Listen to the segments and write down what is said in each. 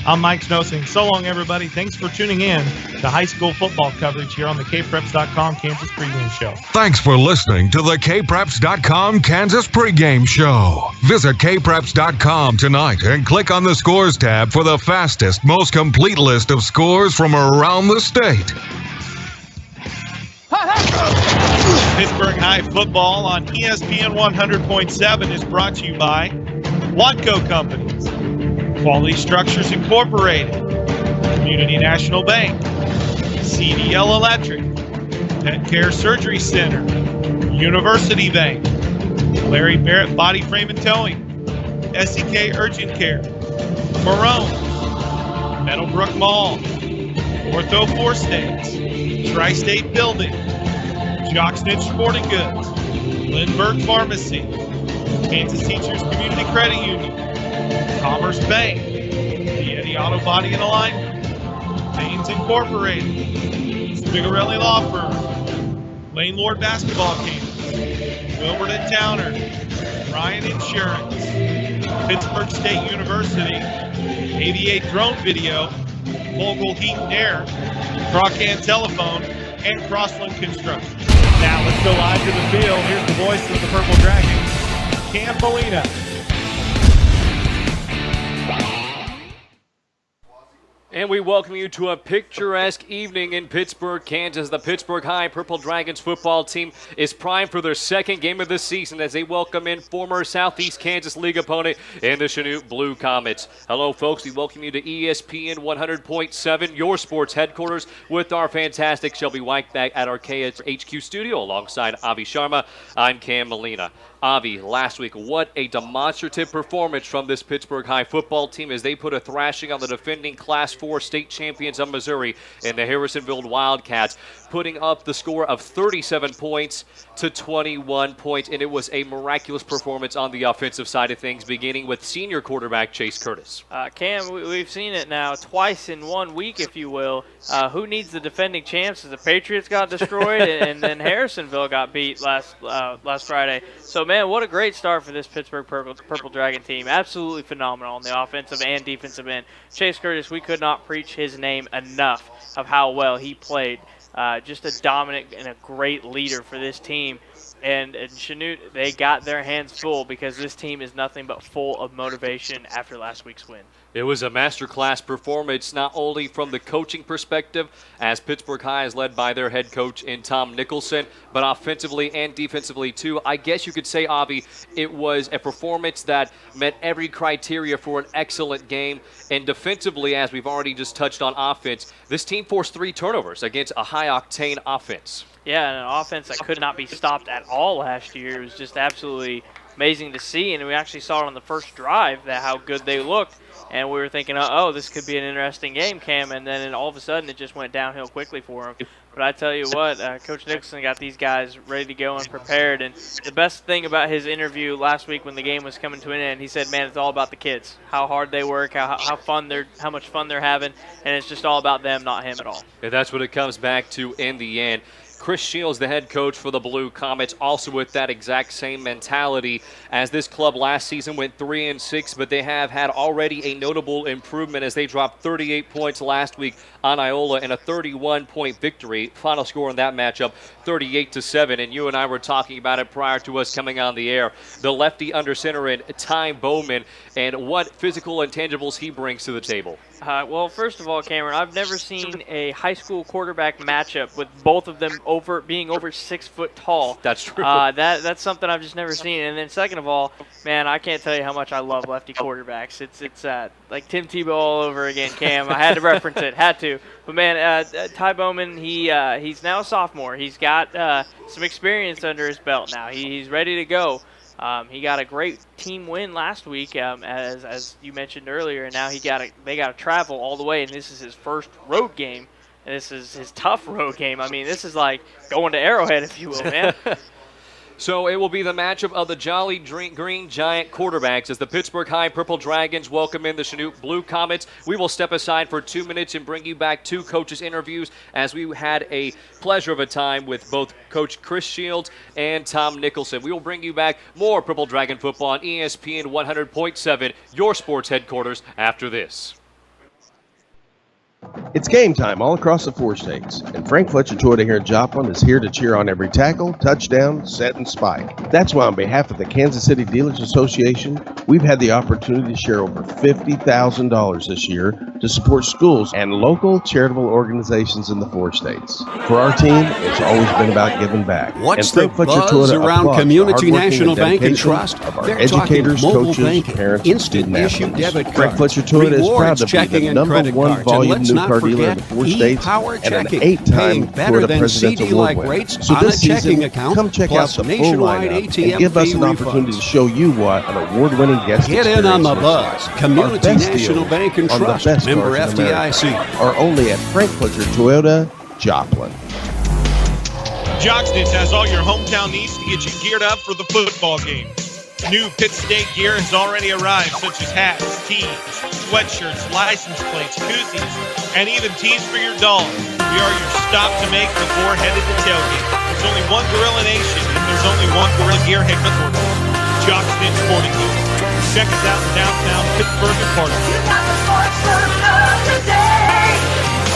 I'm Mike Snosing. So long, everybody. Thanks for tuning in to high school football coverage here on the KPreps.com Kansas Pregame Show. Thanks for listening to the KPreps.com Kansas Pregame Show. Visit KPreps.com tonight and click on the Scores tab for the fastest, most complete list of scores from around the state. Pittsburg High football on ESPN 100.7 is brought to you by Watco Companies, Quality Structures Incorporated, Community National Bank, CDL Electric, Pet Care Surgery Center, University Bank, Larry Barrett Body Frame and Towing, SEK Urgent Care, Marone, Meadowbrook Mall, Ortho 4 States, Tri-State Building, Jocksnitch Sporting Goods, Lindbergh Pharmacy, Kansas Teachers Community Credit Union, Commerce Bank, the Eddie Auto Body and Alignment, Baines Incorporated, Spigarelli Law Firm, Lane Lord Basketball Camp, Wilbert and Towner, Ryan Insurance, Pittsburg State University, 88 Drone Video, Vogel Heat and Air, Croccan Telephone, and Crossland Construction. Now let's go live to the field. Here's the voice of the Purple Dragons, Cam Molina. And we welcome you to a picturesque evening in Pittsburg, Kansas. The Pittsburg High Purple Dragons football team is primed for their second game of the season as they welcome in former Southeast Kansas League opponent in the Chanute Blue Comets. Hello, folks. We welcome you to ESPN 100.7, your sports headquarters, with our fantastic Shelby White back at our KHQ studio alongside Avi Sharma. I'm Cam Molina. Avi, last week, what a demonstrative performance from this Pittsburg High football team as they put a thrashing on the defending Class 4 state champions of Missouri in the Harrisonville Wildcats, putting up the score of 37 points to 21 points, and it was a miraculous performance on the offensive side of things, beginning with senior quarterback Chase Curtis. Cam, we've seen it now twice in 1 week, if you will. Who needs the defending champs? The Patriots got destroyed, and then Harrisonville got beat last Friday. So, man, what a great start for this Pittsburgh Purple Dragon team. Absolutely phenomenal on the offensive and defensive end. Chase Curtis, we could not preach his name enough of how well he played. Just a dominant and a great leader for this team. And Chanute, they got their hands full because this team is nothing but full of motivation after last week's win. It was a masterclass performance, not only from the coaching perspective, as Pittsburg High is led by their head coach in Tom Nicholson, but offensively and defensively too. I guess you could say, Avi, it was a performance that met every criteria for an excellent game. And defensively, as we've already just touched on offense, this team forced 3 turnovers against a high-octane offense. Yeah, and an offense that could not be stopped at all last year. It was just absolutely amazing to see, and we actually saw it on the first drive that how good they looked. And we were thinking, oh, this could be an interesting game, Cam, and then all of a sudden it just went downhill quickly for them. But I tell you what, Coach Nicholson got these guys ready to go and prepared. And the best thing about his interview last week when the game was coming to an end, he said, man, it's all about the kids, how hard they work, how much fun they're having, and it's just all about them, not him at all. And that's what it comes back to in the end. Chris Shields, the head coach for the Blue Comets, also with that exact same mentality as this club last season went 3-6, but they have had already a notable improvement as they dropped 38 points last week on Iola in a 31-point victory. Final score in that matchup, 38-7, and you and I were talking about it prior to us coming on the air. The lefty under center in Ty Bowman, and what physical intangibles he brings to the table. Well, first of all, Cameron, I've never seen a high school quarterback matchup with both of them being over 6 foot tall. That's true. That's something I've just never seen. And then second of all, man, I can't tell you how much I love lefty quarterbacks. It's like Tim Tebow all over again, Cam. I had to reference it, had to. But man, Ty Bowman, he's now a sophomore. He's got some experience under his belt now. He's ready to go. He got a great team win last week, as you mentioned earlier, and now they got to travel all the way, and this is his first road game, and this is his tough road game. I mean, this is like going to Arrowhead, if you will, man. So it will be the matchup of the Jolly Green Giant quarterbacks as the Pittsburg High Purple Dragons welcome in the Chanute Blue Comets. We will step aside for 2 minutes and bring you back 2 coaches' interviews as we had a pleasure of a time with both Coach Chris Shields and Tom Nicholson. We will bring you back more Purple Dragon football on ESPN 100.7, your sports headquarters, after this. It's game time all across the 4 states, and Frank Fletcher Toyota here in Joplin is here to cheer on every tackle, touchdown, set, and spike. That's why on behalf of the Kansas City Dealers Association, we've had the opportunity to share over $50,000 this year to support schools and local charitable organizations in the 4 states. For our team, it's always been about giving back. What's and the Frank Fletcher buzz Toyota around applauds Community the hard working National Bank and dedication Trust? of our They're educators, talking mobile coaches, banking, parents, and instant student issue athletes. debit Frank cards, Fletcher Toyota is proud rewards, to be checking the and number credit 1 cards. And volume let's new not car dealer in forget the 4 states e-power and an checking, 8-time paying better Florida than Presidential CD-like Award winner. rates So on a this checking season, account, come check out plus the full nationwide lineup ATM and give us fee an opportunity to show you what an award-winning guest Get experience in on the looks buzz. like. Community Our best National deals Bank and on the Trust. best Member cars in America FDIC. are only at Frank Fletcher Toyota, Joplin. Jocksnitz has all your hometown needs to get you geared up for the football game. New Pitt State gear has already arrived, such as hats, tees, sweatshirts, license plates, koozies, and even tees for your dog. We are your stop to make before headed to tailgate. There's only one Gorilla Nation, and there's only one Gorilla Gear headquarters. Jocksnitz Sporting Goods. Check us out in downtown Pittsburg and Park. You got the sports for another day.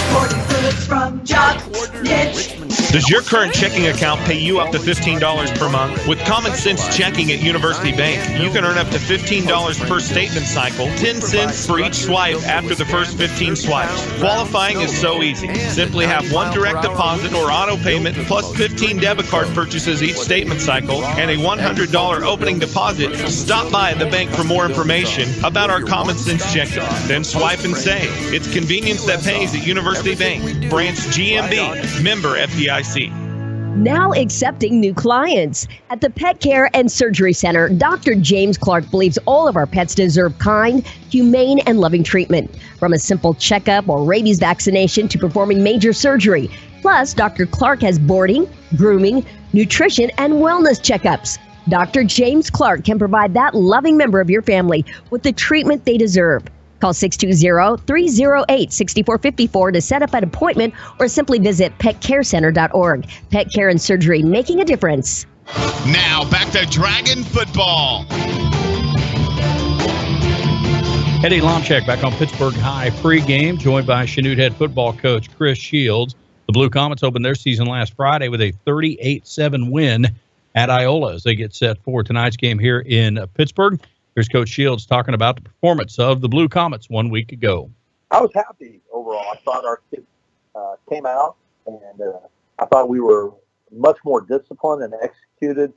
Sporting goods from Jocksnitz. Does your current checking account pay you up to $15 per month? With Common Sense Checking at University Bank, you can earn up to $15 per statement cycle, 10 cents for each swipe after the first 15 swipes. Qualifying is so easy. Simply have one direct deposit or auto payment plus 15 debit card purchases each statement cycle and a $100 opening deposit. Stop by the bank for more information about our Common Sense Checking. Then swipe and save. It's convenience that pays at University Bank. Branch GMB. Member FDIC. Now accepting new clients. At the Pet Care and Surgery Center, Dr. James Clark believes all of our pets deserve kind, humane, and loving treatment. From a simple checkup or rabies vaccination to performing major surgery. Plus, Dr. Clark has boarding, grooming, nutrition, and wellness checkups. Dr. James Clark can provide that loving member of your family with the treatment they deserve. Call 620-308-6454 to set up an appointment or simply visit petcarecenter.org. Pet Care and Surgery, making a difference. Now back to Dragon football. Eddie Lomchek back on Pittsburg High pregame, joined by Chanute head football coach Chris Shields. The Blue Comets opened their season last Friday with a 38-7 win at Iola as they get set for tonight's game here in Pittsburgh. Here's Coach Shields talking about the performance of the Blue Comets 1 week ago. I was happy overall. I thought our kids came out, and I thought we were much more disciplined and executed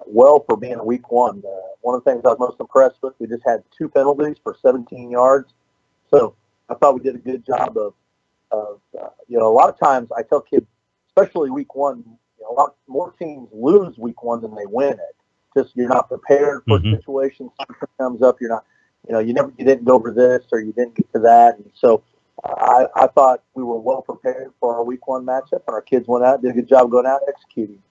well for being week one. One of the things I was most impressed with, we just had 2 penalties for 17 yards. So I thought we did a good job of a lot of times I tell kids, especially week one, a lot more teams lose week one than they win it. Just you're not prepared for a situation. Something comes up, you're not, you didn't go over this or you didn't get to that. And so I thought we were well prepared for our week one matchup, and our kids went out, did a good job going out executing.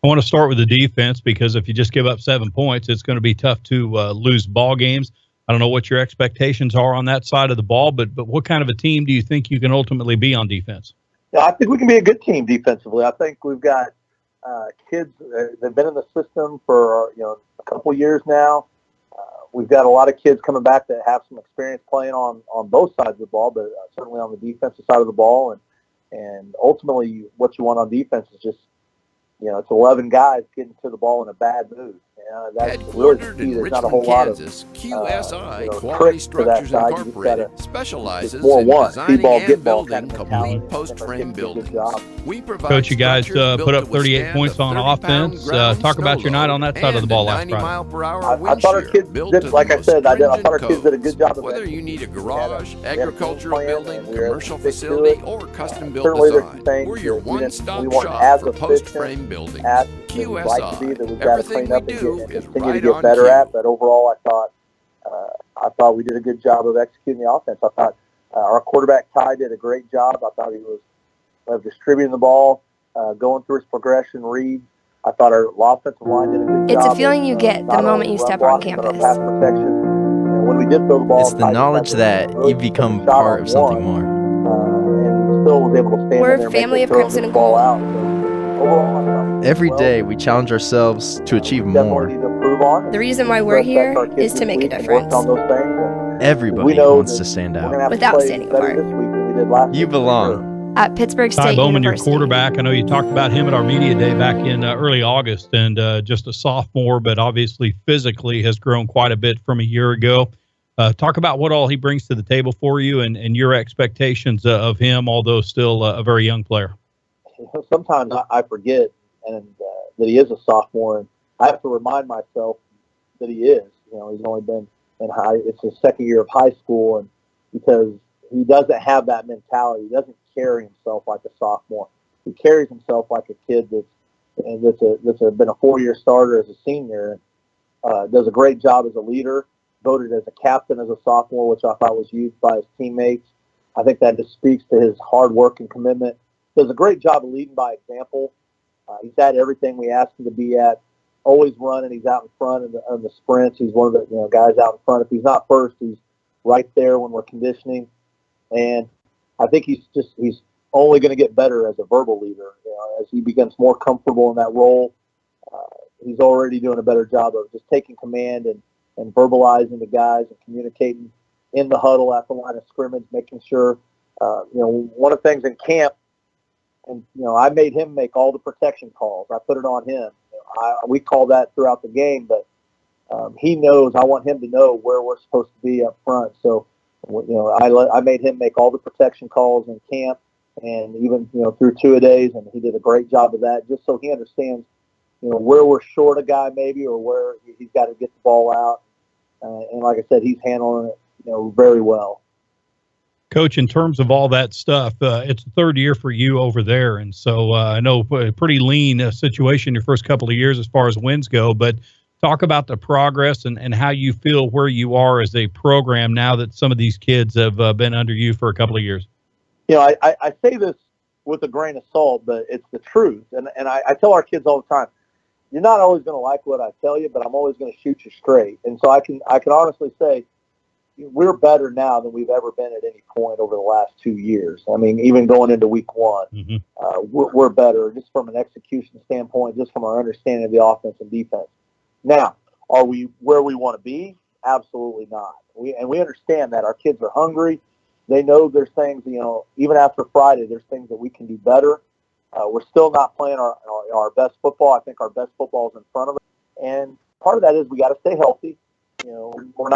I want to start with the defense because if you just give up 7 points, it's going to be tough to lose ball games. I don't know what your expectations are on that side of the ball, but what kind of a team do you think you can ultimately be on defense? Yeah, I think we can be a good team defensively. I think we've got kids that have been in the system for a couple years now. We've got a lot of kids coming back that have some experience playing on both sides of the ball, but certainly on the defensive side of the ball. And ultimately, what you want on defense is just it's 11 guys getting to the ball in a bad mood. That's really the key. There's not a whole lot of QSI Quality Structures Incorporated specializes more in one. designing Ball, and get ball building kind of complete post-frame buildings. We provide Coach, you guys structures put built up to 38 withstand points a on 30-pound offense. ground Talk about your snow night on that side of the ball last and a Friday. 90-mile-per-hour wind I thought our shear kids built did, to like the I said, I thought our most kids did a good job of whether it. you need a garage, We had a agricultural plan, building, and we were commercial able to stick to facility, it. or custom-built Certainly there's design. things We're your that we one-stop weren't shop as for efficient post-frame buildings. at that we'd like to be, that we've got to Everything clean up we and do get, is continue right to get on better cue. at. But overall, I thought we did a good job of executing the offense. I thought our quarterback Ty did a great job. I thought he was distributing the ball, going through his progression reads. I thought our offensive line did a good job. It's a feeling you get the moment you step on campus. Pass protection. And when we did throw the ball, it's the knowledge that you've become part of something more. And still was able to stand We're in there a family and of Crimson and ball Gold. out. So overall, I thought we did Every well. day we challenge ourselves to achieve Definitely more. need to improve on. The reason why we're here is to make a difference. Worked on those things. Everybody wants to stand out. Without standing apart. This week than we did last You week. belong. At Pittsburg Ty State Bowman, your University. quarterback. I know you talked about him at our media day back in early August, and just a sophomore, but obviously physically has grown quite a bit from a year ago. Talk about what all he brings to the table for you and your expectations of him, although still a very young player. Sometimes I forget and that he is a sophomore, and I have to remind myself that he is. He's only been in high. It's his second year of high school, and because he doesn't have that mentality, he doesn't carry himself like a sophomore. He carries himself like a kid that's been a 4-year starter as a senior, and does a great job as a leader. Voted as a captain as a sophomore, which I thought was used by his teammates. I think that just speaks to his hard work and commitment. Does a great job of leading by example. He's at everything we asked him to be at. Always running. He's out in front in the sprints. He's one of the guys out in front. If he's not first, he's right there when we're conditioning. And I think he's only going to get better as a verbal leader. As he becomes more comfortable in that role, he's already doing a better job of just taking command and verbalizing the guys and communicating in the huddle at the line of scrimmage, making sure, one of the things in camp, and, I made him make all the protection calls. I put it on him. We call that throughout the game, but he knows. I want him to know where we're supposed to be up front. So, I made him make all the protection calls in camp and even, through 2-a-days, and he did a great job of that just so he understands, where we're short a guy maybe or where he's got to get the ball out. And like I said, he's handling it, very well. Coach, in terms of all that stuff, it's the third year for you over there. And so I know a pretty lean situation your first couple of years as far as wins go, but talk about the progress and how you feel where you are as a program now that some of these kids have been under you for a couple of years. I say this with a grain of salt, but it's the truth. And I tell our kids all the time, you're not always going to like what I tell you, but I'm always going to shoot you straight. And so I can honestly say we're better now than we've ever been at any point over the last 2 years. I mean, even going into week one, we're better just from an execution standpoint, just from our understanding of the offense and defense. Now, are we where we want to be? Absolutely not. We understand that our kids are hungry. They know there's things, even after Friday, there's things that we can do better. We're still not playing our best football. I think our best football is in front of us. And part of that is we got to stay healthy. We're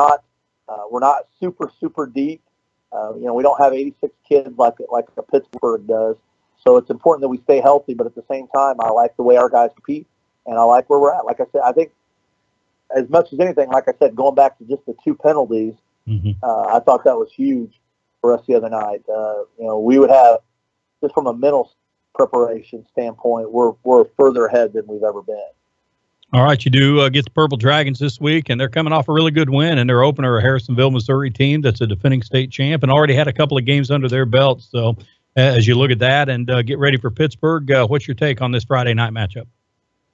not super, super deep. We don't have 86 kids like a Pittsburgh does. So it's important that we stay healthy, but at the same time, I like the way our guys compete, and I like where we're at. Like I said, I think as much as anything, like I said, going back to just the 2 penalties, I thought that was huge for us the other night. We would have, just from a mental preparation standpoint, we're further ahead than we've ever been. All right, you do get the Purple Dragons this week, and they're coming off a really good win in their opener, a Harrisonville, Missouri team that's a defending state champ and already had a couple of games under their belt. So as you look at that and get ready for Pittsburgh, what's your take on this Friday night matchup?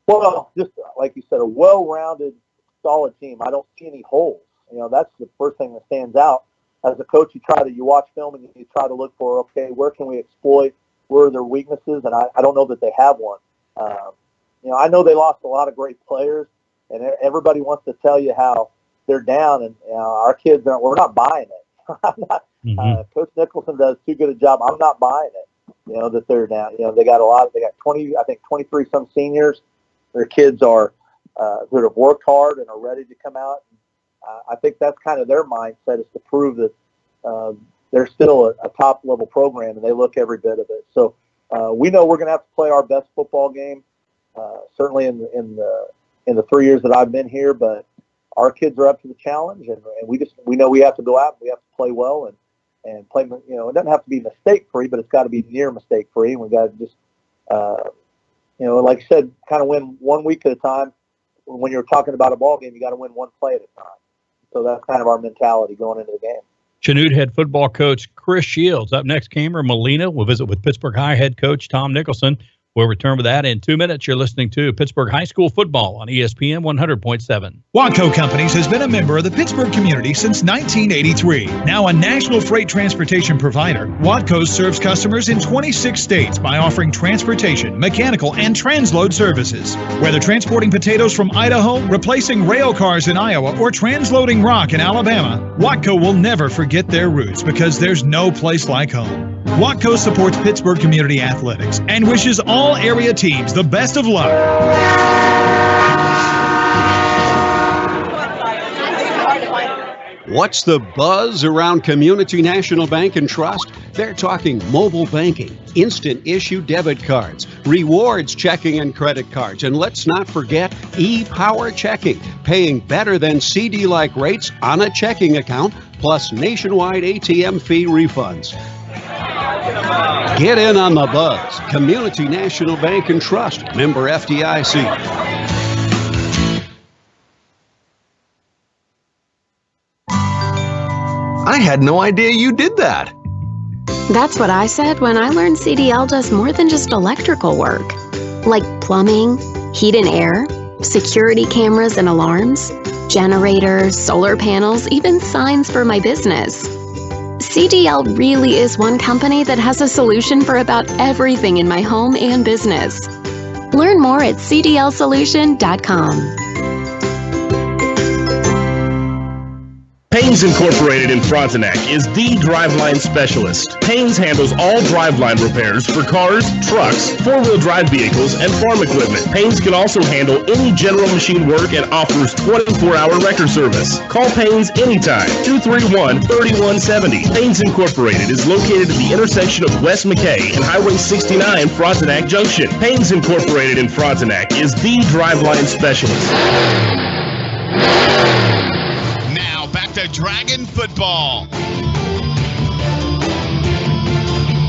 Well, just like you said, a well-rounded, solid team. I don't see any holes. That's the first thing that stands out. As a coach, you watch film and you try to look for, okay, where can we exploit? Where are their weaknesses? And I don't know that they have one. I know they lost a lot of great players, and everybody wants to tell you how they're down, and our kids we're not buying it. Coach Nicholson does too good a job. I'm not buying it, that they're down. They got 23 some seniors. Their kids are who have worked hard and are ready to come out. I think that's kind of their mindset, is to prove that they're still a top-level program, and they look every bit of it. So we know we're going to have to play our best football game, certainly in the 3 years that I've been here. But our kids are up to the challenge, and we know we have to go out and we have to play well and play. It doesn't have to be mistake-free, but it's got to be near mistake-free. And we got to just, like you said, kind of win 1 week at a time. When you're talking about a ball game, you got to win one play at a time. So that's kind of our mentality going into the game. Chanute head football coach Chris Shields. Up next, Cameron Molina will visit with Pittsburg High head coach Tom Nicholson. We'll return with that in 2 minutes. You're listening to Pittsburg High School football on ESPN 100.7. Watco Companies has been a member of the Pittsburgh community since 1983. Now a national freight transportation provider, Watco serves customers in 26 states by offering transportation, mechanical, and transload services. Whether transporting potatoes from Idaho, replacing rail cars in Iowa, or transloading rock in Alabama, Watco will never forget their roots because there's no place like home. Watco supports Pittsburgh community athletics and wishes all area teams the best of luck. What's the buzz around Community National Bank and Trust? They're talking mobile banking, instant issue debit cards, rewards checking and credit cards, and let's not forget e-power checking, paying better than CD-like rates on a checking account, plus nationwide ATM fee refunds. Get in on the buzz. Community National Bank and Trust, member FDIC. I had no idea you did that. That's what I said when I learned CDL does more than just electrical work. Like plumbing, heat and air, security cameras and alarms, generators, solar panels, even signs for my business. CDL really is one company that has a solution for about everything in my home and business. Learn more at cdlsolution.com. Paynes Incorporated in Frontenac is the driveline specialist. Paynes handles all driveline repairs for cars, trucks, four-wheel drive vehicles, and farm equipment. Paynes can also handle any general machine work and offers 24-hour wrecker service. Call Paynes anytime, 231-3170. Paynes Incorporated is located at the intersection of West McKay and Highway 69 Frontenac Junction. Paynes Incorporated in Frontenac is the driveline specialist. To Dragon football.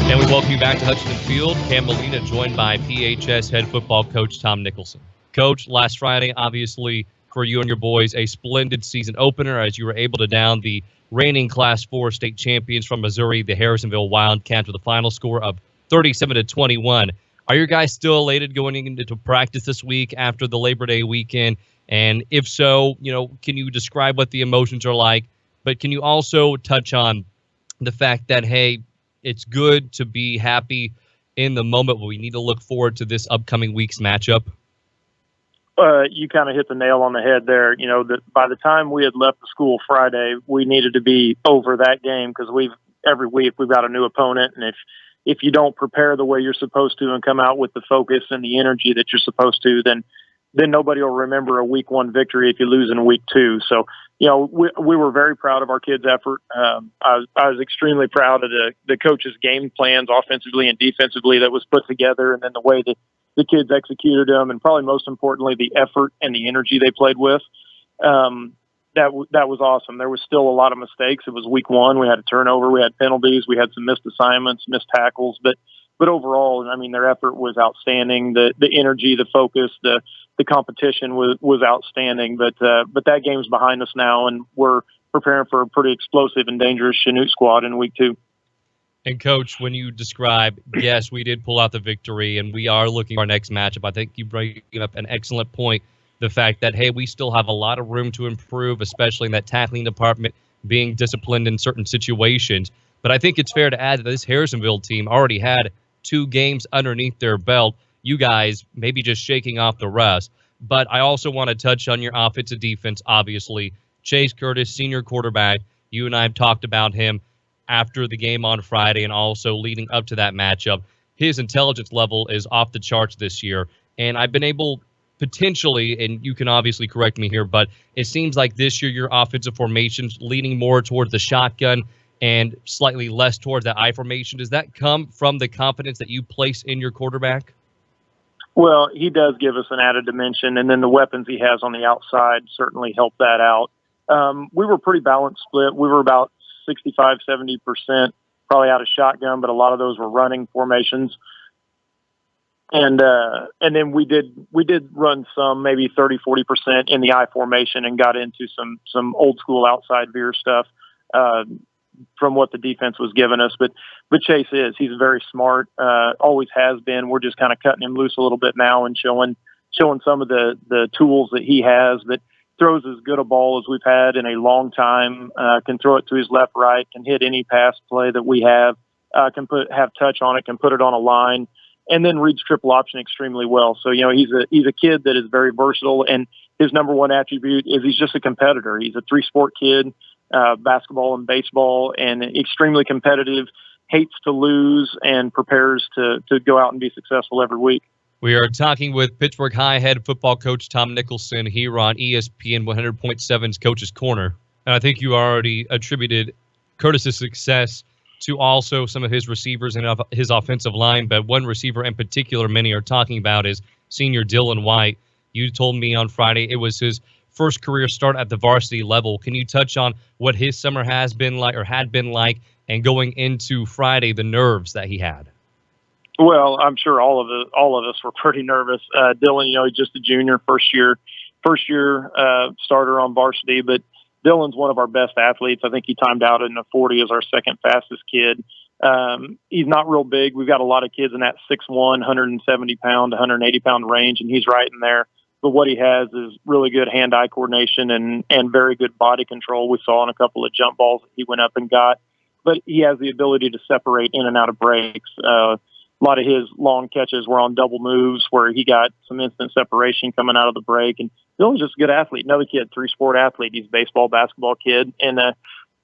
And we welcome you back to Hutchinson Field. Cam Molina joined by PHS head football coach Tom Nicholson. Coach, last Friday, obviously, for you and your boys, a splendid season opener as you were able to down the reigning Class 4 state champions from Missouri, the Harrisonville Wildcats, with a final score of 37-21. Are your guys still elated going into practice this week after the Labor Day weekend? And if so, can you describe what the emotions are like? But can you also touch on the fact that, hey, it's good to be happy in the moment, but we need to look forward to this upcoming week's matchup? You kind of hit the nail on the head there. That by the time we had left the school Friday, we needed to be over that game because every week we've got a new opponent. And if you don't prepare the way you're supposed to and come out with the focus and the energy that you're supposed to, then nobody will remember a week one victory if you lose in week two. So, we were very proud of our kids' effort. I was extremely proud of the coaches' game plans offensively and defensively that was put together, and then the way that the kids executed them, and probably most importantly, the effort and the energy they played with. That was awesome. There was still a lot of mistakes. It was week one. We had a turnover. We had penalties. We had some missed assignments, missed tackles, but overall, their effort was outstanding. The energy, the focus, the competition was outstanding. But that game's behind us now, and we're preparing for a pretty explosive and dangerous Chanute squad in week two. And Coach, when you describe, yes, we did pull out the victory, and we are looking for our next matchup, I think you bring up an excellent point. The fact that, hey, we still have a lot of room to improve, especially in that tackling department, being disciplined in certain situations. But I think it's fair to add that this Harrisonville team already had 2 games underneath their belt. You guys maybe just shaking off the rust. But I also want to touch on your offensive defense, obviously. Chase Curtis, senior quarterback, you and I have talked about him after the game on Friday and also leading up to that matchup. His intelligence level is off the charts this year. And I've been able potentially, and you can obviously correct me here, but it seems like this year your offensive formation's leaning more towards the shotgun and slightly less towards that I formation. Does that come from the confidence that you place in your quarterback? Well, he does give us an added dimension, and then the weapons he has on the outside certainly help that out. We were pretty balanced split. We were about 65, 70% probably out of shotgun, but a lot of those were running formations. And then we did run some, maybe 30, 40% in the I formation and got into some old school outside veer stuff. from what the defense was giving us. But Chase he's very smart, always has been. We're just kind of cutting him loose a little bit now and showing some of the tools that he has, that throws as good a ball as we've had in a long time, can throw it to his left, right, can hit any pass play that we have, can have touch on it, can put it on a line, and then reads triple option extremely well. So, he's a kid that is very versatile, and his number one attribute is he's just a competitor. He's a three-sport kid, basketball and baseball, and extremely competitive, hates to lose, and prepares to go out and be successful every week. We are talking with Pittsburg High head football coach Tom Nicholson here on ESPN 100.7's Coach's Corner. And I think you already attributed Curtis's success to also some of his receivers and his offensive line, but one receiver in particular many are talking about is senior Dylan White. You told me on Friday it was his first career start at the varsity level. Can you touch on what his summer has been like or had been like, and going into Friday, the nerves that he had? Well, I'm sure all of us were pretty nervous. Dylan, he's just a junior, first year starter on varsity, but Dylan's one of our best athletes. I think he timed out in the 40 as our second fastest kid. He's not real big. We've got a lot of kids in that 6'1", 170-pound, 180-pound range, and he's right in there. But what he has is really good hand-eye coordination and very good body control. We saw in a couple of jump balls that he went up and got. But he has the ability to separate in and out of breaks. A lot of his long catches were on double moves where he got some instant separation coming out of the break. And Dylan's just a good athlete. Another kid, three-sport athlete. He's a baseball, basketball kid. And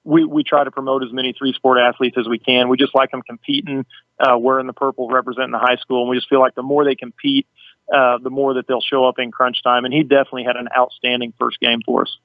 we try to promote as many three-sport athletes as we can. We just like them competing, wearing the purple, representing the high school. And we just feel like the more they compete, the more that they'll show up in crunch time. And he definitely had an outstanding first game for us.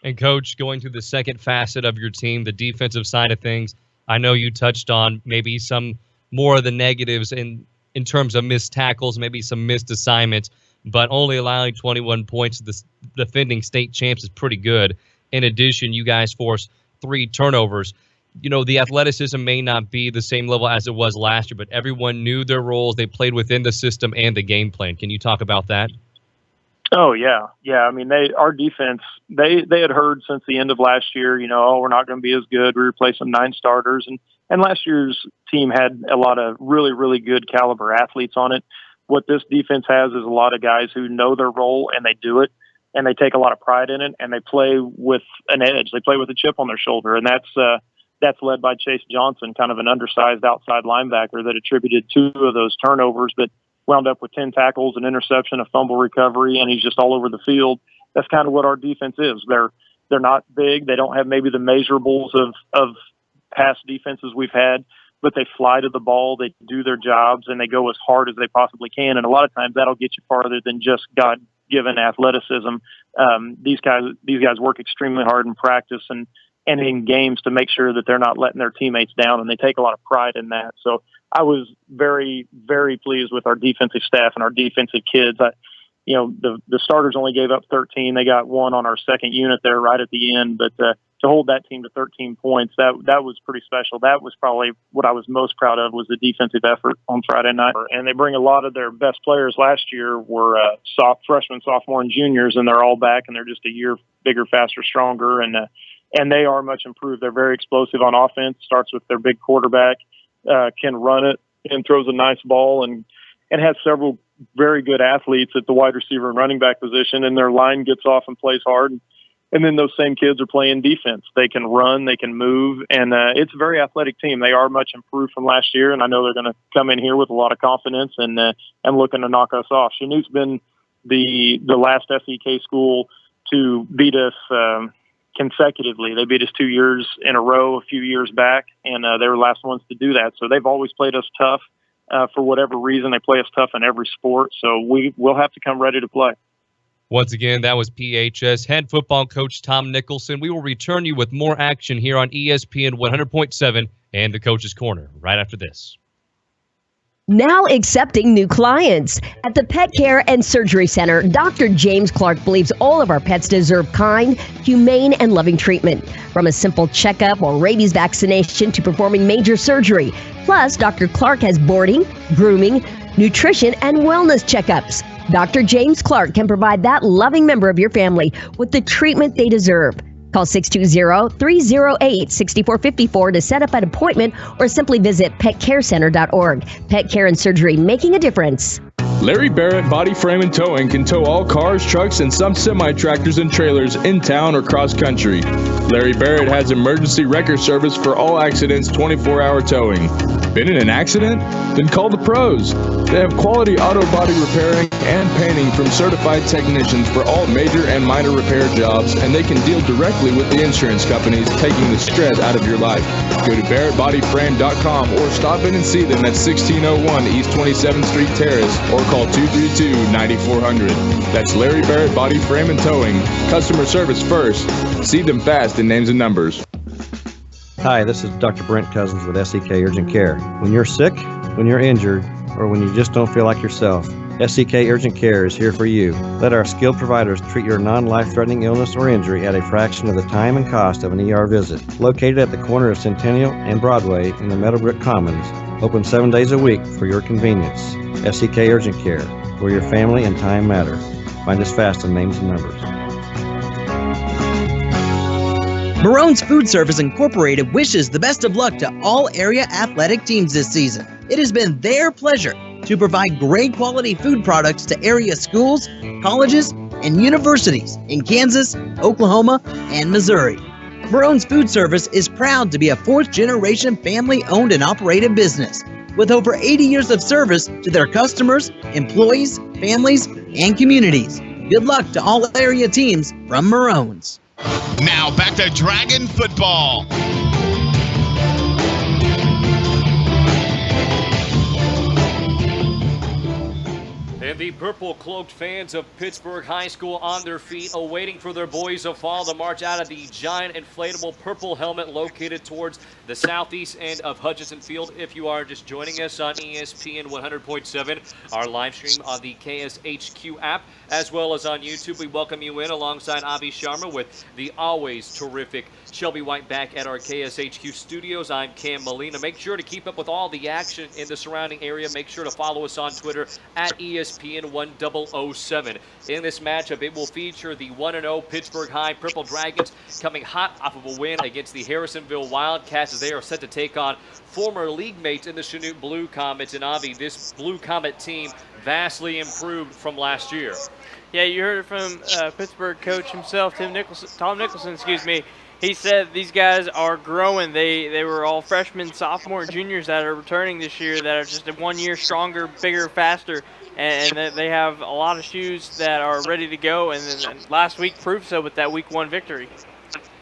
And, Coach, going to the second facet of your team, the defensive side of things, I know you touched on maybe some more of the negatives in terms of missed tackles, maybe some missed assignments, but only allowing 21 points to the defending state champs is pretty good. In addition, you guys forced 3 turnovers. The athleticism may not be the same level as it was last year, but everyone knew their roles. They played within the system and the game plan. Can you talk about that? Oh, yeah. Yeah, I mean, our defense, they had heard since the end of last year, we're not going to be as good. We replaced some 9 starters, and last year's team had a lot of really, really good caliber athletes on it. What this defense has is a lot of guys who know their role, and they do it, and they take a lot of pride in it, and they play with an edge. They play with a chip on their shoulder, and that's led by Chase Johnson, kind of an undersized outside linebacker that attributed 2 of those turnovers, but wound up with 10 tackles, an interception, a fumble recovery, and he's just all over the field. That's kind of what our defense is. They're not big. They don't have maybe the measurables of past defenses we've had, but they fly to the ball, they do their jobs, and they go as hard as they possibly can. And a lot of times that'll get you farther than just God-given athleticism. These guys work extremely hard in practice and in games to make sure that they're not letting their teammates down, and they take a lot of pride in that. So I was very, very pleased with our defensive staff and our defensive kids. The starters only gave up 13. They got 1 on our second unit there right at the end, but to hold that team to 13 points, that was pretty special. That was probably what I was most proud of, was the defensive effort on Friday night. And they bring a lot of their best players last year were freshmen, sophomore, and juniors, and they're all back, and they're just a year bigger, faster, stronger, and they are much improved. They're very explosive on offense. Starts with their big quarterback, can run it and throws a nice ball, and has several very good athletes at the wide receiver and running back position, and their line gets off and plays hard. And then those same kids are playing defense. They can run, they can move, and it's a very athletic team. They are much improved from last year, and I know they're going to come in here with a lot of confidence and looking to knock us off. Chanute's been the last SEK school to beat us consecutively. They beat us 2 years in a row a few years back, and they were the last ones to do that. So they've always played us tough. For whatever reason, they play us tough in every sport, so we'll have to come ready to play. Once again, that was PHS head football coach Tom Nicholson. We will return you with more action here on ESPN 100.7 and the Coach's Corner right after this. Now accepting new clients. At the Pet Care and Surgery Center, Dr. James Clark believes all of our pets deserve kind, humane, and loving treatment. From a simple checkup or rabies vaccination to performing major surgery. Plus, Dr. Clark has boarding, grooming, nutrition, and wellness checkups. Dr. James Clark can provide that loving member of your family with the treatment they deserve. Call 620-308-6454 to set up an appointment or simply visit petcarecenter.org. Pet Care and Surgery, making a difference. Larry Barrett Body Frame and Towing can tow all cars, trucks, and some semi-tractors and trailers in town or cross country. Larry Barrett has emergency wrecker service for all accidents, 24-hour towing. Been in an accident? Then call the pros. They have quality auto body repairing and painting from certified technicians for all major and minor repair jobs, and they can deal directly with the insurance companies, taking the stress out of your life. Go to barrettbodyframe.com or stop in and see them at 1601 East 27th Street Terrace or call 232-9400. That's Larry Barrett Body Frame and Towing. Customer service first. See them fast in names and numbers. Hi, this is Dr. Brent Cousins with SEK Urgent Care. When you're sick, when you're injured, or when you just don't feel like yourself, SEK Urgent Care is here for you. Let our skilled providers treat your non-life-threatening illness or injury at a fraction of the time and cost of an ER visit. Located at the corner of Centennial and Broadway in the Meadowbrook Commons. Open 7 days a week for your convenience. SEK Urgent Care, where your family and time matter. Find us fast in names and numbers. Marone's Food Service Incorporated wishes the best of luck to all area athletic teams this season. It has been their pleasure to provide great quality food products to area schools, colleges, and universities in Kansas, Oklahoma, and Missouri. Marone's Food Service is proud to be a fourth-generation family-owned and operated business with over 80 years of service to their customers, employees, families, and communities. Good luck to all area teams from Marone's. Now back to Dragon football. And the purple-cloaked fans of Pittsburg High School on their feet, awaiting for their boys to fall to march out of the giant inflatable purple helmet located towards the southeast end of Hutchinson Field. If you are just joining us on ESPN 100.7, our live stream on the KSHQ app, as well as on YouTube, we welcome you in alongside Avi Sharma with the always terrific Shelby White back at our KSHQ studios. I'm Cam Molina. Make sure to keep up with all the action in the surrounding area. Make sure to follow us on Twitter at ESPN 1007. In this matchup, it will feature the 1-0 Pittsburg High Purple Dragons coming hot off of a win against the Harrisonville Wildcats as they are set to take on former league mates in the Chanute Blue Comets. And Avi, this Blue Comet team vastly improved from last year. Yeah, you heard it from Pittsburgh coach himself, Tom Nicholson, He said these guys are growing. They were all freshmen, sophomore, and juniors that are returning this year that are just 1 year stronger, bigger, faster, and they have a lot of shoes that are ready to go. And then last week proved so with that Week 1 victory.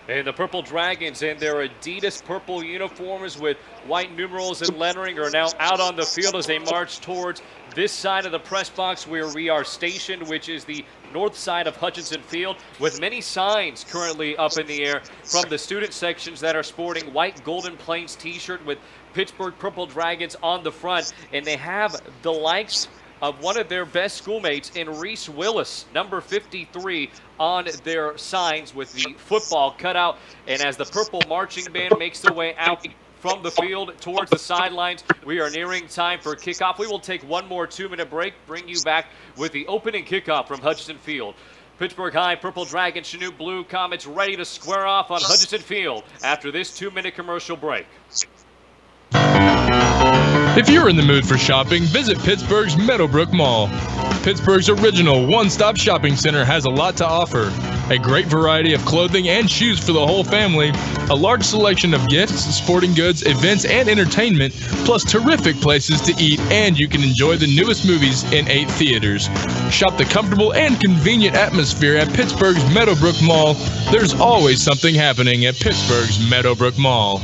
And the Purple Dragons in their Adidas purple uniforms with white numerals and lettering are now out on the field as they march towards this side of the press box where we are stationed, which is the north side of Hutchinson Field, with many signs currently up in the air from the student sections that are sporting white Golden Plains t-shirt with Pittsburgh Purple Dragons on the front. And they have the likes of one of their best schoolmates in Reese Willis, number 53, on their signs with the football cutout. And as the Purple Marching Band makes their way out from the field towards the sidelines, we are nearing time for kickoff. We will take one more 2-minute break, bring you back with the opening kickoff from Hutchinson Field. Pittsburg High Purple Dragon, Chanute Blue Comets ready to square off on Hutchinson Field after this 2-minute commercial break. If you're in the mood for shopping, visit Pittsburgh's Meadowbrook Mall. Pittsburgh's original one-stop shopping center has a lot to offer. A great variety of clothing and shoes for the whole family, a large selection of gifts, sporting goods, events, and entertainment, plus terrific places to eat, and you can enjoy the newest movies in 8 theaters. Shop the comfortable and convenient atmosphere at Pittsburgh's Meadowbrook Mall. There's always something happening at Pittsburgh's Meadowbrook Mall.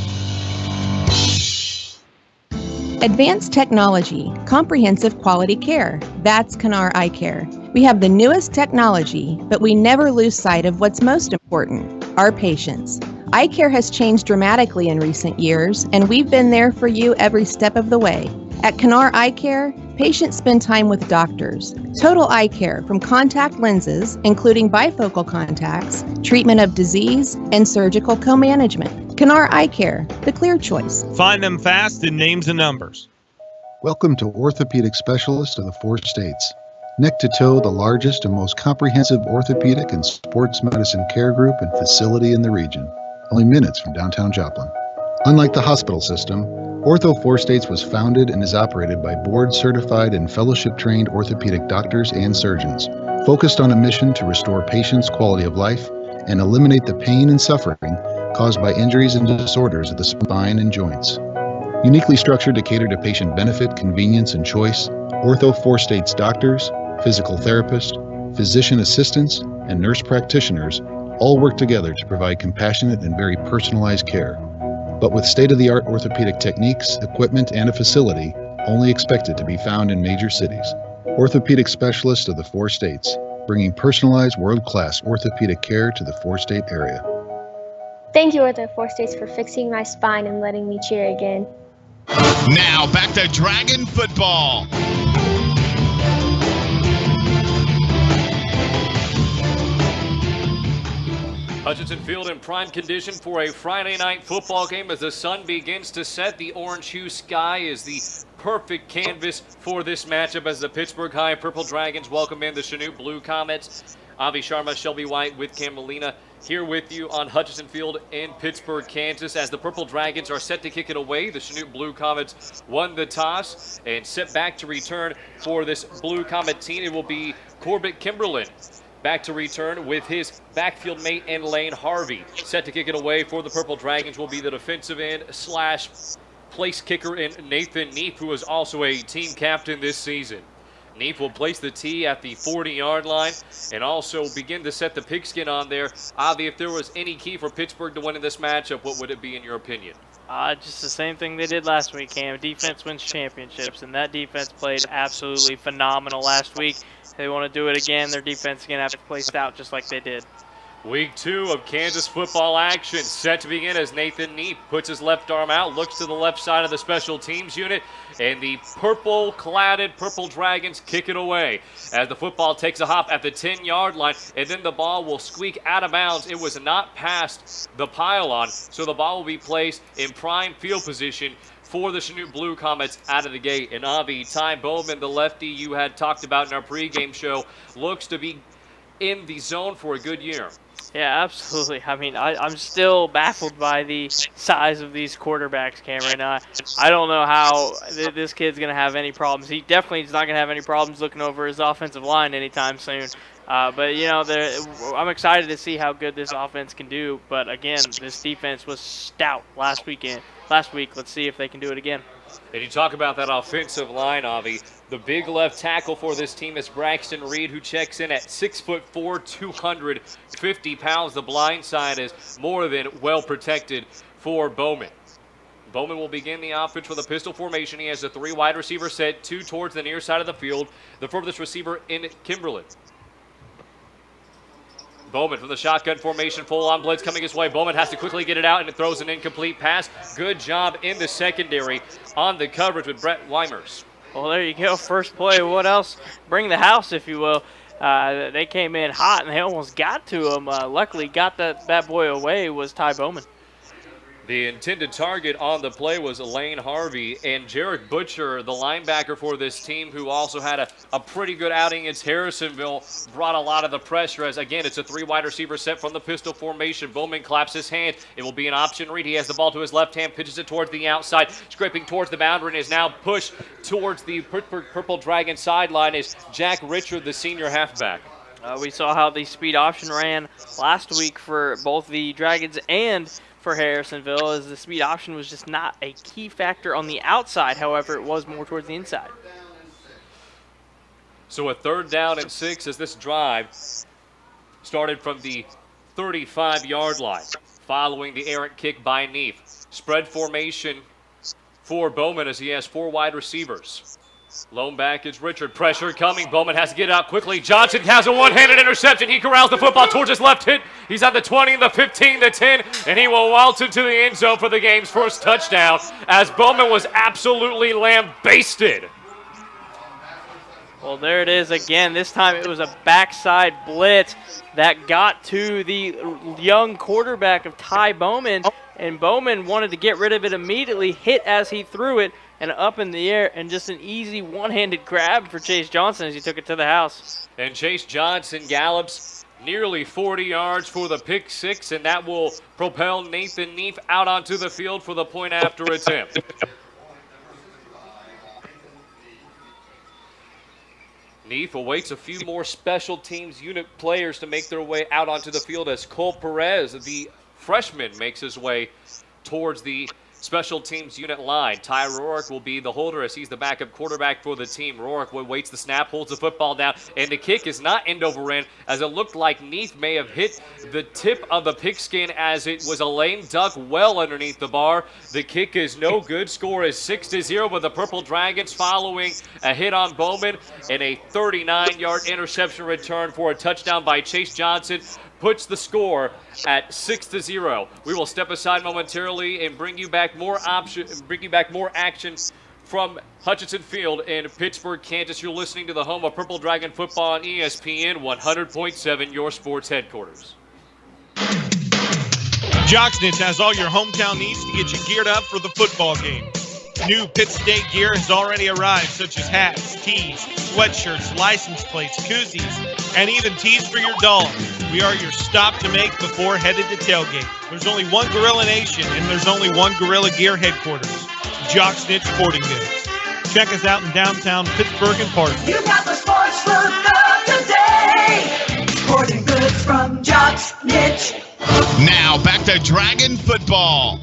Advanced technology, comprehensive quality care. That's Kanar Eye Care. We have the newest technology, but we never lose sight of what's most important, our patients. Eye care has changed dramatically in recent years, and we've been there for you every step of the way. At Kanar Eye Care, patients spend time with doctors. Total eye care from contact lenses, including bifocal contacts, treatment of disease, and surgical co-management. Kanar Eye Care, the clear choice. Find them fast in names and numbers. Welcome to Orthopedic Specialists of the 4 States. Neck to toe, the largest and most comprehensive orthopedic and sports medicine care group and facility in the region, only minutes from downtown Joplin. Unlike the hospital system, Ortho 4 States was founded and is operated by board-certified and fellowship-trained orthopedic doctors and surgeons, focused on a mission to restore patients' quality of life and eliminate the pain and suffering caused by injuries and disorders of the spine and joints. Uniquely structured to cater to patient benefit, convenience, and choice, Ortho 4 States doctors, physical therapists, physician assistants, and nurse practitioners all work together to provide compassionate and very personalized care, but with state-of-the-art orthopedic techniques, equipment, and a facility only expected to be found in major cities. Orthopedic specialists of the 4 states, bringing personalized world-class orthopedic care to the 4-state area. Thank you, Ortho 4 States, for fixing my spine and letting me cheer again. Now back to Dragon football. Hutchinson Field in prime condition for a Friday night football game as the sun begins to set. The orange hue sky is the perfect canvas for this matchup as the Pittsburg High Purple Dragons welcome in the Chanute Blue Comets. Avi Sharma, Shelby White with Cam Molina here with you on Hutchinson Field in Pittsburg, Kansas. As the Purple Dragons are set to kick it away, the Chanute Blue Comets won the toss and set back to return for this Blue Comet team. It will be Corbett Kimberlin back to return with his backfield mate in Lane Harvey. Set to kick it away for the Purple Dragons will be the defensive end / place kicker in Nathan Neef, who is also a team captain this season. Neef will place the tee at the 40-yard line and also begin to set the pigskin on there. Avi, if there was any key for Pittsburgh to win in this matchup, what would it be in your opinion? Just the same thing they did last week, Cam. Defense wins championships, and that defense played absolutely phenomenal last week. If they want to do it again, their defense is going to have to play stout just like they did. Week 2 of Kansas football action set to begin as Nathan Neep puts his left arm out, looks to the left side of the special teams unit, and the purple-cladded Purple Dragons kick it away as the football takes a hop at the 10-yard line, and then the ball will squeak out of bounds. It was not past the pylon, so the ball will be placed in prime field position for the Chanute Blue Comets out of the gate. And Avi, Ty Bowman, the lefty you had talked about in our pregame show, looks to be in the zone for a good year. Yeah, absolutely. I mean, I'm still baffled by the size of these quarterbacks, Cameron. I don't know how this kid's going to have any problems. He definitely is not going to have any problems looking over his offensive line anytime soon. But, you know, I'm excited to see how good this offense can do. But, again, this defense was stout last week. Let's see if they can do it again. And you talk about that offensive line, Avi. The big left tackle for this team is Braxton Reed, who checks in at 6'4", 250 pounds. The blind side is more than well protected for Bowman. Bowman will begin the offense with a pistol formation. He has a 3 wide receiver set, 2 towards the near side of the field. The furthest receiver in Kimberlin. Bowman from the shotgun formation, full-on blitz coming his way. Bowman has to quickly get it out, and it throws an incomplete pass. Good job in the secondary on the coverage with Brett Weimers. Well, there you go. First play. What else? Bring the house, if you will. They came in hot, and they almost got to him. Luckily, got that boy away was Ty Bowman. The intended target on the play was Lane Harvey, and Jarek Butcher, the linebacker for this team, who also had a pretty good outing against Harrisonville, brought a lot of the pressure as, again, it's a 3 wide receiver set from the pistol formation. Bowman claps his hand. It will be an option read. He has the ball to his left hand, pitches it towards the outside, scraping towards the boundary, and is now pushed towards the Purple Dragon sideline is Jack Richard, the senior halfback. We saw how the speed option ran last week for both the Dragons and for Harrisonville, as the speed option was just not a key factor on the outside. However, it was more towards the inside. So a 3rd down and 6 as this drive started from the 35-yard line following the errant kick by Neef. Spread formation for Bowman as he has 4 wide receivers. Lone back is Richard. Pressure coming. Bowman has to get out quickly. Johnson has a one-handed interception. He corrals the football towards his left hit. He's at the 20, the 15, the 10, and he will waltz into the end zone for the game's first touchdown as Bowman was absolutely lambasted. Well, there it is again. This time it was a backside blitz that got to the young quarterback of Ty Bowman, and Bowman wanted to get rid of it immediately, hit as he threw it, and up in the air, and just an easy one-handed grab for Chase Johnson as he took it to the house. And Chase Johnson gallops nearly 40 yards for the pick six, and that will propel Nathan Neef out onto the field for the point after attempt. Neef awaits a few more special teams unit players to make their way out onto the field as Cole Perez, the freshman, makes his way towards the special teams unit line. Ty Rourke will be the holder as he's the backup quarterback for the team. Rourke waits the snap, holds the football down, and the kick is not end over end, as it looked like Neef may have hit the tip of the pigskin as it was a lame duck well underneath the bar. The kick is no good. Score is 6-0 with the Purple Dragons following a hit on Bowman and a 39-yard interception return for a touchdown by Chase Johnson. Puts the score at 6-0. We will step aside momentarily and bring you back more action from Hutchinson Field in Pittsburg, Kansas. You're listening to the home of Purple Dragon football on ESPN 100.7, your sports headquarters. Jocksnitz has all your hometown needs to get you geared up for the football game. New Pitt State gear has already arrived, such as hats, tees, sweatshirts, license plates, koozies, and even tees for your dog. We are your stop to make before headed to tailgate. There's only one Gorilla Nation, and there's only one Gorilla Gear headquarters, Jocksnitz Sporting Goods. Check us out in downtown Pittsburgh and Park. You got the sports look of today. Sporting Goods from Jocksnitz. Now back to Dragon football.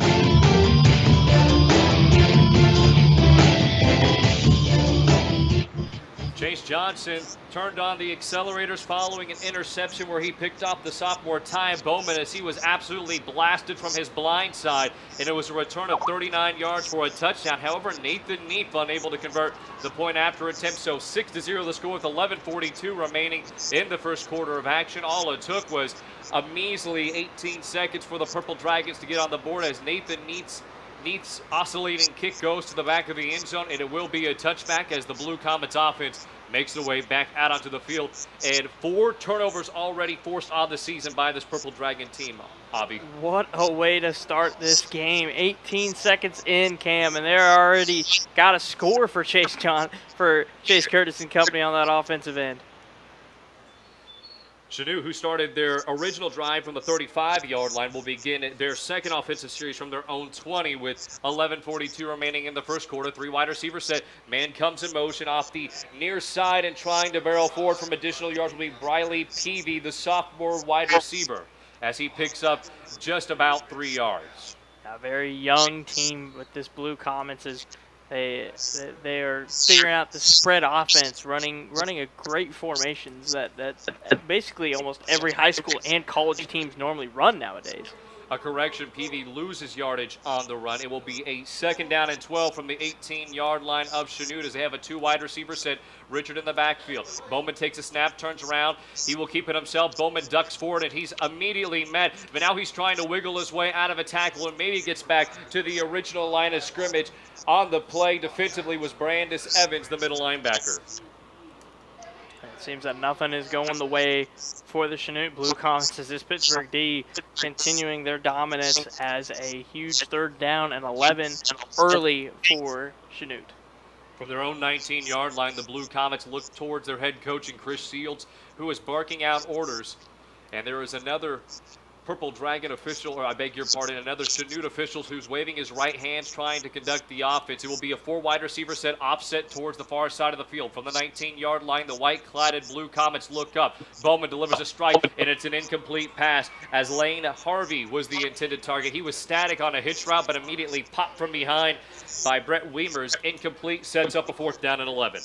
Chase Johnson turned on the accelerators following an interception where he picked off the sophomore Ty Bowman as he was absolutely blasted from his blind side, and it was a return of 39 yards for a touchdown. However, Nathan Neef unable to convert the point after attempt, so 6-0 the score with 11:42 remaining in the first quarter of action. All it took was a measly 18 seconds for the Purple Dragons to get on the board as Nathan Neef's oscillating kick goes to the back of the end zone, and it will be a touchback as the Blue Comets offense makes their way back out onto the field. And 4 turnovers already forced on the season by this Purple Dragon team, Avi. What a way to start this game. 18 seconds in, Cam, and they're already got a score for Chase Curtis and company on that offensive end. Chanute, who started their original drive from the 35-yard line, will begin their second offensive series from their own 20 with 11:42 remaining in the first quarter. 3 wide receiver set. Man comes in motion off the near side and trying to barrel forward from additional yards will be Briley Peavy, the sophomore wide receiver, as he picks up just about 3 yards. A very young team with this Blue Comets is They are figuring out the spread offense, running a great formations that basically almost every high school and college teams normally run nowadays. A correction, Peavy loses yardage on the run. It will be a 2nd down and 12 from the 18-yard line of Chanute as they have a 2 wide receiver set. Richard in the backfield. Bowman takes a snap, turns around. He will keep it himself. Bowman ducks forward, and he's immediately met. But now he's trying to wiggle his way out of a tackle and maybe gets back to the original line of scrimmage. On the play defensively was Brandis Evans, the middle linebacker. It seems that nothing is going the way for the Chanute Blue Comets as this Pittsburgh D continuing their dominance as a huge 3rd down and 11 early for Chanute. From their own 19-yard line, the Blue Comets look towards their head coach, Chris Shields, who is barking out orders. And there is another Purple Dragon official, or I beg your pardon, another Chanute official who's waving his right hand trying to conduct the offense. It will be a 4 wide receiver set offset towards the far side of the field. From the 19-yard line, the white-cladded Blue Comets look up. Bowman delivers a strike, and it's an incomplete pass as Lane Harvey was the intended target. He was static on a hitch route, but immediately popped from behind by Brett Weimer's. Incomplete, sets up a 4th down and 11.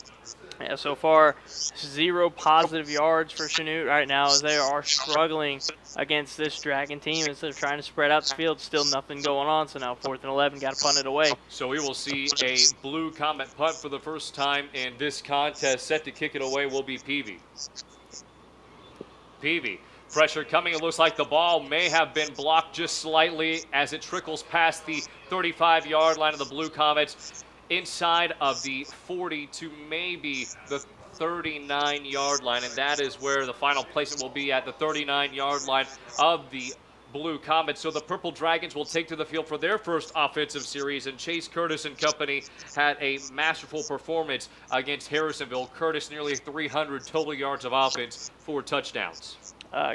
Yeah, so far, 0 positive yards for Chanute right now as they are struggling against this Dragon team. Instead of trying to spread out the field, still nothing going on. So now 4th and 11, got to punt it away. So we will see a Blue Comet punt for the first time in this contest. Set to kick it away will be Peavy. Peavy. Pressure coming. It looks like the ball may have been blocked just slightly as it trickles past the 35-yard line of the Blue Comets. Inside of the 40 to maybe the 39-yard line, and that is where the final placement will be, at the 39-yard line of the Blue Comets. So the Purple Dragons will take to the field for their first offensive series, and Chase Curtis and company had a masterful performance against Harrisonville. Curtis nearly 300 total yards of offense, 4 touchdowns.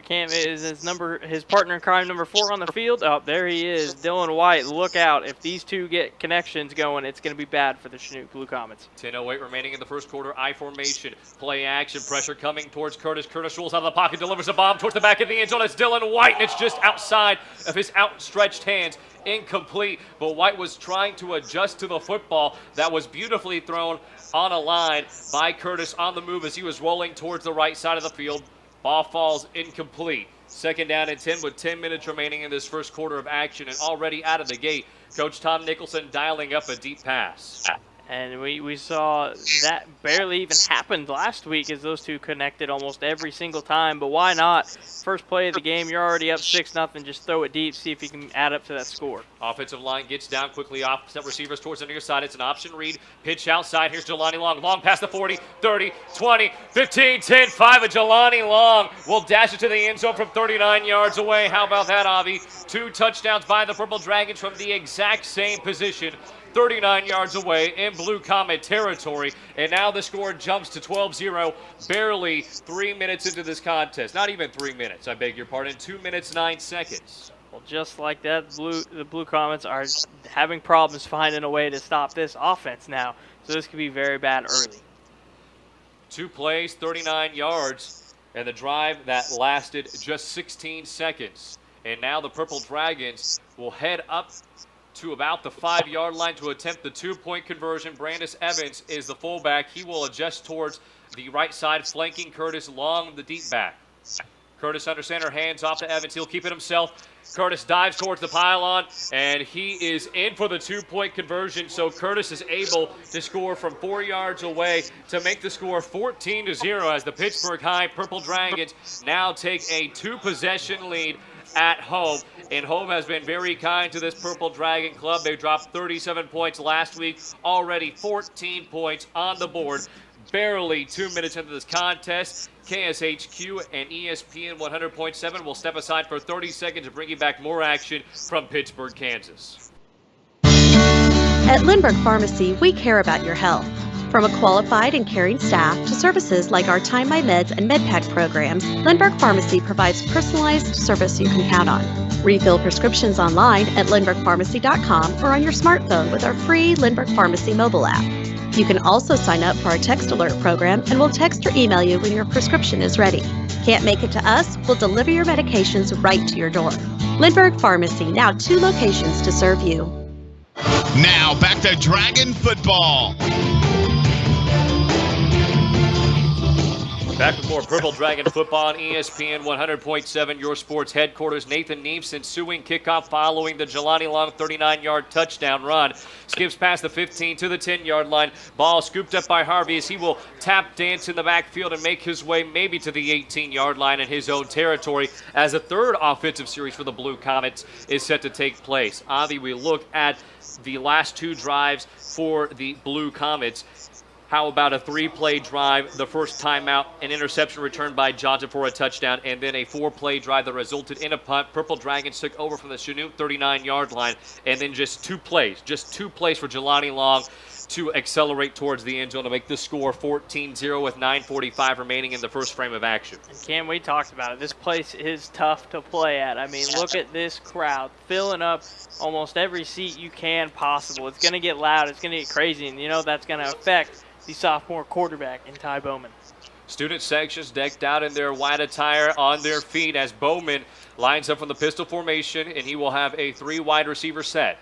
Cam is his partner in crime number 4 on the field. Oh, there he is, Dylan White. Look out! If these two get connections going, it's going to be bad for the Chanute Blue Comets. 10:08 remaining in the first quarter. I formation, play action, pressure coming towards Curtis. Curtis rolls out of the pocket, delivers a bomb towards the back of the end zone. It's Dylan White, and it's just outside of his outstretched hands. Incomplete, but White was trying to adjust to the football that was beautifully thrown on a line by Curtis on the move as he was rolling towards the right side of the field. Ball falls incomplete. 2nd down and 10 with 10 minutes remaining in this first quarter of action, and already out of the gate, Coach Tom Nicholson dialing up a deep pass. And we saw that barely even happened last week as those two connected almost every single time. But why not? First play of the game, you're already up 6-0. Just throw it deep, see if you can add up to that score. Offensive line gets down quickly. Opposite receivers towards the near side. It's an option read. Pitch outside. Here's Jelani Long. Long past the 40, 30, 20, 15, 10, 5. And Jelani Long will dash it to the end zone from 39 yards away. How about that, Avi? 2 touchdowns by the Purple Dragons from the exact same position. 39 yards away in Blue Comet territory. And now the score jumps to 12-0, barely 3 minutes into this contest. Not even 3 minutes, I beg your pardon. 2 minutes, 9 seconds. Well, just like that, the Blue Comets are having problems finding a way to stop this offense now. So this could be very bad early. 2 plays, 39 yards, and the drive that lasted just 16 seconds. And now the Purple Dragons will head up to about the 5-yard line to attempt the 2-point conversion. Brandis Evans is the fullback. He will adjust towards the right side, flanking Curtis Long, the deep back. Curtis under center, hands off to Evans. He'll keep it himself. Curtis dives towards the pylon, and he is in for the 2-point conversion. So Curtis is able to score from 4 yards away to make the score 14-0 as the Pittsburg High Purple Dragons now take a 2-possession lead at home. And home has been very kind to this Purple Dragon club. They dropped 37 points last week, already 14 points on the board. Barely 2 minutes into this contest, KSHQ and ESPN 100.7 will step aside for 30 seconds to bring you back more action from Pittsburg, Kansas. At Lindbergh Pharmacy, we care about your health. From a qualified and caring staff to services like our Time My Meds and MedPack programs, Lindbergh Pharmacy provides personalized service you can count on. Refill prescriptions online at lindberghpharmacy.com or on your smartphone with our free Lindbergh Pharmacy mobile app. You can also sign up for our text alert program and we'll text or email you when your prescription is ready. Can't make it to us? We'll deliver your medications right to your door. Lindbergh Pharmacy, now 2 locations to serve you. Now back to Dragon football. Back with more Purple Dragon football on ESPN 100.7, your sports headquarters. Nathan Neves ensuing kickoff following the Jelani Long 39-yard touchdown run. Skips past the 15 to the 10-yard line. Ball scooped up by Harvey as he will tap dance in the backfield and make his way maybe to the 18-yard line in his own territory as a third offensive series for the Blue Comets is set to take place. Avi, we look at the last 2 drives for the Blue Comets. How about a 3-play drive, the first timeout, an interception returned by Johnson for a touchdown, and then a 4-play drive that resulted in a punt. Purple Dragons took over from the Chanute 39-yard line, and then just 2 plays for Jelani Long to accelerate towards the end zone to make the score 14-0 with 9:45 remaining in the first frame of action. And Cam, we talked about it. This place is tough to play at. I mean, look at this crowd filling up almost every seat you can possible. It's going to get loud. It's going to get crazy, and you know that's going to affect the sophomore quarterback in Ty Bowman. Student sections decked out in their white attire on their feet as Bowman lines up from the pistol formation, and he will have a 3 wide receiver set.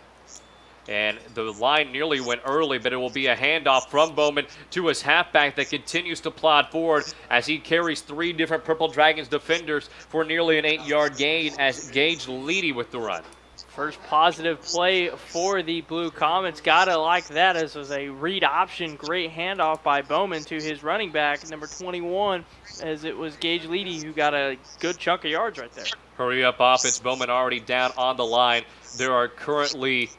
And the line nearly went early, but it will be a handoff from Bowman to his halfback that continues to plod forward as he carries 3 different Purple Dragons defenders for nearly an 8-yard gain as Gage Leedy with the run. First positive play for the Blue Comets. Gotta like that as was a read option. Great handoff by Bowman to his running back, number 21, as it was Gage Leedy who got a good chunk of yards right there. Hurry up offense. Bowman already down on the line. There are currently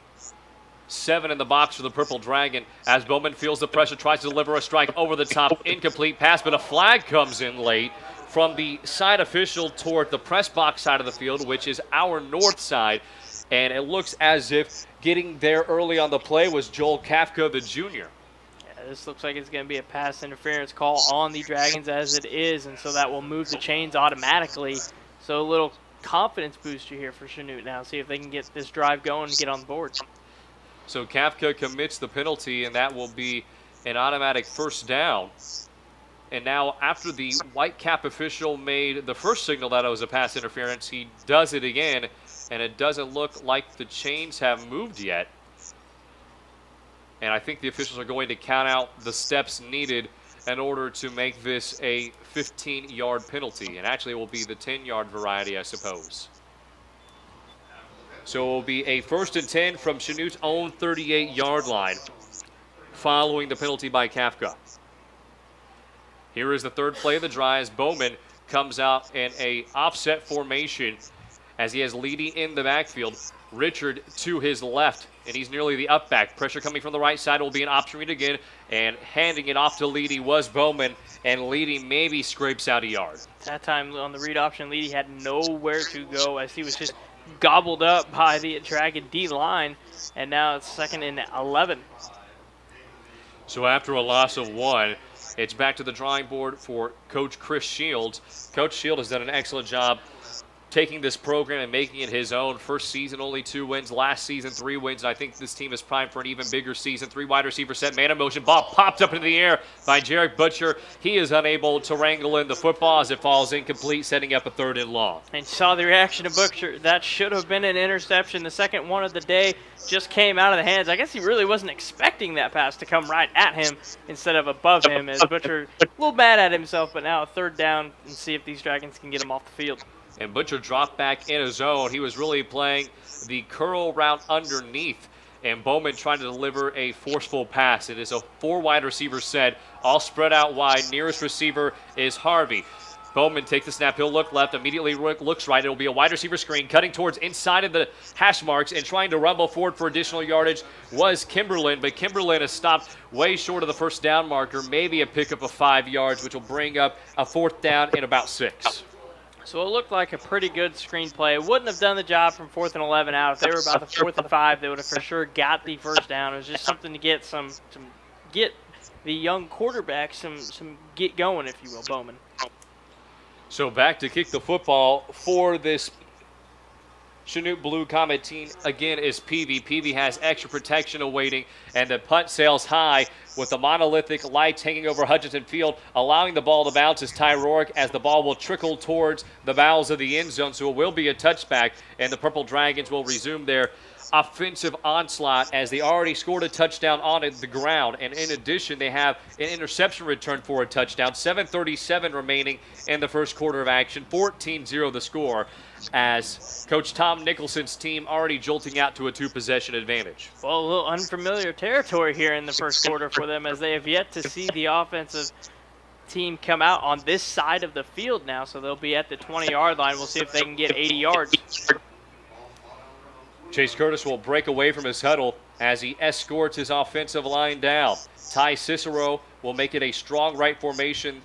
7 in the box for the Purple Dragon as Bowman feels the pressure, tries to deliver a strike over the top. Incomplete pass, but a flag comes in late. from the side official toward the press box side of the field, which is our north side. And it looks as if getting there early on the play was Joel Kafka, the junior. Yeah, this looks like it's going to be a pass interference call on the Dragons as it is, and so that will move the chains automatically. So a little confidence booster here for Chanute now. See if they can get this drive going and get on the board. So Kafka commits the penalty, and that will be an automatic first down. And now after the white cap official made the first signal that it was a pass interference, he does it again, and it doesn't look like the chains have moved yet. And I think the officials are going to count out the steps needed in order to make this a 15-yard penalty. And actually it will be the 10-yard variety, I suppose. So it will be a 1st and 10 from Chanute's own 38-yard line following the penalty by Kafka. Here is the third play of the drive as Bowman comes out in a offset formation as he has Leedy in the backfield. Richard to his left, and he's nearly the up back. Pressure coming from the right side will be an option read again, and handing it off to Leedy was Bowman, and Leedy maybe scrapes out a yard. That time on the read option, Leedy had nowhere to go as he was just gobbled up by the Dragon D-line, and now it's 2nd and 11. So after a loss of 1, it's back to the drawing board for Coach Chris Shields. Coach Shields has done an excellent job taking this program and making it his own. First season, only 2 wins. Last season, 3 wins. And I think this team is primed for an even bigger season. 3 wide receiver set, man in motion. Ball popped up into the air by Jarek Butcher. He is unable to wrangle in the football as it falls incomplete, setting up a 3rd and long. And saw the reaction of Butcher. That should have been an interception. The second one of the day just came out of the hands. I guess he really wasn't expecting that pass to come right at him instead of above him, as Butcher a little mad at himself, but now a 3rd down and see if these Dragons can get him off the field. And Butcher dropped back in his zone. He was really playing the curl route underneath, and Bowman trying to deliver a forceful pass. It is a 4 wide receiver set, all spread out wide. Nearest receiver is Harvey. Bowman takes the snap. He'll look left, immediately looks right. It'll be a wide receiver screen, cutting towards inside of the hash marks and trying to rumble forward for additional yardage was Kimberlin, but Kimberlin has stopped way short of the first down marker, maybe a pickup of 5 yards, which will bring up a 4th down and about 6. So it looked like a pretty good screenplay. It wouldn't have done the job from 4th and 11 out. If they were about the 4th and 5, they would have for sure got the first down. It was just something to get get the young quarterback some get going, if you will, Bowman. So back to kick the football for this Chanute Blue Comet team again is Peavy. Peavy has extra protection awaiting, and the punt sails high with the monolithic lights hanging over Hutchinson Field, allowing the ball to bounce is Ty Rourke as the ball will trickle towards the bowels of the end zone. So it will be a touchback, and the Purple Dragons will resume their offensive onslaught as they already scored a touchdown on the ground. And in addition, they have an interception return for a touchdown. 7:37 remaining in the first quarter of action. 14-0 the score as Coach Tom Nicholson's team already jolting out to a 2-possession advantage. Well, a little unfamiliar territory here in the first quarter for them as they have yet to see the offensive team come out on this side of the field now. So they'll be at the 20-yard line. We'll see if they can get 80 yards. Chase Curtis will break away from his huddle as he escorts his offensive line down. Ty Cicero will make it a strong right formation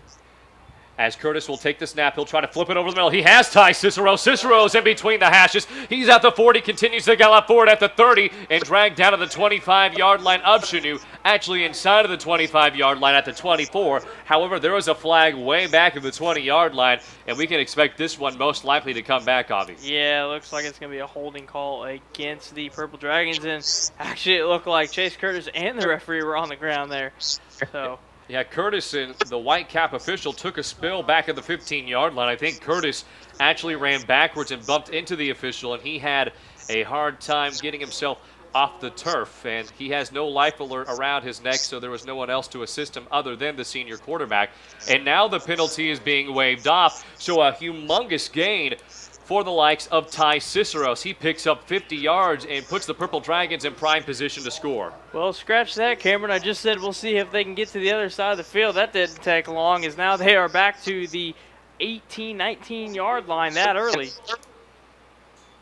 as Curtis will take the snap. He'll try to flip it over the middle. He has Ty Cicero. Cicero's in between the hashes. He's at the 40, continues to gallop forward at the 30, and dragged down to the 25-yard line of Chanute, actually inside of the 25-yard line at the 24. However, there was a flag way back of the 20-yard line, and we can expect this one most likely to come back, Avi. Yeah, it looks like it's going to be a holding call against the Purple Dragons, and actually it looked like Chase Curtis and the referee were on the ground there. So yeah, Curtis and the white cap official took a spill back at the 15-yard line. I think Curtis actually ran backwards and bumped into the official, and he had a hard time getting himself off the turf, and he has no life alert around his neck, so there was no one else to assist him other than the senior quarterback. And now the penalty is being waved off, so a humongous gain for the likes of Ty Cicero. He picks up 50 yards and puts the Purple Dragons in prime position to score. Well, scratch that, Cameron. I just said we'll see if they can get to the other side of the field. That didn't take long, as now they are back to the 18, 19-yard line that early.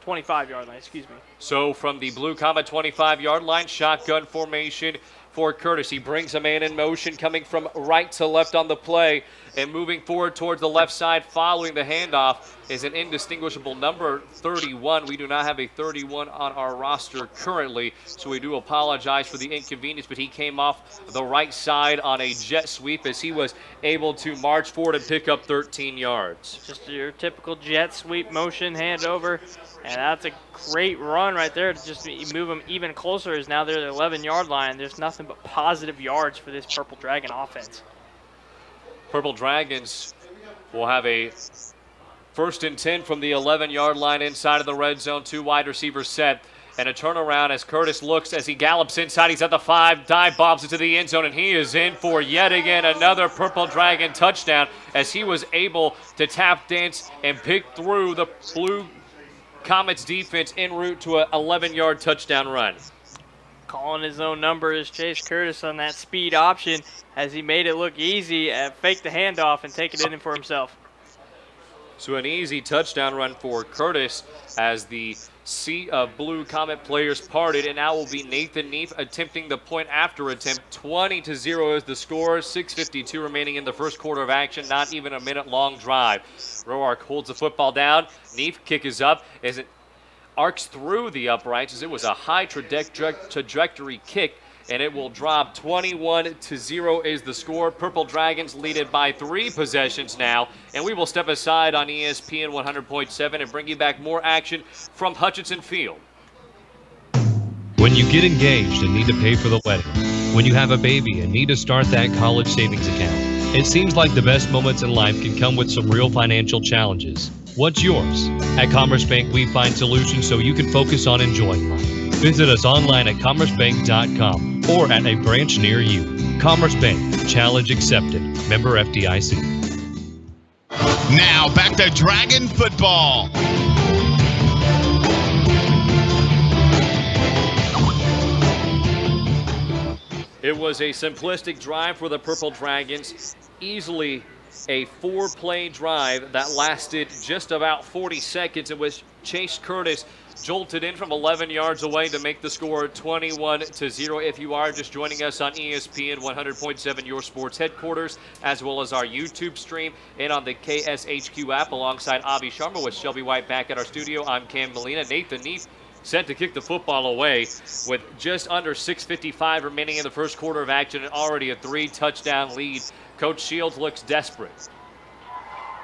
25-yard line, excuse me. So from the Blue Comet 25-yard line, shotgun formation for Curtis. He brings a man in motion coming from right to left on the play, and moving forward towards the left side following the handoff is an indistinguishable number 31. We do not have a 31 on our roster currently, so we do apologize for the inconvenience, but he came off the right side on a jet sweep as he was able to march forward and pick up 13 yards. Just your typical jet sweep motion, handover, and that's a great run right there to just move them even closer as now they're at the 11-yard line. There's nothing but positive yards for this Purple Dragon offense. Purple Dragons will have a 1st and 10 from the 11-yard line inside of the red zone. 2 wide receivers set. And a turnaround as Curtis looks as he gallops inside. He's at the 5, dive bombs into the end zone, and he is in for yet again another Purple Dragon touchdown as he was able to tap dance and pick through the Blue Comets defense en route to an 11-yard touchdown run. Calling his own number is Chase Curtis on that speed option as he made it look easy, fake the handoff and take it in for himself. So an easy touchdown run for Curtis as the sea of Blue Comet players parted, and now will be Nathan Neef attempting the point after attempt. 20-0 is the score. 6:52 remaining in the first quarter of action. Not even a minute-long drive. Roark holds the football down. Neef kick is up as it arcs through the uprights as it was a high trajectory kick, and it will drop. 21-0 is the score. Purple Dragons lead it by 3 possessions now, and we will step aside on ESPN 100.7 and bring you back more action from Hutchinson Field. When you get engaged and need to pay for the wedding, when you have a baby and need to start that college savings account, it seems like the best moments in life can come with some real financial challenges. What's yours? At Commerce Bank, we find solutions so you can focus on enjoying life. Visit us online at commercebank.com or at a branch near you. Commerce Bank, challenge accepted. Member FDIC. Now back to Dragon football. It was a simplistic drive for the Purple Dragons. Easily a 4-play drive that lasted just about 40 seconds, in which Chase Curtis jolted in from 11 yards away to make the score 21-0. If you are just joining us on ESPN 100.7, your sports headquarters, as well as our YouTube stream and on the KSHQ app, alongside Avi Sharma with Shelby White back at our studio, I'm Cam Molina. Nathan Neef set to kick the football away with just under 6:55 remaining in the first quarter of action and already a 3-touchdown lead. Coach Shields looks desperate.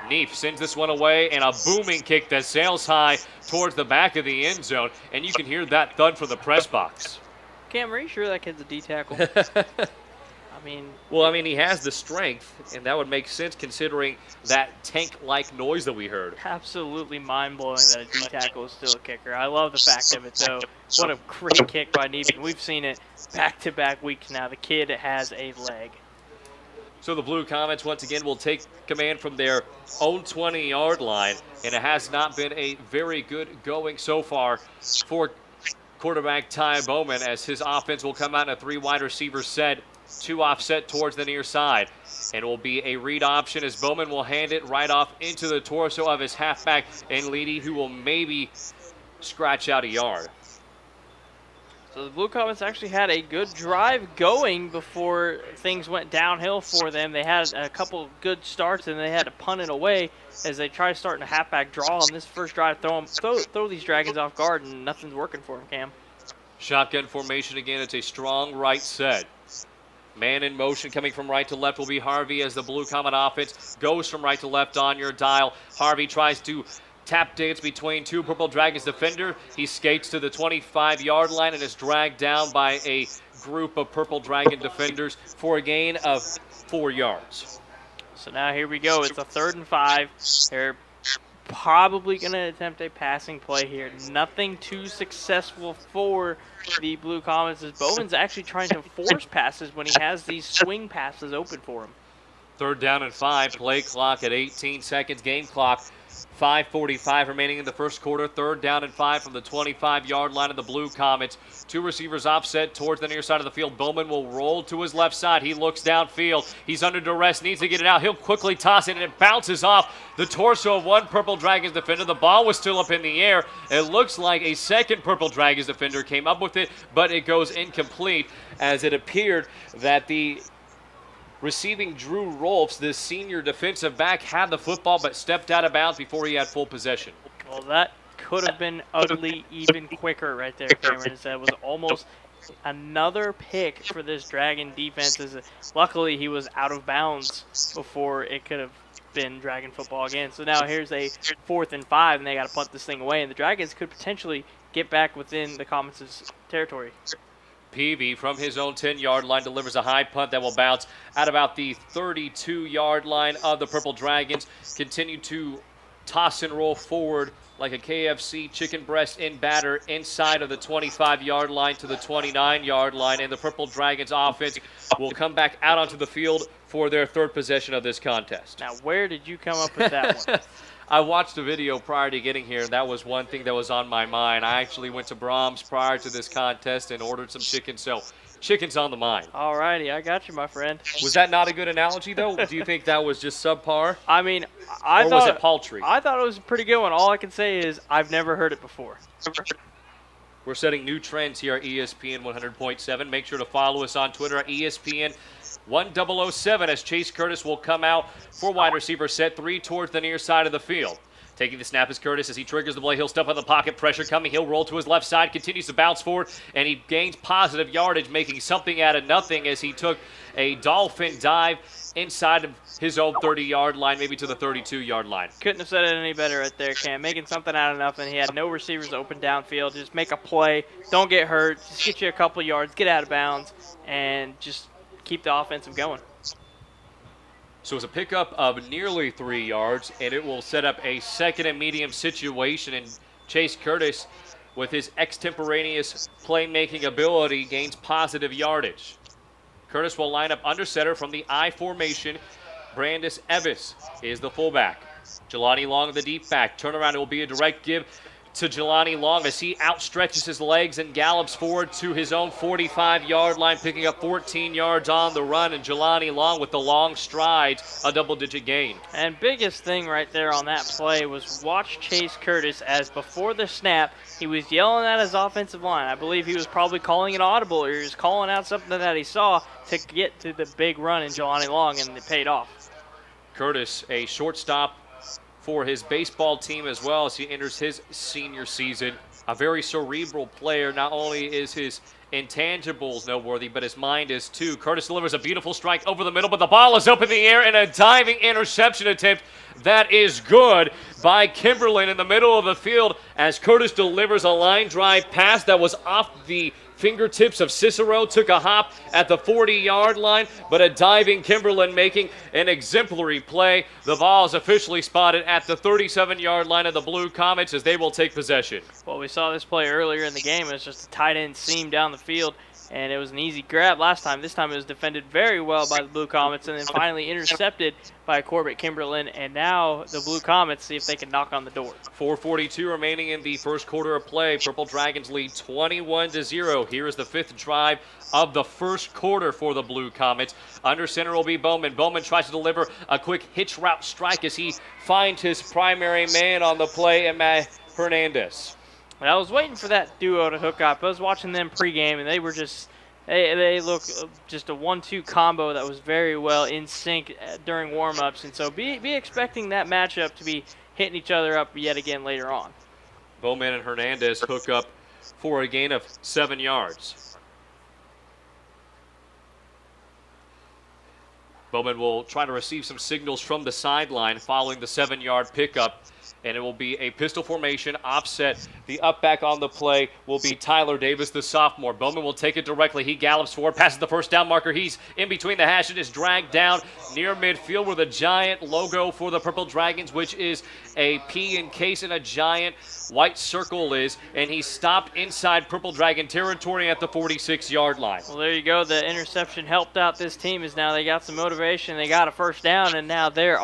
Neef sends this one away, and a booming kick that sails high towards the back of the end zone, and you can hear that thud from the press box. Cam, are you sure that kid's a D-tackle? Well, he has the strength, and that would make sense considering that tank-like noise that we heard. Absolutely mind-blowing that a D-tackle is still a kicker. I love the fact of it, though. What a great kick by Neef, and we've seen it back-to-back weeks now. The kid has a leg. So the Blue Comets, once again, will take command from their own 20-yard line, and it has not been a very good going so far for quarterback Ty Bowman, as his offense will come out in a 3 wide receiver set, 2 offset towards the near side. And it will be a read option as Bowman will hand it right off into the torso of his halfback, and Leedy, who will maybe scratch out a yard. So the Blue Comets actually had a good drive going before things went downhill for them. They had a couple good starts, and they had to punt it away as they try starting a halfback draw on this first drive. Throw these Dragons off guard, and nothing's working for them, Cam. Shotgun formation again. It's a strong right set. Man in motion coming from right to left will be Harvey as the Blue Comet offense goes from right to left on your dial. Harvey tries to tap dance between 2 Purple Dragons defender. He skates to the 25-yard line and is dragged down by a group of Purple Dragon defenders for a gain of 4 yards. So now here we go. It's a 3rd and 5. They're probably going to attempt a passing play here. Nothing too successful for the Blue Comets as Bowman's actually trying to force passes when he has these swing passes open for him. 3rd down and 5. Play clock at 18 seconds. Game clock 5:45 remaining in the first quarter. 3rd down and 5 from the 25-yard line of the Blue Comets. 2 receivers offset towards the near side of the field. Bowman will roll to his left side. He looks downfield. He's under duress, needs to get it out. He'll quickly toss it, and it bounces off the torso of one Purple Dragons defender. The ball was still up in the air. It looks like a second Purple Dragons defender came up with it, but it goes incomplete, as it appeared that the receiving Drew Rolfs, this senior defensive back, had the football but stepped out of bounds before he had full possession. Well, that could have been ugly even quicker right there, Cameron. That was almost another pick for this Dragon defense. Luckily, he was out of bounds before it could have been Dragon football again. So now here's a 4th and 5, and they got to punt this thing away. And the Dragons could potentially get back within the Comets' territory. Peavy from his own 10-yard line delivers a high punt that will bounce at about the 32-yard line of the Purple Dragons. Continue to toss and roll forward like a KFC chicken breast in batter inside of the 25-yard line to the 29-yard line. And the Purple Dragons offense will come back out onto the field for their 3rd possession of this contest. Now, where did you come up with that one? I watched the video prior to getting here. That was one thing that was on my mind. I actually went to Brahms prior to this contest and ordered some chicken, so chicken's on the mind. All righty, I got you, my friend. Was that not a good analogy, though? Do you think that was just subpar? I mean, or was it paltry? I thought it was a pretty good one. All I can say is I've never heard it before. We're setting new trends here at ESPN 100.7. Make sure to follow us on Twitter at ESPN 1007 as Chase Curtis will come out for wide receiver set 3 towards the near side of the field. Taking the snap is Curtis as he triggers the play. He'll step on the pocket, pressure coming. He'll roll to his left side, continues to bounce forward, and he gains positive yardage, making something out of nothing as he took a dolphin dive inside of his own 30-yard line, maybe to the 32-yard line. Couldn't have said it any better right there, Cam. Making something out of nothing. He had no receivers open downfield. Just make a play. Don't get hurt. Just get you a couple yards, get out of bounds, and just keep the offensive going. So it's a pickup of nearly 3 yards, and it will set up a 2nd and medium situation. And Chase Curtis, with his extemporaneous playmaking ability, gains positive yardage. Curtis will line up under center from the I formation. Brandis Evis is the fullback. Jelani Long, the deep back. Turnaround, it will be a direct give to Jelani Long as he outstretches his legs and gallops forward to his own 45-yard line, picking up 14 yards on the run. And Jelani Long with the long strides, a double-digit gain. And biggest thing right there on that play was watch Chase Curtis as before the snap, he was yelling at his offensive line. I believe he was probably calling an audible, or he was calling out something that he saw to get to the big run in Jelani Long, and it paid off. Curtis, a shortstop for his baseball team as well as he enters his senior season. A very cerebral player. Not only is his intangibles noteworthy, but his mind is too. Curtis delivers a beautiful strike over the middle, but the ball is up in the air and a diving interception attempt that is good by Kimberlin in the middle of the field as Curtis delivers a line drive pass that was off the fingertips of Cicero, took a hop at the 40-yard line, but a diving Kimberlin making an exemplary play. The ball is officially spotted at the 37-yard line of the Blue Comets as they will take possession. Well, we saw this play earlier in the game. It was just a tight end seam down the field, and it was an easy grab last time. This time it was defended very well by the Blue Comets and then finally intercepted by Corbett Kimberlin. And now the Blue Comets see if they can knock on the door. 4:42 remaining in the first quarter of play. Purple Dragons lead 21-0. Here is the 5th drive of the first quarter for the Blue Comets. Under center will be Bowman. Bowman tries to deliver a quick hitch route strike as he finds his primary man on the play, Emma Hernandez. And I was waiting for that duo to hook up. I was watching them pregame, and they were just they look just a 1-2 combo that was very well in sync during warm-ups. And so be expecting that matchup to be hitting each other up yet again later on. Bowman and Hernandez hook up for a gain of 7 yards. Bowman will try to receive some signals from the sideline following the 7-yard pickup. And it will be a pistol formation, offset. The up back on the play will be Tyler Davis, the sophomore. Bowman will take it directly. He gallops forward, passes the first down marker. He's in between the hash and is dragged down near midfield where the giant logo for the Purple Dragons, which is a P in case and a giant white circle is. And he stopped inside Purple Dragon territory at the 46-yard line. Well, there you go. The interception helped out this team as now they got some motivation. They got a first down, and now they're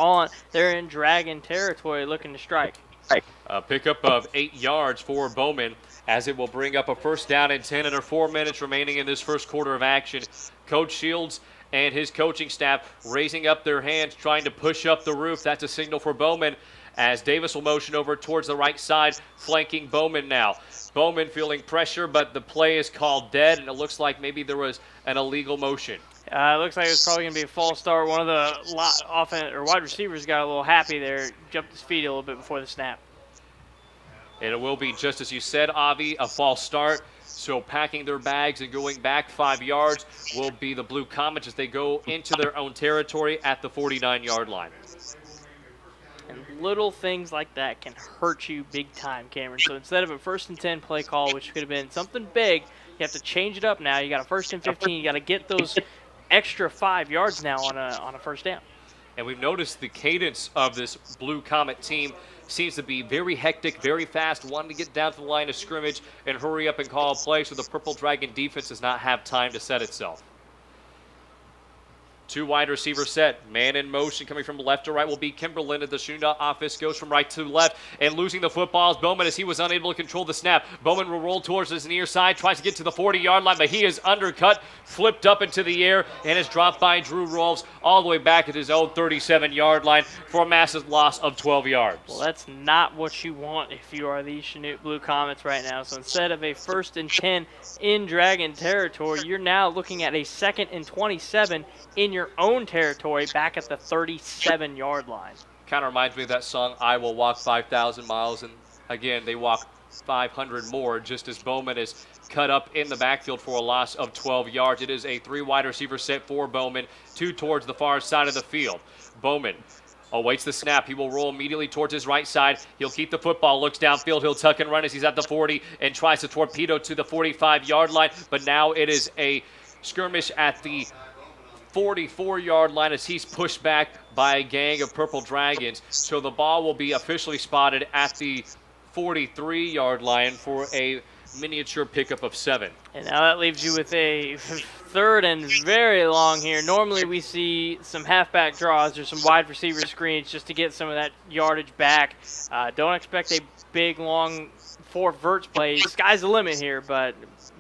in Dragon territory looking to strike. A pickup of 8 yards for Bowman, as it will bring up a first down and 10 under 4 minutes remaining in this first quarter of action. Coach Shields and his coaching staff raising up their hands, trying to push up the roof. That's a signal for Bowman, as Davis will motion over towards the right side, flanking Bowman now. Bowman feeling pressure, but the play is called dead, and it looks like maybe there was an illegal motion. It looks like it was probably going to be a false start. One of the wide receivers got a little happy there, jumped his feet a little bit before the snap. And it will be, just as you said, Avi, a false start. So packing their bags and going back 5 yards will be the Blue Comets as they go into their own territory at the 49-yard line. And little things like that can hurt you big time, Cameron. So instead of a 1st and 10 play call, which could have been something big, you have to change it up now. You got a 1st and 15. You got to get those extra 5 yards now on a first down. And we've noticed the cadence of this Blue Comet team seems to be very hectic, very fast, wanting to get down to the line of scrimmage and hurry up and call a play, so the Purple Dragon defense does not have time to set itself. 2 wide receiver set, man in motion coming from left to right will be Kimberlin at the Chanute office, goes from right to left and losing the football is Bowman as he was unable to control the snap. Bowman will roll towards his near side, tries to get to the 40-yard line, but he is undercut, flipped up into the air, and is dropped by Drew Rolfs all the way back at his own 37-yard line for a massive loss of 12 yards. Well, that's not what you want if you are the Chanute Blue Comets right now. So instead of a 1st and 10 in Dragon territory, you're now looking at a 2nd and 27 in your own territory back at the 37-yard line. Kind of reminds me of that song, I Will Walk 5,000 Miles, and again, they walk 500 more just as Bowman is cut up in the backfield for a loss of 12 yards. It is a 3 wide receiver set for Bowman, 2 towards the far side of the field. Bowman awaits the snap. He will roll immediately towards his right side. He'll keep the football, looks downfield. He'll tuck and run as he's at the 40 and tries to torpedo to the 45-yard line, but now it is a skirmish at the 44-yard line as he's pushed back by a gang of Purple Dragons. So the ball will be officially spotted at the 43-yard line for a miniature pickup of 7. And now that leaves you with a 3rd and very long here. Normally we see some halfback draws or some wide receiver screens just to get some of that yardage back. Don't expect a big, long 4 verts play. Sky's the limit here, but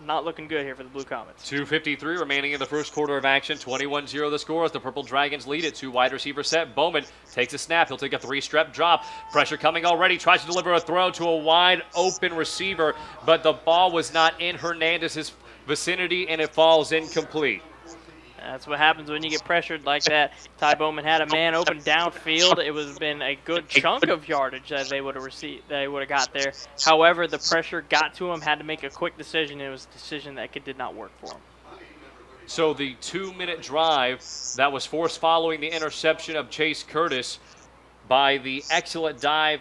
not looking good here for the Blue Comets. 2:53 remaining in the first quarter of action. 21-0 the score as the Purple Dragons lead it. 2 wide receiver set. Bowman takes a snap. He'll take a 3-step drop. Pressure coming already. Tries to deliver a throw to a wide open receiver, but the ball was not in Hernandez's vicinity and it falls incomplete. That's what happens when you get pressured like that. Ty Bowman had a man open downfield. It was been a good chunk of yardage that they would have received, that they would have got there. However, the pressure got to him, had to make a quick decision. It was a decision that did not work for him. So the 2-minute drive that was forced following the interception of Chase Curtis by the excellent dive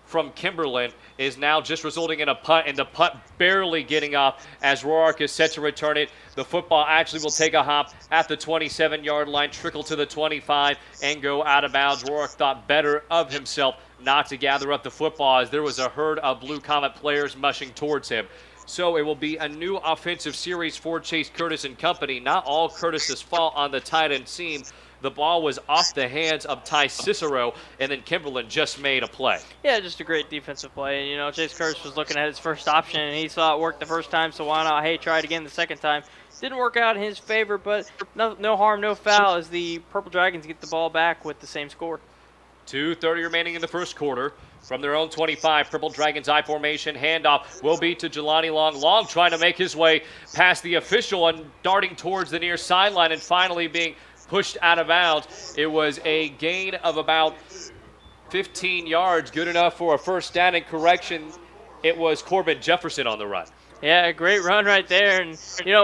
from Kimberlin is now just resulting in a punt, and the punt barely getting off as Roark is set to return it. The football actually will take a hop at the 27-yard line, trickle to the 25, and go out of bounds. Roark thought better of himself not to gather up the football as there was a herd of Blue Comet players mushing towards him. So it will be a new offensive series for Chase Curtis and company. Not all Curtis's fault on the tight end seam. The ball was off the hands of Ty Cicero, and then Kimberlin just made a play. Yeah, just a great defensive play. And, Chase Curtis was looking at his first option, and he saw it work the first time, so why not, hey, try it again the second time. Didn't work out in his favor, but no harm, no foul as the Purple Dragons get the ball back with the same score. 2:30 remaining in the first quarter. From their own 25, Purple Dragons I formation. Handoff will be to Jelani Long. Long trying to make his way past the official and darting towards the near sideline and finally being pushed out of bounds. It was a gain of about 15 yards, good enough for a first down. And correction, it was Corbin Jefferson on the run. Yeah, a great run right there. And,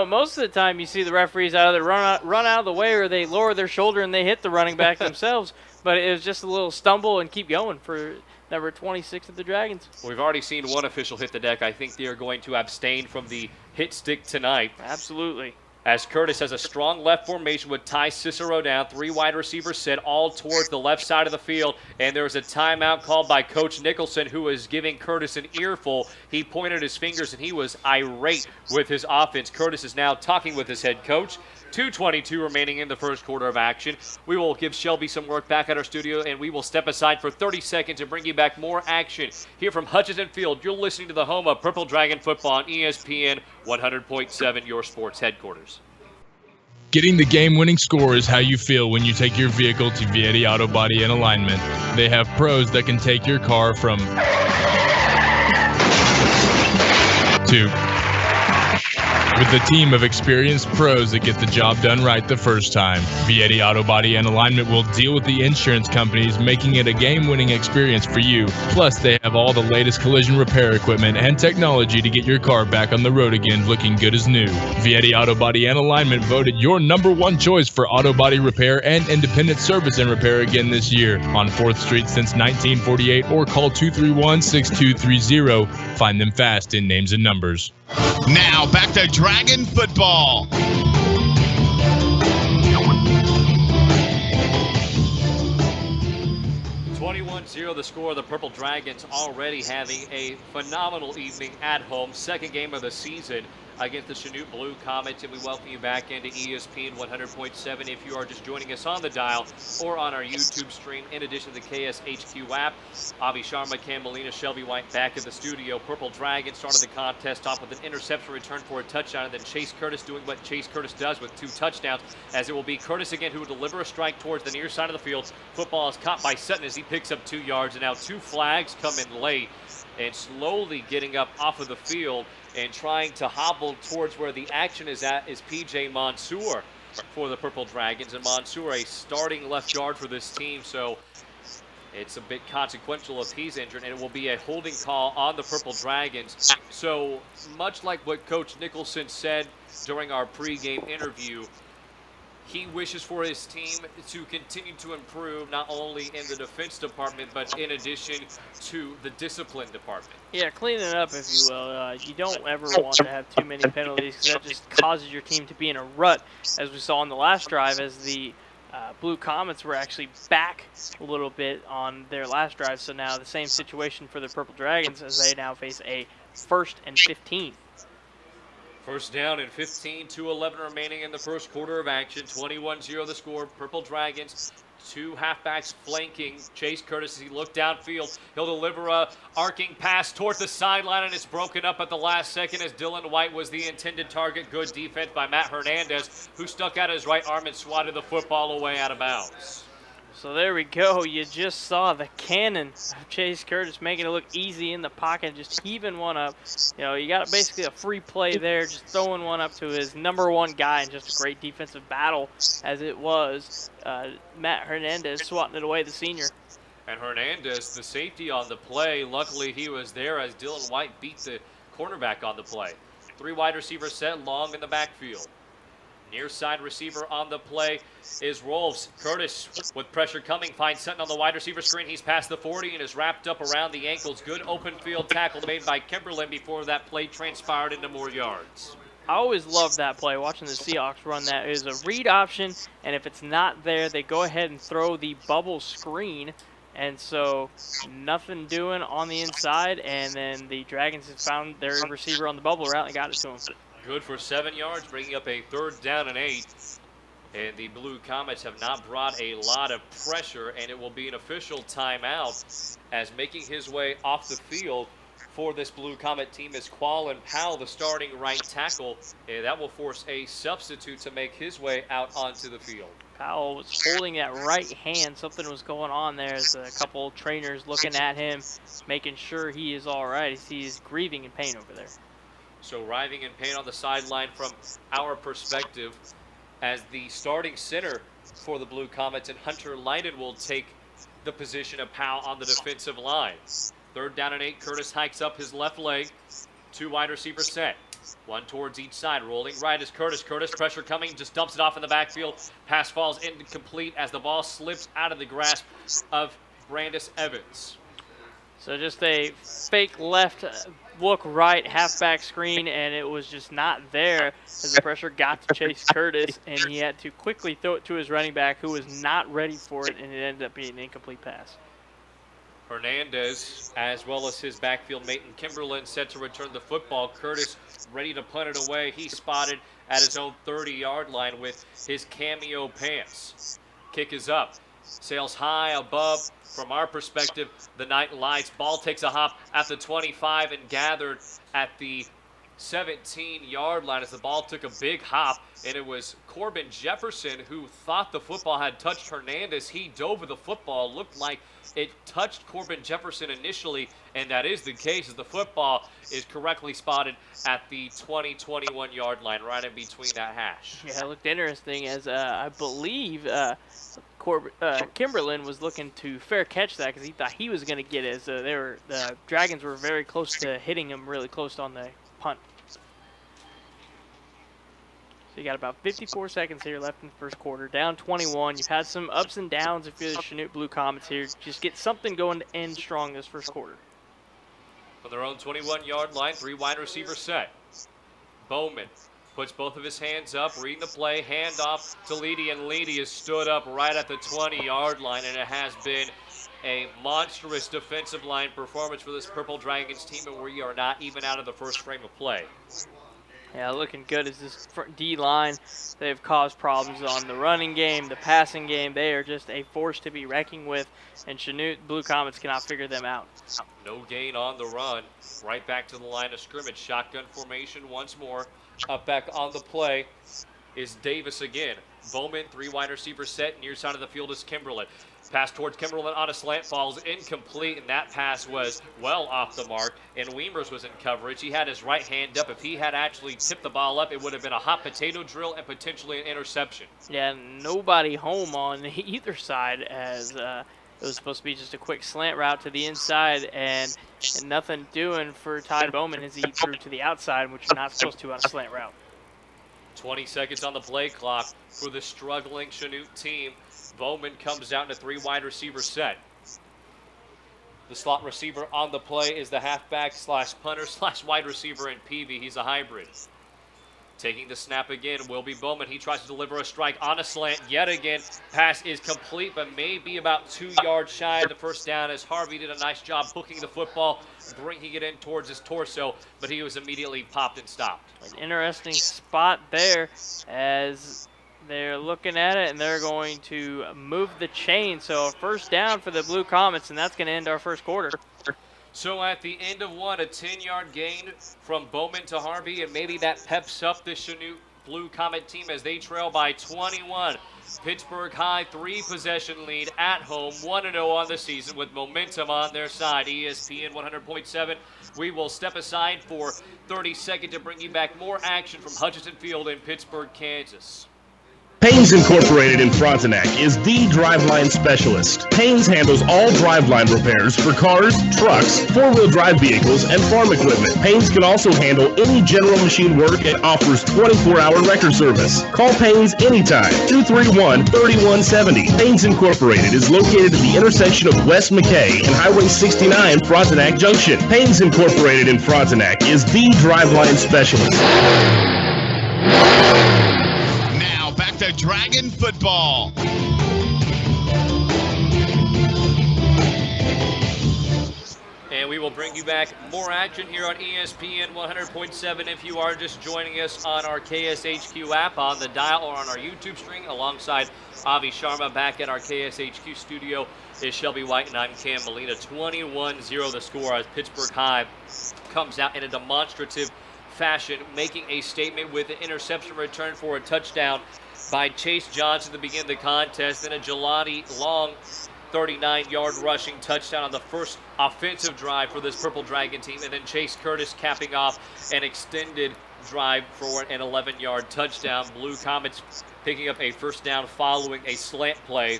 most of the time you see the referees either run out of the way or they lower their shoulder and they hit the running back themselves. But it was just a little stumble and keep going for number 26 of the Dragons. We've already seen one official hit the deck. I think they are going to abstain from the hit stick tonight. Absolutely. As Curtis has a strong left formation with Ty Cicero down, 3 wide receivers set all towards the left side of the field, and there's a timeout called by Coach Nicholson, who was giving Curtis an earful. He pointed his fingers, and he was irate with his offense. Curtis is now talking with his head coach. 2:22 remaining in the first quarter of action. We will give Shelby some work back at our studio, and we will step aside for 30 seconds and bring you back more action here from Hutchinson Field. You're listening to the home of Purple Dragon football on ESPN 100.7, your sports headquarters. Getting the game-winning score is how you feel when you take your vehicle to Vietti Auto Body and Alignment. They have pros that can take your car from to. With a team of experienced pros that get the job done right the first time, Vietti Auto Body and Alignment will deal with the insurance companies, making it a game-winning experience for you. Plus, they have all the latest collision repair equipment and technology to get your car back on the road again looking good as new. Vietti Auto Body and Alignment voted your #1 choice for auto body repair and independent service and repair again this year on 4th Street since 1948, or call 231-6230. Find them fast in names and numbers. Now back to Dragon football. 21-0 the score. The Purple Dragons already having a phenomenal evening at home. Second game of the season against the Chanute Blue Comets, and we welcome you back into ESPN 100.7 if you are just joining us on the dial or on our YouTube stream, in addition to the KSHQ app. Avi Sharma, Cam Molina, Shelby White back in the studio. Purple Dragons started the contest off with an interception return for a touchdown, and then Chase Curtis doing what Chase Curtis does with 2 touchdowns, as it will be Curtis again who will deliver a strike towards the near side of the field. Football is caught by Sutton as he picks up 2 yards, and now 2 flags come in late, and slowly getting up off of the field and trying to hobble towards where the action is at is P.J. Mansour for the Purple Dragons. And Mansour, a starting left guard for this team, so it's a bit consequential if he's injured, and it will be a holding call on the Purple Dragons. So much like what Coach Nicholson said during our pregame interview, he wishes for his team to continue to improve, not only in the defense department, but in addition to the discipline department. Yeah, clean it up, if you will. You don't ever want to have too many penalties, because that just causes your team to be in a rut, as we saw on the last drive, as the Blue Comets were actually back a little bit on their last drive. So now the same situation for the Purple Dragons, as they now face a 1st and 15. First down and 15, 2:11 remaining in the first quarter of action. 21-0 the score. Purple Dragons, 2 halfbacks flanking Chase Curtis as he looked downfield. He'll deliver a arcing pass towards the sideline, and it's broken up at the last second as Dylan White was the intended target. Good defense by Matt Hernandez, who stuck out his right arm and swatted the football away out of bounds. So there we go. You just saw the cannon of Chase Curtis making it look easy in the pocket, just heaving one up. You know, you got basically a free play there, just throwing one up to his #1 guy, and just a great defensive battle as it was. Matt Hernandez swatting it away, the senior. And Hernandez, the safety on the play, luckily he was there as Dylan White beat the cornerback on the play. 3 wide receivers set, long in the backfield. Near side receiver on the play is Rolfs. Curtis with pressure coming, finds Sutton on the wide receiver screen. He's past the 40 and is wrapped up around the ankles. Good open field tackle made by Kimberlin before that play transpired into more yards. I always love that play, watching the Seahawks run that. It is a read option, and if it's not there, they go ahead and throw the bubble screen. And so nothing doing on the inside, and then the Dragons have found their receiver on the bubble route and got it to him. Good for 7 yards, bringing up a 3rd down and 8. And the Blue Comets have not brought a lot of pressure, and it will be an official timeout, as making his way off the field for this Blue Comet team is Quallen Powell, the starting right tackle. And that will force a substitute to make his way out onto the field. Powell was holding that right hand. Something was going on there as a couple trainers looking at him, making sure he is all right. He's grieving in pain over there. So writhing in pain on the sideline from our perspective, as the starting center for the Blue Comets and Hunter Leiden will take the position of Powell on the defensive line. 3rd down and 8, Curtis hikes up his left leg. 2 wide receivers set. 1 towards each side. Rolling right is Curtis. Curtis, pressure coming, just dumps it off in the backfield. Pass falls incomplete as the ball slips out of the grasp of Brandis Evans. So just a fake left look right halfback screen, and it was just not there as the pressure got to Chase Curtis, and he had to quickly throw it to his running back, who was not ready for it, and it ended up being an incomplete pass. Hernandez, as well as his backfield mate in Kimberlin, set to return the football. Curtis ready to punt it away. He spotted at his own 30-yard line with his cameo pants. Kick is up. Sails high above, from our perspective, the night lights. Ball takes a hop at the 25 and gathered at the 17-yard line as the ball took a big hop, and it was Corbin Jefferson who thought the football had touched Hernandez. He dove with the football. Looked like it touched Corbin Jefferson initially, and that is the case as the football is correctly spotted at the 21-yard line, right in between that hash. Yeah, it looked interesting as I believe Kimberlin was looking to fair catch that because he thought he was going to get it. As the Dragons were very close to hitting him really close on the punt. So you got about 54 seconds here left in the first quarter. Down 21. You've had some ups and downs if you're the Chanute Blue Comets here. Just get something going to end strong this first quarter. From their own 21-yard line, 3 wide receiver set. Bowman puts both of his hands up, reading the play, hand off to Leedy, and Leedy is stood up right at the 20-yard line, and it has been a monstrous defensive line performance for this Purple Dragons team, and we are not even out of the first frame of play. Yeah, looking good as this D-line. They've caused problems on the running game, the passing game. They are just a force to be reckoned with, and Chanute Blue Comets cannot figure them out. No gain on the run. Right back to the line of scrimmage. Shotgun formation once more. Up back on the play is Davis again. Bowman, 3 wide receiver set. Near side of the field is Kimberlin. Pass towards Kimberlin on a slant, falls incomplete, and that pass was well off the mark, and Weimers was in coverage. He had his right hand up. If he had actually tipped the ball up, it would have been a hot potato drill and potentially an interception. Yeah, nobody home on either side as it was supposed to be just a quick slant route to the inside, and nothing doing for Ty Bowman as he threw to the outside, which you're not supposed to on a slant route. 20 seconds on the play clock for the struggling Chanute team. Bowman comes out in a 3 wide receiver set. The slot receiver on the play is the halfback / punter / wide receiver in Peavy. He's a hybrid. Taking the snap again will be Bowman. He tries to deliver a strike on a slant yet again. Pass is complete, but maybe about 2 yards shy of the first down as Harvey did a nice job hooking the football, bringing it in towards his torso, but he was immediately popped and stopped. An interesting spot there as they're looking at it, and they're going to move the chain. So a first down for the Blue Comets, and that's going to end our first quarter. So at the end of one, a 10-yard gain from Bowman to Harvey, and maybe that peps up the Chanute Blue Comet team as they trail by 21. Pittsburg High, 3-possession lead at home, 1-0 on the season with momentum on their side. ESPN 100.7. We will step aside for 30 seconds to bring you back more action from Hutchinson Field in Pittsburg, Kansas. Paynes Incorporated in Frontenac is the driveline specialist. Paynes handles all driveline repairs for cars, trucks, 4-wheel drive vehicles, and farm equipment. Paynes can also handle any general machine work and offers 24-hour record service. Call Paynes anytime, 231-3170. Paynes Incorporated is located at the intersection of West McKay and Highway 69 Frontenac Junction. Paynes Incorporated in Frontenac is the driveline specialist. Back to Dragon football. And we will bring you back more action here on ESPN 100.7 if you are just joining us on our KSHQ app, on the dial, or on our YouTube stream. Alongside Avi Sharma back at our KSHQ studio is Shelby White, and I'm Cam Molina. 21-0 the score as Pittsburg High comes out in a demonstrative fashion, making a statement with an interception return for a touchdown by Chase Johnson to begin the contest, then a Gelati Long 39-yard rushing touchdown on the first offensive drive for this Purple Dragon team, and then Chase Curtis capping off an extended drive for an 11-yard touchdown. Blue Comets picking up a first down following a slant play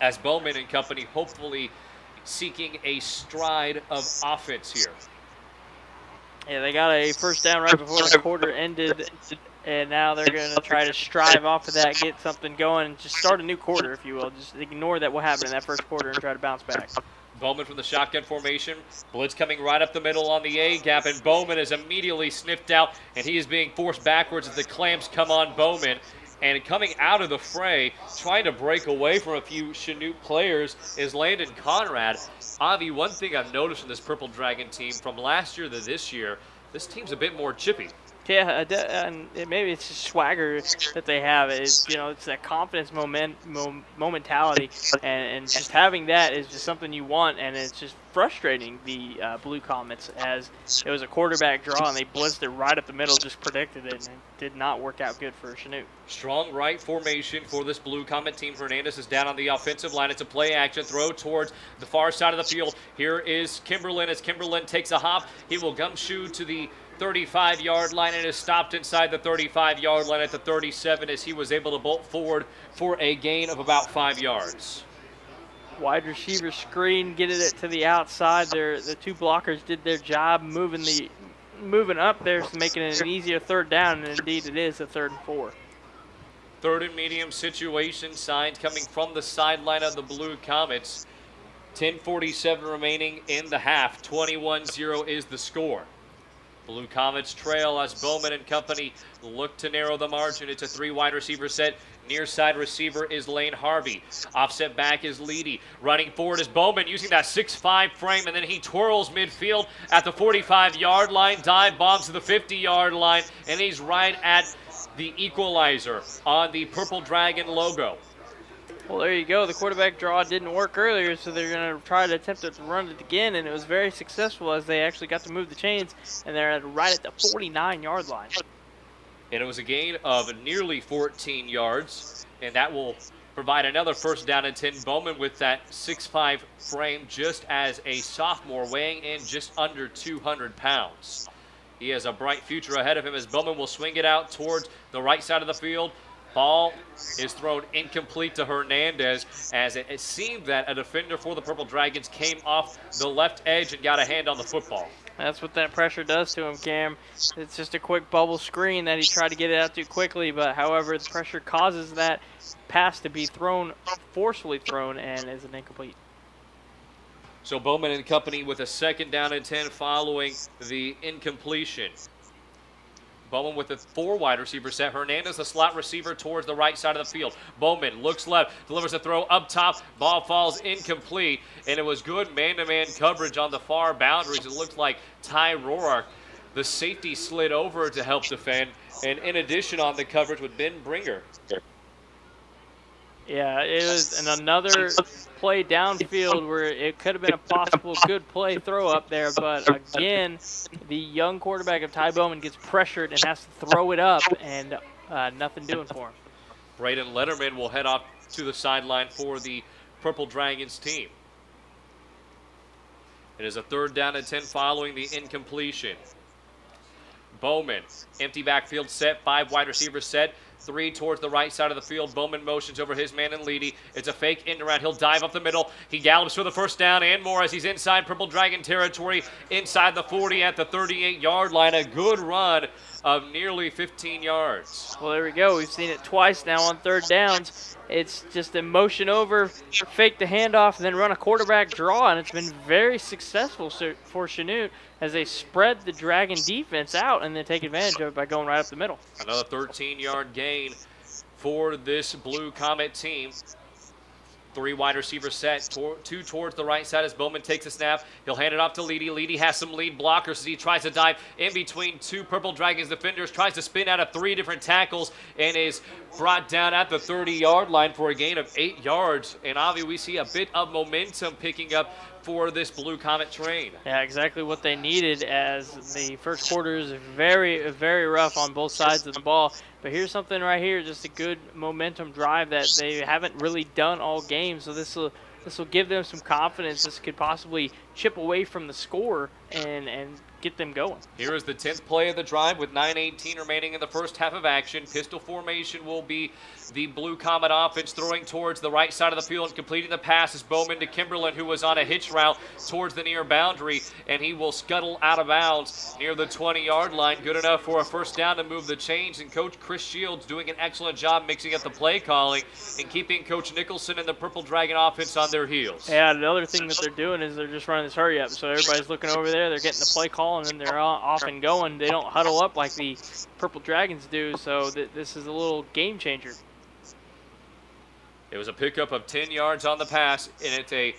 as Bowman and company hopefully seeking a stride of offense here. Yeah, they got a first down right before the quarter ended, and now they're going to try to strive off of that, get something going, and just start a new quarter, if you will. Just ignore that what happened in that first quarter and try to bounce back. Bowman from the shotgun formation. Blitz coming right up the middle on the A-gap, and Bowman is immediately sniffed out, and he is being forced backwards as the clamps come on Bowman. And coming out of the fray, trying to break away from a few Chanute players, is Landon Conrad. Avi, one thing I've noticed in this Purple Dragon team from last year to this year, this team's a bit more chippy. Yeah, and maybe it's just swagger that they have. It's that confidence momentality, and just having that is just something you want, and it's just frustrating the Blue Comets as it was a quarterback draw and they blitzed it right up the middle, just predicted it, and it did not work out good for Chanute. Strong right formation for this Blue Comet team. Hernandez is down on the offensive line. It's a play action throw towards the far side of the field. Here is Kimberlin as Kimberlin takes a hop. He will gumshoe to the 35-yard line and is stopped inside the 35-yard line at the 37 as he was able to bolt forward for a gain of about 5 yards. Wide receiver screen, getting it to the outside. The two blockers did their job moving up there, so making it an easier third down, and indeed it is a 3rd and 4. Third and medium situation, signs coming from the sideline of the Blue Comets. 10:47 remaining in the half. 21-0 is the score. Blue Comets trail as Bowman and company look to narrow the margin. It's a 3 wide receiver set. Near side receiver is Lane Harvey. Offset back is Leedy. Running forward is Bowman using that 6'5 frame, and then he twirls midfield at the 45-yard line. Dive bombs to the 50-yard line, and he's right at the equalizer on the Purple Dragon logo. Well, there you go. The quarterback draw didn't work earlier, so they're going to try to attempt to run it again, and it was very successful as they actually got to move the chains, and they're right at the 49-yard line. And it was a gain of nearly 14 yards, and that will provide another first down and 10. Bowman with that 6'5 frame just as a sophomore, weighing in just under 200 pounds. He has a bright future ahead of him as Bowman will swing it out towards the right side of the field. Ball is thrown incomplete to Hernandez as it seemed that a defender for the Purple Dragons came off the left edge and got a hand on the football. That's what that pressure does to him, Cam. It's just a quick bubble screen that he tried to get it out too quickly, but however, the pressure causes that pass to be thrown, forcefully thrown, and is an incomplete. So Bowman and company with a 2nd down and 10 following the incompletion. Bowman with a 4 wide receiver set. Hernandez, the slot receiver, towards the right side of the field. Bowman looks left, delivers a throw up top. Ball falls incomplete, and it was good man-to-man coverage on the far boundaries. It looked like Ty Roark, the safety, slid over to help defend, and in addition on the coverage with Ben Bringer. Yeah, it was another play downfield where it could have been a possible good play throw up there, but again, the young quarterback of Ty Bowman gets pressured and has to throw it up, and nothing doing for him. Braden Letterman will head off to the sideline for the Purple Dragons team. It is a 3rd down and 10 following the incompletion. Bowman, empty backfield set, 5 wide receiver set. 3 towards the right side of the field. Bowman motions over his man and Leedy. It's a fake end around. He'll dive up the middle. He gallops for the first down and more as he's inside Purple Dragon territory, inside the 40 at the 38-yard line. A good run of nearly 15 yards. Well, there we go. We've seen it twice now on 3rd downs. It's just a motion over, fake the handoff, and then run a quarterback draw, and it's been very successful for Chanute as they spread the Dragon defense out and then take advantage of it by going right up the middle. Another 13-yard gain for this Blue Comet team. 3 wide receiver set, 2 towards the right side as Bowman takes a snap. He'll hand it off to Leedy. Leedy has some lead blockers as he tries to dive in between 2 Purple Dragons defenders, tries to spin out of 3 different tackles, and is brought down at the 30-yard line for a gain of 8 yards. And obviously we see a bit of momentum picking up for this Blue Comet train. Yeah, exactly what they needed, as the first quarter is very, very rough on both sides of the ball. But here's something right here, just a good momentum drive that they haven't really done all game. So this will give them some confidence. This could possibly chip away from the score and get them going. Here is the 10th play of the drive with 9:18 remaining in the first half of action. Pistol formation will be the Blue Comet offense, throwing towards the right side of the field and completing the pass is Bowman to Kimberlin, who was on a hitch route towards the near boundary, and he will scuttle out of bounds near the 20-yard line. Good enough for a first down to move the chains, and Coach Chris Shields doing an excellent job mixing up the play calling and keeping Coach Nicholson and the Purple Dragon offense on their heels. Yeah, another thing that they're doing is they're just running this hurry up. So everybody's looking over there, they're getting the play call, and then they're off and going. They don't huddle up like the Purple Dragons do, so this is a little game changer. It was a pickup of 10 yards on the pass, and it's a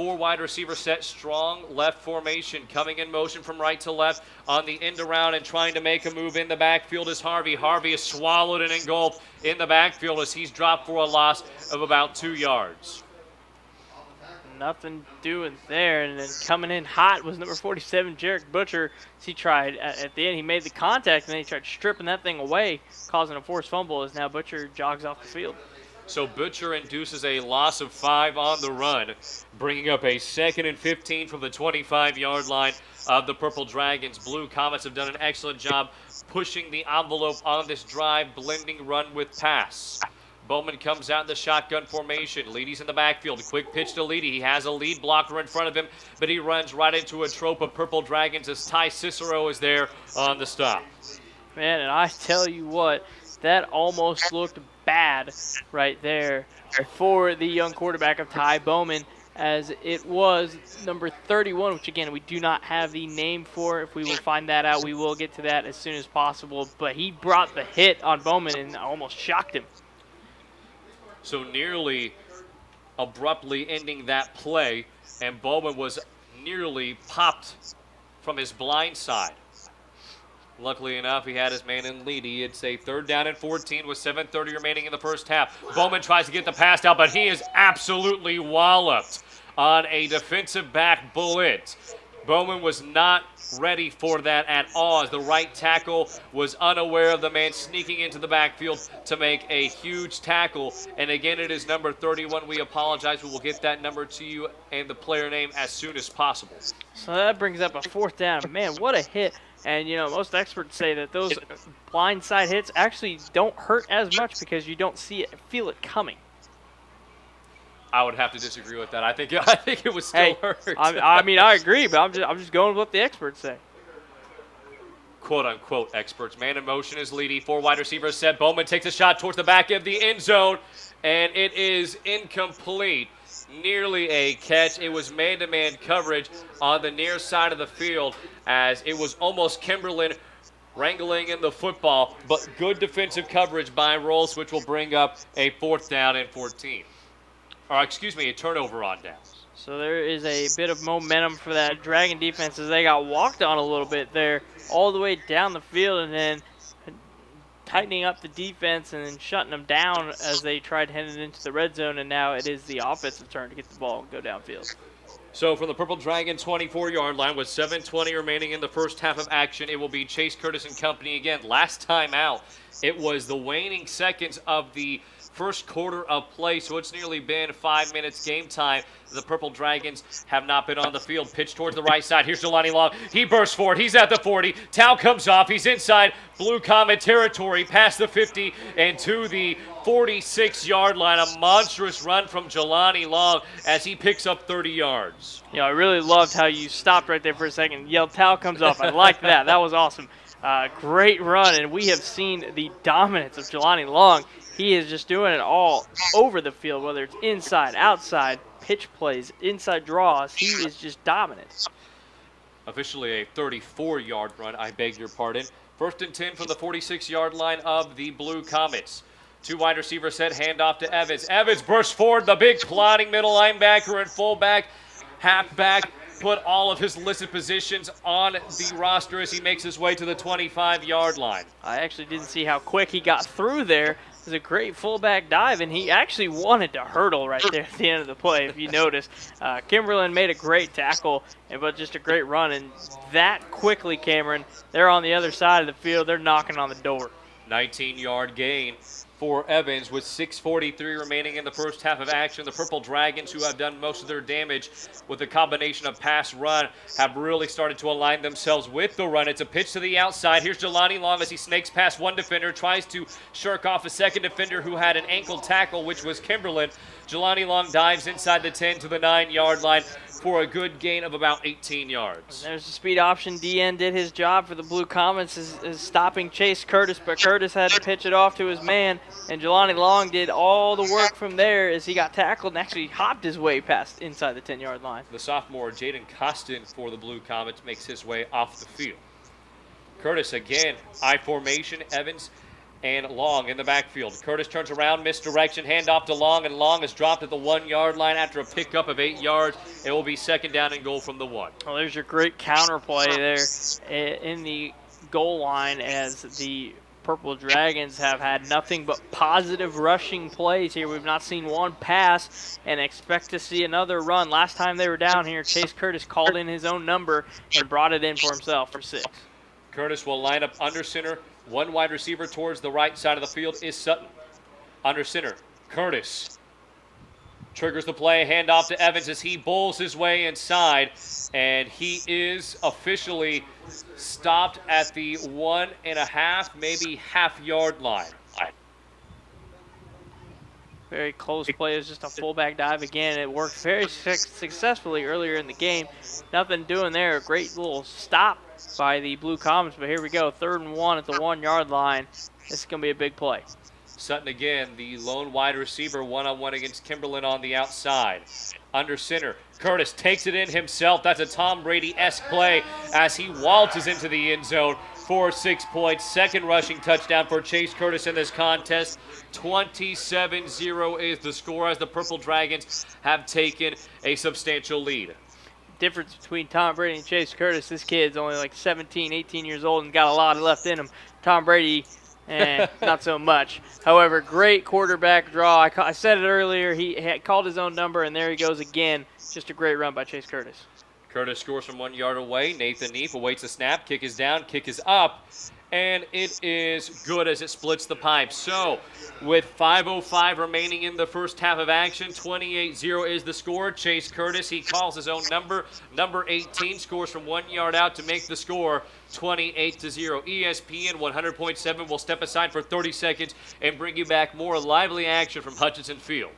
4 wide receiver set, strong left formation, coming in motion from right to left on the end around and trying to make a move in the backfield is Harvey. Harvey is swallowed and engulfed in the backfield as he's dropped for a loss of about 2 yards. Nothing doing there, and then coming in hot was number 47, Jarek Butcher. He tried at the end. He made the contact, and then he tried stripping that thing away, causing a forced fumble. As now Butcher jogs off the field. So Butcher induces a loss of 5 on the run, bringing up a 2nd and 15 from the 25-yard line of the Purple Dragons. Blue Comets have done an excellent job pushing the envelope on this drive, blending run with pass. Bowman comes out in the shotgun formation. Leady's in the backfield. Quick pitch to Leady. He has a lead blocker in front of him, but he runs right into a trope of Purple Dragons as Ty Cicero is there on the stop. Man, and I tell you what, that almost looked bad right there for the young quarterback of Ty Bowman, as it was number 31, which again, we do not have the name for. If we will find that out, we will get to that as soon as possible. But he brought the hit on Bowman and almost shocked him. So nearly abruptly ending that play, and Bowman was nearly popped from his blind side. Luckily enough, he had his man in Leady. It's a 3rd down and 14 with 7:30 remaining in the first half. Bowman tries to get the pass out, but he is absolutely walloped on a defensive back bullet. Bowman was not ready for that at all, as the right tackle was unaware of the man sneaking into the backfield to make a huge tackle. And again, it is number 31. We apologize. We will get that number to you and the player name as soon as possible. So that brings up a 4th down. Man, what a hit. And, you know, most experts say that those blindside hits actually don't hurt as much because you don't see it, feel it coming. I would have to disagree with that. I think it was still hurt. I mean, I agree, but I'm just going with what the experts say. Quote-unquote experts. Man in motion is Leady. 4 wide receivers set. Bowman takes a shot towards the back of the end zone, and it is incomplete. Nearly a catch. It was man-to-man coverage on the near side of the field, as it was almost Kimberlin wrangling in the football, but good defensive coverage by Rolls, which will bring up a 4th down and 14. Or, excuse me, a turnover on downs. So there is a bit of momentum for that Dragon defense as they got walked on a little bit there all the way down the field, and then tightening up the defense and then shutting them down as they tried heading into the red zone, and now it is the offensive turn to get the ball and go downfield. So from the Purple Dragon 24-yard line with 7:20 remaining in the first half of action, it will be Chase Curtis and company again. Last time out, it was the waning seconds of the first quarter of play, so it's nearly been 5 minutes game time. The Purple Dragons have not been on the field. Pitch towards the right side. Here's Jelani Long. He bursts forward. He's at the 40. Towel comes off. He's inside Blue Comet territory, past the 50 and to the 46-yard line. A monstrous run from Jelani Long as he picks up 30 yards. You know, I really loved how you stopped right there for a second and yelled, "Towel comes off." I like that. That was awesome. Great run, and we have seen the dominance of Jelani Long. He is just doing it all over the field, whether it's inside, outside, pitch plays, inside draws. He is just dominant. Officially a 34-yard run, I beg your pardon. 1st and 10 from the 46-yard line of the Blue Comets. 2 wide receivers set, handoff to Evans. Evans bursts forward, the big plotting middle linebacker and fullback, halfback, put all of his listed positions on the roster as he makes his way to the 25-yard line. I actually didn't see how quick he got through there. It was a great fullback dive, and he actually wanted to hurdle right there at the end of the play, if you notice. Kimberlin made a great tackle, but just a great run. And that quickly, Cameron, they're on the other side of the field. They're knocking on the door. 19-yard gain for Evans with 6:43 remaining in the first half of action. The Purple Dragons, who have done most of their damage with a combination of pass run, have really started to align themselves with the run. It's a pitch to the outside. Here's Jelani Long as he snakes past one defender, tries to shirk off a second defender who had an ankle tackle, which was Kimberlin. Jelani Long dives inside the 10 to the 9-yard line for a good gain of about 18 yards. There's the speed option. DN did his job for the Blue Comets, is stopping Chase Curtis, but Curtis had to pitch it off to his man, and Jelani Long did all the work from there as he got tackled and actually hopped his way past inside the 10-yard line. The sophomore Jaden Costin for the Blue Comets makes his way off the field. Curtis again, I formation. Evans and Long in the backfield. Curtis turns around, misdirection, handoff to Long, and Long is dropped at the 1-yard line after a pickup of 8 yards. It will be 2nd down and goal from the 1. Well, there's your great counter play there in the goal line, as the Purple Dragons have had nothing but positive rushing plays here. We've not seen one pass, and expect to see another run. Last time they were down here, Chase Curtis called in his own number and brought it in for himself for 6. Curtis will line up under center. One wide receiver towards the right side of the field is Sutton. Under center, Curtis triggers the play, handoff to Evans as he bowls his way inside, and he is officially stopped at the 1.5, maybe half-yard line. Very close play. It was just a fullback dive again. It worked very successfully earlier in the game. Nothing doing there. A great little stop by the Blue Comets, but here we go. 3rd and 1 at the 1-yard line. This is going to be a big play. Sutton again, the lone wide receiver, one-on-one against Kimberlin on the outside. Under center, Curtis takes it in himself. That's a Tom Brady-esque play as he waltzes into the end zone for 6 points. 2nd rushing touchdown for Chase Curtis in this contest. 27-0 is the score as the Purple Dragons have taken a substantial lead. Difference between Tom Brady and Chase Curtis, this kid's only like 17, 18 years old and got a lot left in him. Tom Brady, not so much. However, great quarterback draw. I said it earlier. He had called his own number, and there he goes again. Just a great run by Chase Curtis. Curtis scores from 1 yard away. Nathan Neef awaits the snap. Kick is down. Kick is up. And it is good as it splits the pipe. So, with 5:05 remaining in the first half of action, 28-0 is the score. Chase Curtis, he calls his own number. Number 18 scores from 1 yard out to make the score 28-0. ESPN 100.7 will step aside for 30 seconds and bring you back more lively action from Hutchinson Field.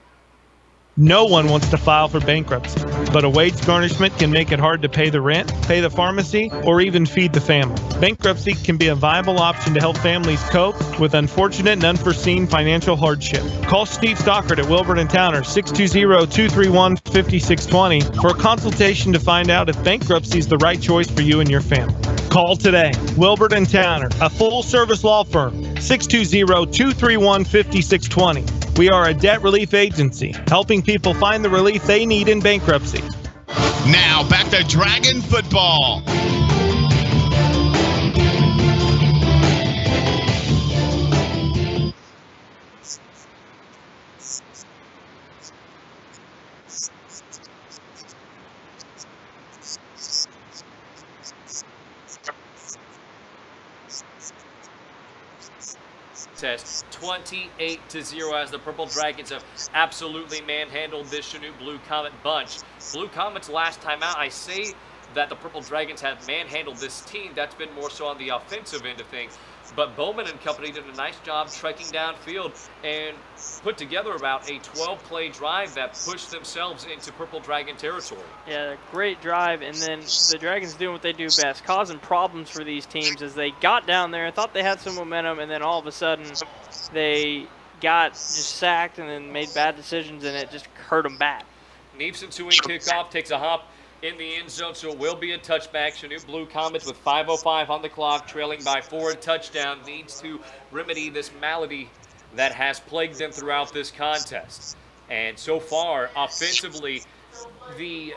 No one wants to file for bankruptcy, but a wage garnishment can make it hard to pay the rent, pay the pharmacy, or even feed the family. Bankruptcy can be a viable option to help families cope with unfortunate and unforeseen financial hardship. Call Steve Stockert at Wilbert & Towner, 620-231-5620 for a consultation to find out if bankruptcy is the right choice for you and your family. Call today. Wilbert & Towner, a full-service law firm, 620-231-5620. We are a debt relief agency, helping people find the relief they need in bankruptcy. Now back to Dragon football. Test 28-0 as the Purple Dragons have absolutely manhandled this Chanute Blue Comet bunch. Blue Comets last time out, I say that the Purple Dragons have manhandled this team. That's been more so on the offensive end of things. But Bowman and company did a nice job trekking downfield and put together about a 12-play drive that pushed themselves into Purple Dragon territory. Yeah, great drive, and then the Dragons doing what they do best, causing problems for these teams as they got down there and thought they had some momentum, and then all of a sudden they got just sacked and then made bad decisions, and it just hurt them bad. Neef's ensuing kickoff takes a hop in the end zone, so it will be a touchback. Chanute Blue Comets with 5:05 on the clock, trailing by 4. Touchdown needs to remedy this malady that has plagued them throughout this contest. And so far, offensively, the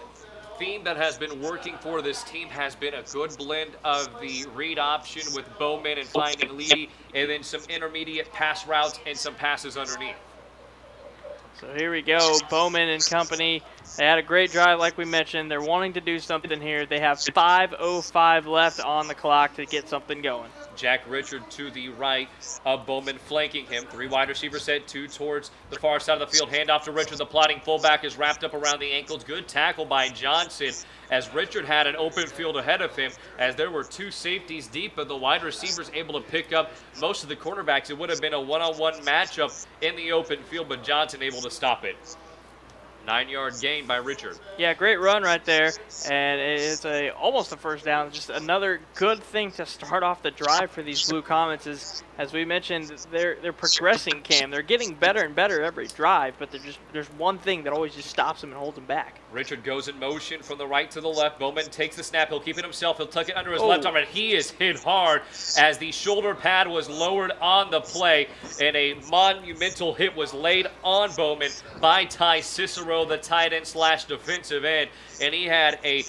theme that has been working for this team has been a good blend of the read option with Bowman and finding Lee, and then some intermediate pass routes and some passes underneath. So here we go, Bowman and company. They had a great drive like we mentioned. They're wanting to do something here. They have 5:05 left on the clock to get something going. Jack Richard to the right of Bowman, flanking him. 3 wide receiver set, 2 towards the far side of the field. Handoff to Richard. The plotting fullback is wrapped up around the ankles. Good tackle by Johnson as Richard had an open field ahead of him as there were 2 safeties deep, but the wide receivers able to pick up most of the cornerbacks. It would have been a one-on-one matchup in the open field, but Johnson able to stop it. 9-yard gain by Richard. Yeah, great run right there, and it's almost a first down. Just another good thing to start off the drive for these Blue Comets is, as we mentioned, they're progressing, Cam. They're getting better and better every drive, but there's one thing that always just stops them and holds them back. Richard goes in motion from the right to the left. Bowman takes the snap. He'll keep it himself. He'll tuck it under his left arm, and he is hit hard as the shoulder pad was lowered on the play, and a monumental hit was laid on Bowman by Ty Cicero, the tight end / defensive end, and he had a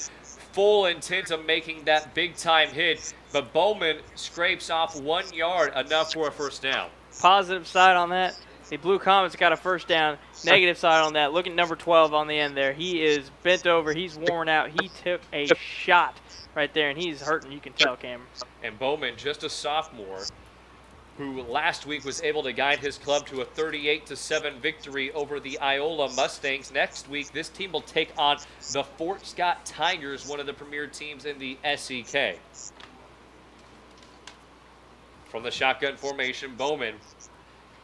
full intent of making that big-time hit, but Bowman scrapes off 1 yard, enough for a first down. Positive side on that, the Blue Comets got a first down. Negative side on that, look at number 12 on the end there. He is bent over. He's worn out. He took a shot right there, and he's hurting. You can tell, Cameron. And Bowman, just a sophomore, who last week was able to guide his club to a 38-7 victory over the Iola Mustangs. Next week, this team will take on the Fort Scott Tigers, one of the premier teams in the SEK. From the shotgun formation, Bowman.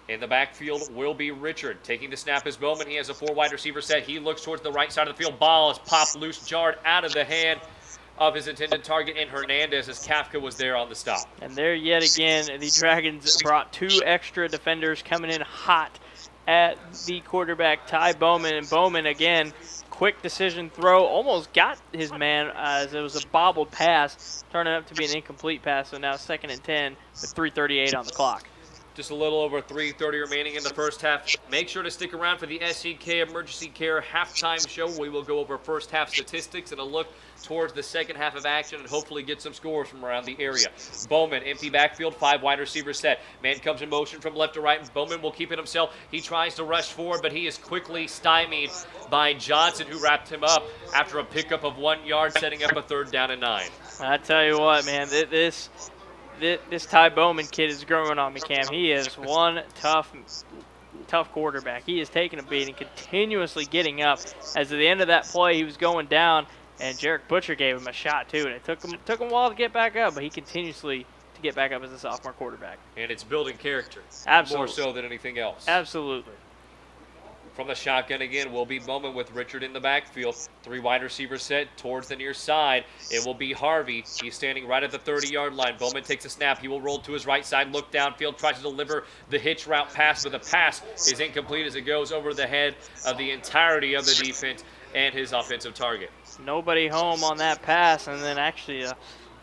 In the backfield will be Richard. Taking the snap is Bowman. He has a 4 wide receiver set. He looks towards the right side of the field. Ball is popped loose, jarred out of the hand of his intended target in Hernandez as Kafka was there on the stop. And there yet again, the Dragons brought 2 extra defenders coming in hot at the quarterback, Ty Bowman. And Bowman, again, quick decision throw, almost got his man as it was a bobbled pass, turning up to be an incomplete pass. So now 2nd and 10 with 3:38 on the clock. Just a little over 3:30 remaining in the first half. Make sure to stick around for the SEK Emergency Care halftime show. We will go over first half statistics and a look towards the second half of action and hopefully get some scores from around the area. Bowman, empty backfield, 5 wide receivers set. Man comes in motion from left to right. Bowman will keep it himself. He tries to rush forward, but he is quickly stymied by Johnson, who wrapped him up after a pickup of 1 yard, setting up a 3rd down and 9. I tell you what, man, this Ty Bowman kid is growing on me, Cam. He is one tough quarterback. He is taking a beating, continuously getting up. As at the end of that play, he was going down, and Jarek Butcher gave him a shot too, and it took him a while to get back up, but he continuously to get back up as a sophomore quarterback. And it's building character. Absolutely. More so than anything else. Absolutely. From the shotgun again will be Bowman with Richard in the backfield. 3 wide receivers set towards the near side. It will be Harvey. He's standing right at the 30-yard line. Bowman takes a snap. He will roll to his right side, look downfield, tries to deliver the hitch route pass, but the pass is incomplete as it goes over the head of the entirety of the defense and his offensive target. Nobody home on that pass, and then actually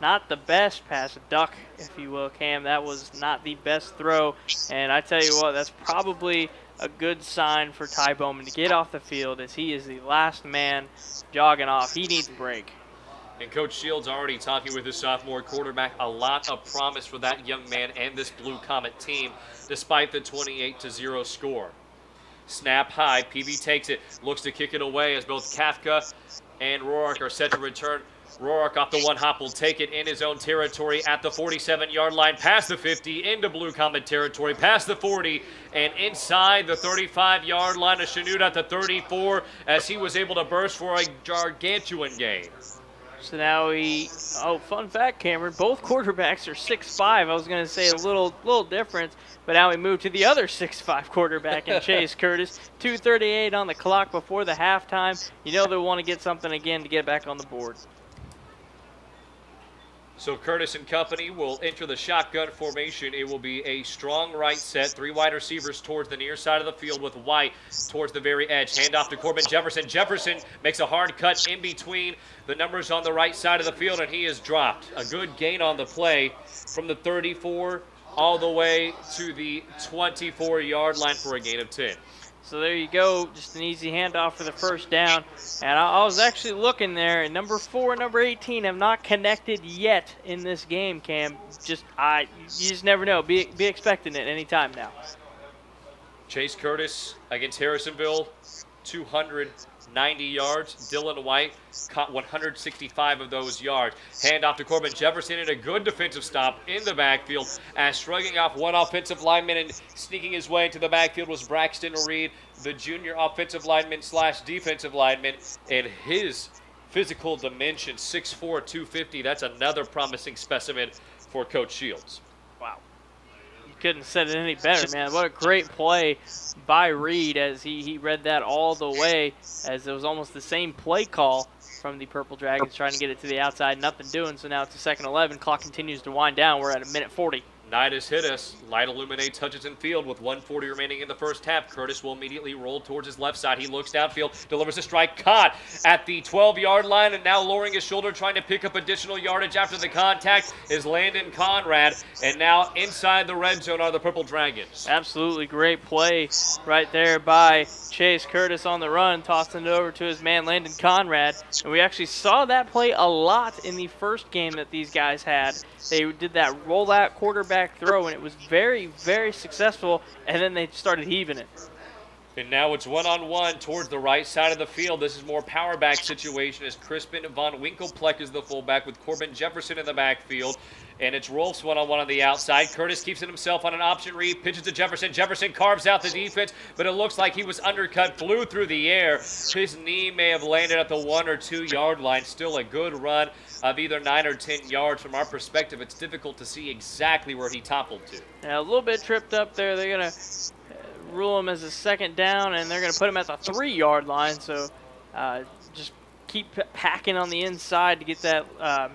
not the best pass, a duck, if you will, Cam. That was not the best throw, and I tell you what, that's probably a good sign for Ty Bowman to get off the field as he is the last man jogging off. He needs a break. And Coach Shields already talking with his sophomore quarterback. A lot of promise for that young man and this Blue Comet team, despite the 28-0 score. Snap high, PB takes it, looks to kick it away as both Kafka and Rourke are set to return. Rourke off the one hop will take it in his own territory at the 47-yard line, past the 50, into Blue Comet territory, past the 40, and inside the 35-yard line of Chanute at the 34 as he was able to burst for a gargantuan gain. So now fun fact, Cameron, both quarterbacks are 6'5". I was going to say a little difference, but now we move to the other 6'5" quarterback in Chase Curtis. 2:38 on the clock before the halftime. You know they'll want to get something again to get back on the board. So Curtis and company will enter the shotgun formation. It will be a strong right set, 3 wide receivers towards the near side of the field with White towards the very edge. Hand off to Corbin Jefferson. Jefferson makes a hard cut in between the numbers on the right side of the field, and he is dropped. A good gain on the play from the 34 all the way to the 24-yard line for a gain of 10. So there you go, just an easy handoff for the first down. And I was actually looking there, and number 4 and number 18 have not connected yet in this game, Cam. You just never know. Be expecting it any time now. Chase Curtis against Harrisonville, 290 yards. Dylan White caught 165 of those yards. Hand off to Corbin Jefferson and a good defensive stop in the backfield as shrugging off one offensive lineman and sneaking his way into the backfield was Braxton Reed, the junior offensive lineman / defensive lineman, and his physical dimension, 6'4", 250. That's another promising specimen for Coach Shields. Wow. couldn't have said it any better, man. What a great play by Reed as he read that all the way, as it was almost the same play call from the Purple Dragons trying to get it to the outside. Nothing doing, so now it's a 2nd 11. Clock continues to wind down. We're at 1:40. Night has hit us. Light illuminates Hutchinson Field with 1:40 remaining in the first half. Curtis will immediately roll towards his left side. He looks downfield, delivers a strike, caught at the 12-yard line, and now lowering his shoulder, trying to pick up additional yardage after the contact is Landon Conrad. And now inside the red zone are the Purple Dragons. Absolutely great play right there by Chase Curtis on the run, tossing it over to his man Landon Conrad. And we actually saw that play a lot in the first game that these guys had. They did that rollout quarterback throw, and it was very, very successful, and then they started heaving it. And now it's one-on-one towards the right side of the field. This is more power back situation as Crispin von Winkelpleck is the fullback with Corbin Jefferson in the backfield. And it's Rolfs one-on-one on the outside. Curtis keeps it himself on an option read, pitches to Jefferson. Jefferson carves out the defense, but it looks like he was undercut, flew through the air. His knee may have landed at the 1 or 2 yard line. Still a good run of either 9 or 10 yards. From our perspective, it's difficult to see exactly where he toppled to. Yeah, a little bit tripped up there. They're going to rule him as a 2nd down, and they're going to put him at the 3 yard line. So just keep hacking on the inside to get that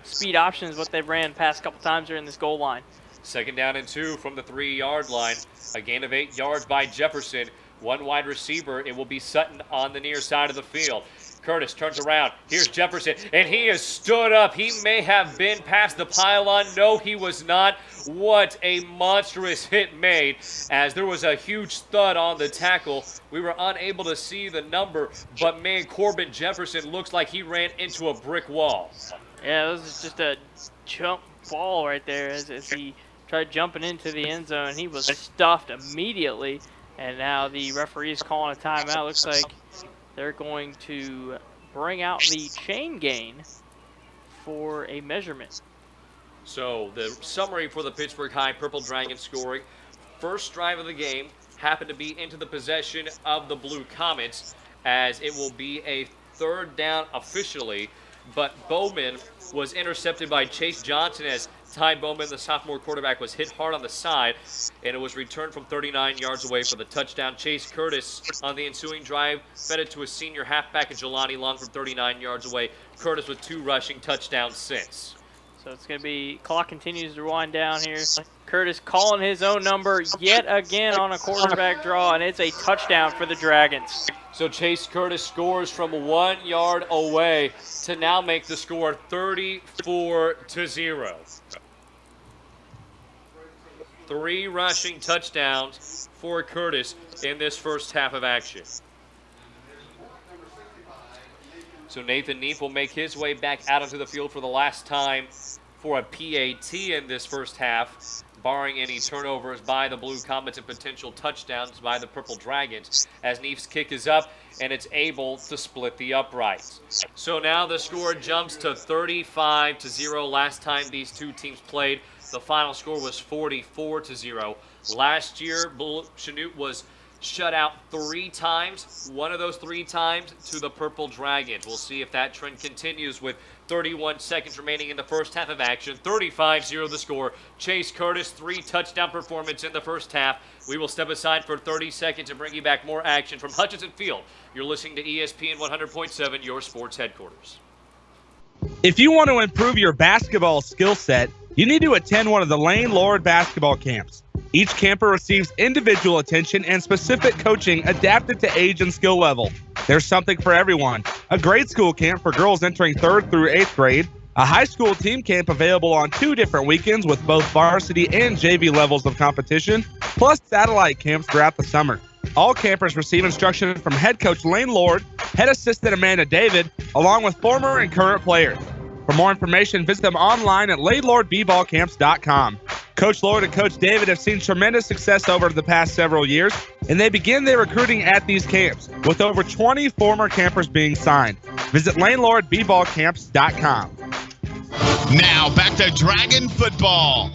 speed option is what they've ran past couple times during this goal line. 2nd down and 2 from the 3 yard line. A gain of 8 yards by Jefferson. 1 wide receiver. It will be Sutton on the near side of the field. Curtis turns around. Here's Jefferson, and he has stood up. He may have been past the pylon. No, he was not. What a monstrous hit made, as there was a huge thud on the tackle. We were unable to see the number, but man, Corbin Jefferson looks like he ran into a brick wall. Yeah, this is just a jump ball right there as he tried jumping into the end zone. He was stuffed immediately, and now the referee is calling a timeout. Looks like they're going to bring out the chain gain for a measurement. So the summary for the Pittsburg High Purple Dragons scoring. First drive of the game happened to be into the possession of the Blue Comets, as it will be a 3rd down officially. But Bowman was intercepted by Chase Johnson as Ty Bowman, the sophomore quarterback, was hit hard on the side, and it was returned from 39 yards away for the touchdown. Chase Curtis on the ensuing drive fed it to a senior halfback in Jelani Long from 39 yards away. Curtis with 2 rushing touchdowns since. So it's going to be, clock continues to wind down here. Curtis calling his own number yet again on a quarterback draw, and it's a touchdown for the Dragons. So Chase Curtis scores from 1 yard away to now make the score 34-0. 3 rushing touchdowns for Curtis in this first half of action. So Nathan Neef will make his way back out onto the field for the last time for a PAT in this first half, barring any turnovers by the Blue Comets and potential touchdowns by the Purple Dragons, as Neef's kick is up and it's able to split the uprights. So now the score jumps to 35-0. Last time these two teams played, the final score was 44-0. Last year, Chanute was shut out 3 times. One of those 3 times to the Purple Dragons. We'll see if that trend continues with 31 seconds remaining in the first half of action. 35-0 the score. Chase Curtis, 3 touchdown performance in the first half. We will step aside for 30 seconds and bring you back more action from Hutchinson Field. You're listening to ESPN 100.7, your sports headquarters. If you want to improve your basketball skill set, you need to attend one of the Lane Lord basketball camps. Each camper receives individual attention and specific coaching adapted to age and skill level. There's something for everyone. A grade school camp for girls entering 3rd through 8th grade, a high school team camp available on 2 different weekends with both varsity and JV levels of competition, plus satellite camps throughout the summer. All campers receive instruction from head coach Lane Lord, head assistant Amanda David, along with former and current players. For more information, visit them online at LaneLordBBallCamps.com. Coach Lord and Coach David have seen tremendous success over the past several years, and they begin their recruiting at these camps, with over 20 former campers being signed. Visit LaneLordBBallCamps.com. Now back to Dragon football.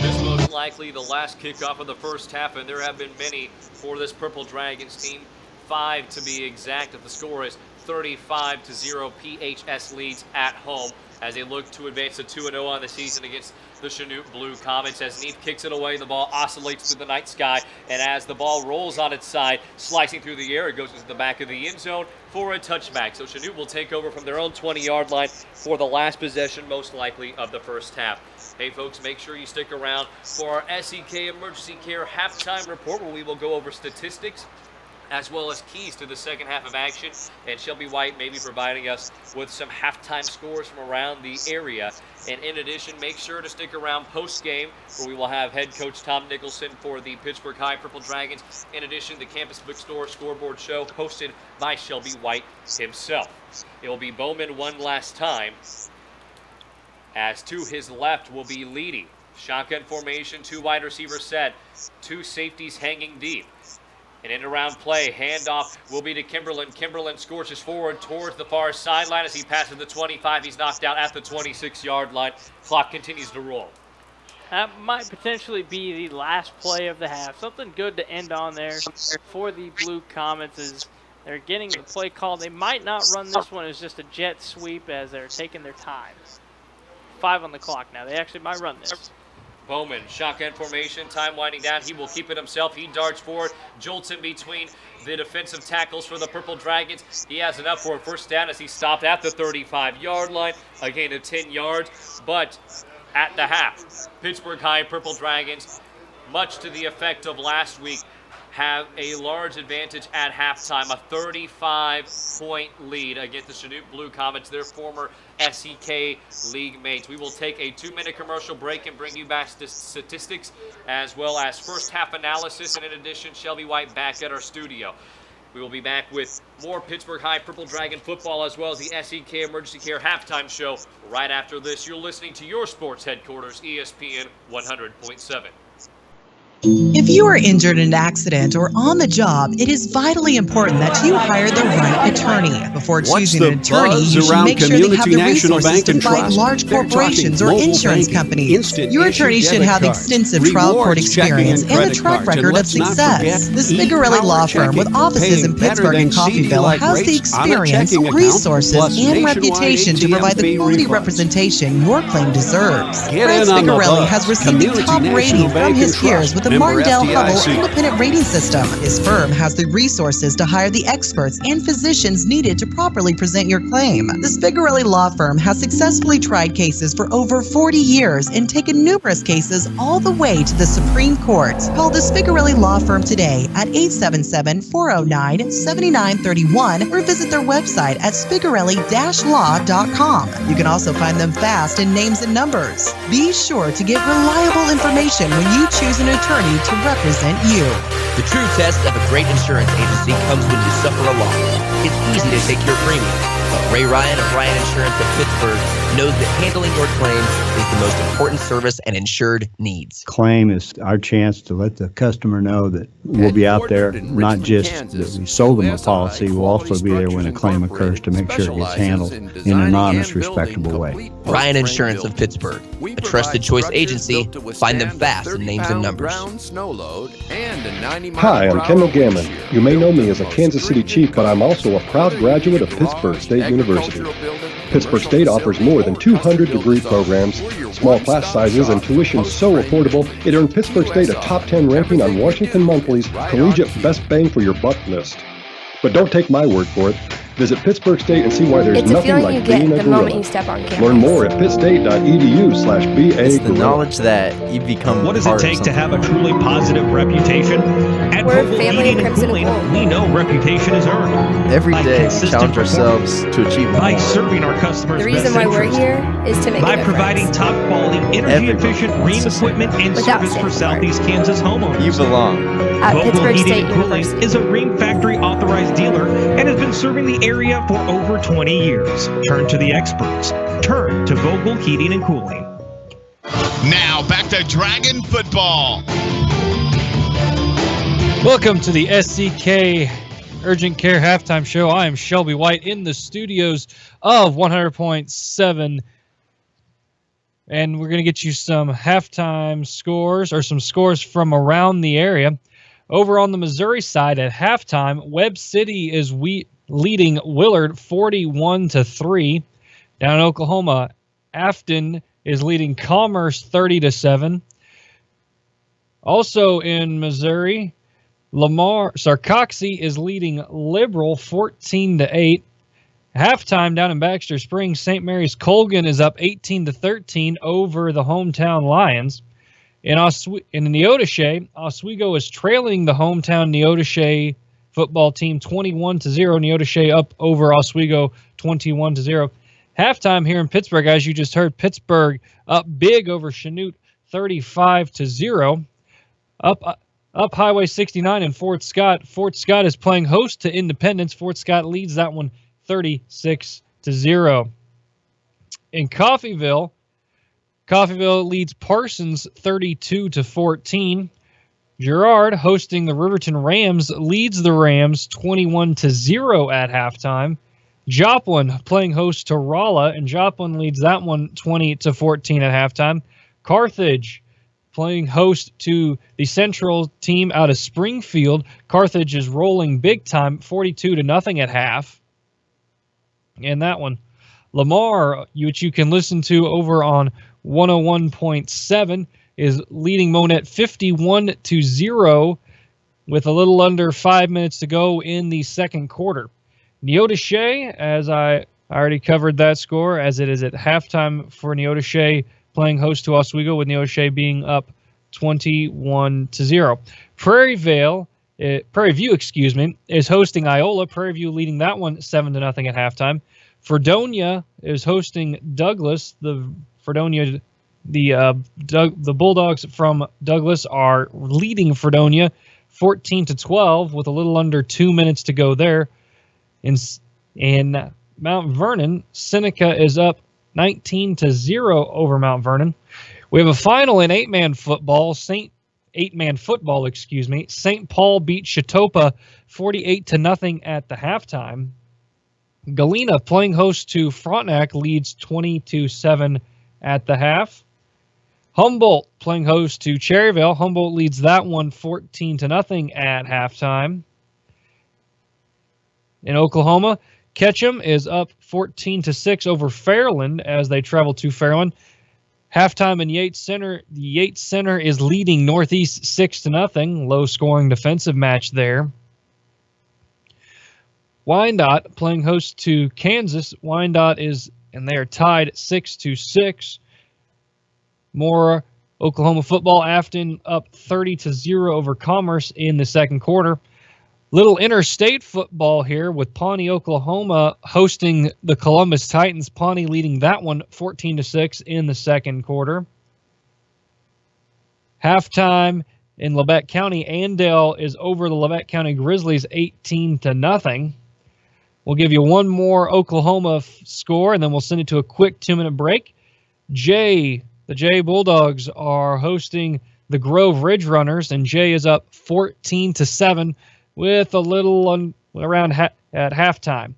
This most likely the last kickoff of the first half, and there have been many for this Purple Dragons team. 5 to be exact, if the score is 35-0. PHS leads at home. as they look to advance to 2-0 on the season against the Chanute Blue Comets. As Neef kicks it away, the ball oscillates through the night sky, and as the ball rolls on its side, slicing through the air, it goes into the back of the end zone for a touchback. So Chanute will take over from their own 20-yard line for the last possession, most likely, of the first half. Hey, folks, make sure you stick around for our SEK Emergency Care halftime report, where we will go over statistics as well as keys to the second half of action. And Shelby White may be providing us with some halftime scores from around the area. And in addition, make sure to stick around post-game, where we will have head coach Tom Nicholson for the Pittsburg High Purple Dragons. In addition, the Campus Bookstore Scoreboard Show, hosted by Shelby White himself. It will be Bowman one last time, as to his left will be Leedy. Shotgun formation, 2 wide receivers set, 2 safeties hanging deep. An end-around play, handoff will be to Kimberlin. Kimberlin scorches forward towards the far sideline as he passes the 25. He's knocked out at the 26-yard line. Clock continues to roll. That might potentially be the last play of the half. Something good to end on there for the Blue Comets is they're getting the play called. They might not run this one as just a jet sweep as they're taking their time. 5 on the clock now. They actually might run this. Bowman, shotgun formation, time winding down. He will keep it himself. He darts forward, jolts in between the defensive tackles for the Purple Dragons. He has enough for a first down as he stopped at the 35-yard line, a gain of 10 yards. But at the half, Pittsburg High Purple Dragons, much to the effect of last week, have a large advantage at halftime, a 35-point lead against the Chanute Blue Comets, their former SEK league mates. We will take a 2-minute commercial break and bring you back statistics as well as first half analysis, and in addition, Shelby White back at our studio. We will be back with more Pittsburg High Purple Dragon football as well as the SEK Emergency Care halftime show right after this. You're listening to your sports headquarters, ESPN 100.7. If you are injured in an accident or on the job, it is vitally important that you hire the right attorney. Before choosing an attorney, you should make sure they have the resources to fight large corporations or insurance companies. Your attorney should have extensive trial court experience and a track record of success. The Spigarelli Law Firm, with offices in Pittsburgh and Coffeyville, has the experience, resources, and reputation to provide the quality representation your claim deserves. Fred Spigarelli has received a top rating from his peers with the Martindale-Hubbell independent rating system. His firm has the resources to hire the experts and physicians needed to properly present your claim. The Spigarelli Law Firm has successfully tried cases for over 40 years and taken numerous cases all the way to the Supreme Court. Call the Spigarelli Law Firm today at 877-409-7931 or visit their website at spigarelli-law.com. You can also find them fast in names and numbers. Be sure to get reliable information when you choose an attorney to represent you. The true test of a great insurance agency comes when you suffer a loss. It's easy to take your premium, but Ray Ryan of Ryan Insurance of Pittsburgh knows that handling your claims is the most important service an insured needs. Claim is our chance to let the customer know that we'll be out there, not just that we sold them a policy, we'll also be there when a claim occurs to make sure it gets handled in an honest, respectable way. Ryan Insurance of Pittsburgh, a trusted choice agency. Find them fast in names and numbers. Hi, I'm Kendall Gammon. You may know me as a Kansas City Chief, but I'm also a proud graduate of Pittsburg State University. Pittsburg State offers more than 200 degree programs, small class sizes, and tuition so affordable it earned Pittsburg State a top 10 ranking on Washington Monthly's Collegiate Best Bang for Your Buck list. But don't take my word for it. Visit Pittsburg State and see why there's nothing like being a gorilla. Learn more at pittstate.edu/BA. It's the knowledge that you become. What does it take to have a truly positive reputation? At Vogel Heating and Cooling, we know reputation is earned. Every day we challenge ourselves to achieve more. By serving our customers' The reason why we're here is to make a difference. By providing top quality, energy-efficient ring equipment and service for Southeast Kansas homeowners. You belong. At Vogel Pittsburg Heating State and Cooling University is a ring factory authorized dealer and has been serving the area for over 20 years. Turn to the experts. Turn to Vogel Heating and Cooling. Now back to Dragon Football. Welcome to the SEK Urgent Care Halftime Show. I am Shelby White in the studios of 100.7. And we're going to get you some halftime scores or some scores from around the area. Over on the Missouri side at halftime, Webb City is leading Willard 41-3. Down in Oklahoma, Afton is leading Commerce 30-7. Also in Missouri, Sarcoxy is leading Liberal 14-8. Halftime down in Baxter Springs, St. Mary's Colgan is up 18-13 over the hometown Lions. In Neodesha, Oswego is trailing the hometown Neodesha football team 21-0. Neodesha up over Oswego 21-0. Halftime here in Pittsburgh, as you just heard, Pittsburgh up big over Chanute 35-0. Up Highway 69 in Fort Scott. Fort Scott is playing host to Independence. Fort Scott leads that one 36-0. In Coffeyville leads Parsons 32-14. Girard, hosting the Riverton Rams, leads the Rams 21-0 at halftime. Joplin playing host to Rolla, and Joplin leads that one 20-14 at halftime. Carthage playing host to the Central team out of Springfield. Carthage is rolling big time, 42-0 at half. And that one, Lamar, which you can listen to over on 101.7, is leading Monette 51-0 with a little under 5 minutes to go in the second quarter. Neodesha, as I already covered that score, as it is at halftime for Neodesha playing host to Oswego, with Neodesha being up 21-0. Prairie View, is hosting Iola. Prairie View leading that one 7-0 at halftime. Fredonia is hosting Douglas. The Bulldogs from Douglas are leading Fredonia 14-12 with a little under 2 minutes to go there. In Mount Vernon, Seneca is up 19-0 over Mount Vernon. We have a final in eight-man football. St. Paul beat Chatopa 48-0 at the halftime. Galena, playing host to Frontenac, leads 20-7 at the half. Humboldt, playing host to Cherryville. Humboldt leads that one 14-0 at halftime. In Oklahoma, Ketchum is up 14-6 over Fairland as they travel to Fairland. Halftime in Yates Center, the Yates Center is leading Northeast 6-0. Low-scoring defensive match there. Wyandotte playing host to Kansas. Wyandotte and they are tied 6-6. More Oklahoma football. Afton up 30-0 over Commerce in the second quarter. Little interstate football here with Pawnee, Oklahoma hosting the Columbus Titans. Pawnee leading that one 14-6 in the second quarter. Halftime in Lebec County, Andale is over the Lebec County Grizzlies 18-0. We'll give you one more Oklahoma score, and then we'll send it to a quick 2-minute break. The Jay Bulldogs are hosting the Grove Ridge Runners, and Jay is up 14-7 with a little around at halftime.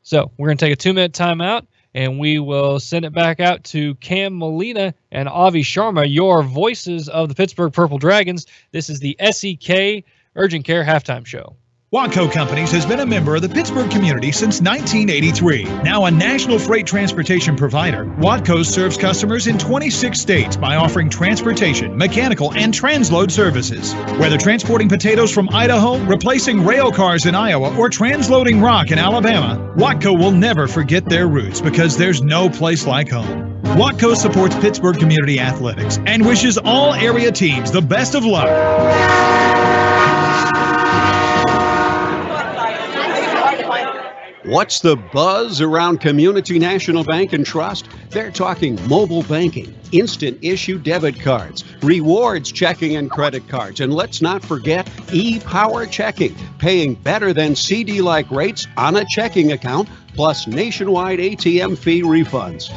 So we're going to take a 2-minute timeout, and we will send it back out to Cam Molina and Avi Sharma, your voices of the Pittsburgh Purple Dragons. This is the SEK Urgent Care Halftime Show. Watco Companies has been a member of the Pittsburgh community since 1983. Now a national freight transportation provider, Watco serves customers in 26 states by offering transportation, mechanical, and transload services. Whether transporting potatoes from Idaho, replacing rail cars in Iowa, or transloading rock in Alabama, Watco will never forget their roots because there's no place like home. Watco supports Pittsburgh community athletics and wishes all area teams the best of luck. What's the buzz around Community National Bank and Trust? They're talking mobile banking, instant issue debit cards, rewards checking and credit cards, and let's not forget e-power checking, paying better than CD-like rates on a checking account, plus nationwide ATM fee refunds.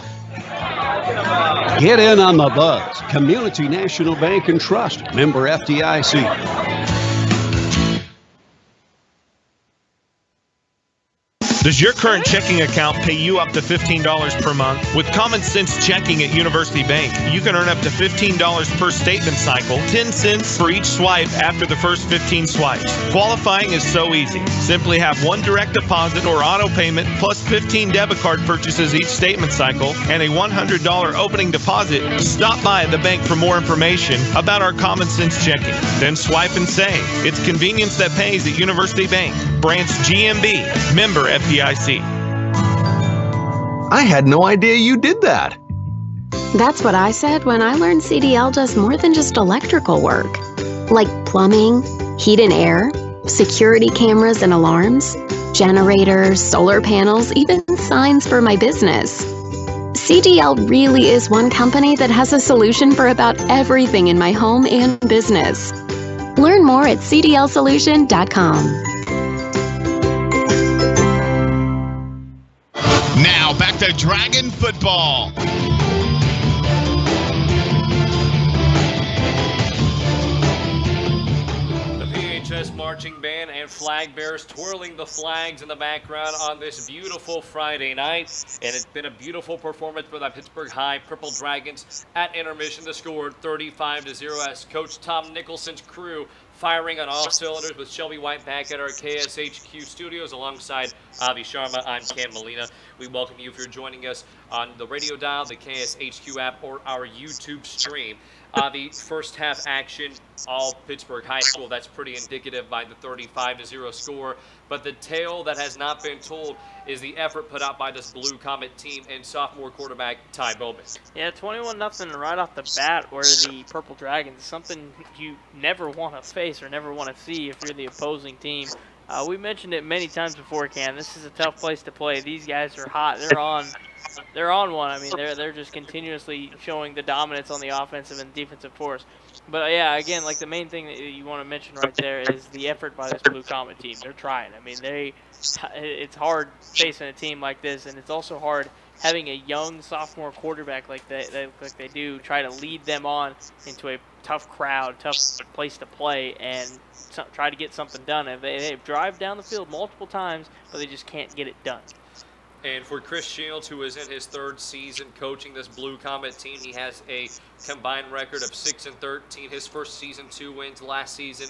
Get in on the buzz. Community National Bank and Trust, member FDIC. Does your current checking account pay you up to $15 per month? With Common Sense Checking at University Bank, you can earn up to $15 per statement cycle, 10 cents for each swipe after the first 15 swipes. Qualifying is so easy. Simply have one direct deposit or auto payment plus 15 debit card purchases each statement cycle and a $100 opening deposit. Stop by the bank for more information about our Common Sense Checking. Then swipe and save. It's convenience that pays at University Bank. Branch GMB. Member FDIC. I had no idea you did that. That's what I said when I learned CDL does more than just electrical work. Like plumbing, heat and air, security cameras and alarms, generators, solar panels, even signs for my business. CDL really is one company that has a solution for about everything in my home and business. Learn more at cdlsolution.com. Now back to Dragon football. PHS marching band and flag bearers twirling the flags in the background on this beautiful Friday night. And it's been a beautiful performance for the Pittsburg High Purple Dragons at intermission. The score 35-0 as Coach Tom Nicholson's crew firing on all cylinders with Shelby White back at our KSHQ studios alongside Avi Sharma. I'm Cam Molina. We welcome you if you're joining us on the radio dial, the KSHQ app, or our YouTube stream. Avi, first half action, all Pittsburg High School. That's pretty indicative by the 35-0 score. But the tale that has not been told is the effort put out by this Blue Comet team and sophomore quarterback Ty Bowman. Yeah, 21-0 right off the bat where the Purple Dragons, something you never want to face or never want to see if you're the opposing team. We mentioned it many times before, Cam. This is a tough place to play. These guys are hot. They're on one. I mean, they're just continuously showing the dominance on the offensive and defensive force. But yeah, again, like the main thing that you want to mention right there is the effort by this Blue Comet team. They're trying. I mean, it's hard facing a team like this, and it's also hard having a young sophomore quarterback like they do try to lead them on into a tough crowd, tough place to play, and try to get something done. And they drive down the field multiple times, but they just can't get it done. And for Chris Shields, who is in his third season coaching this Blue Comet team, he has a combined record of 6-13. His first season, 2 wins. Last season,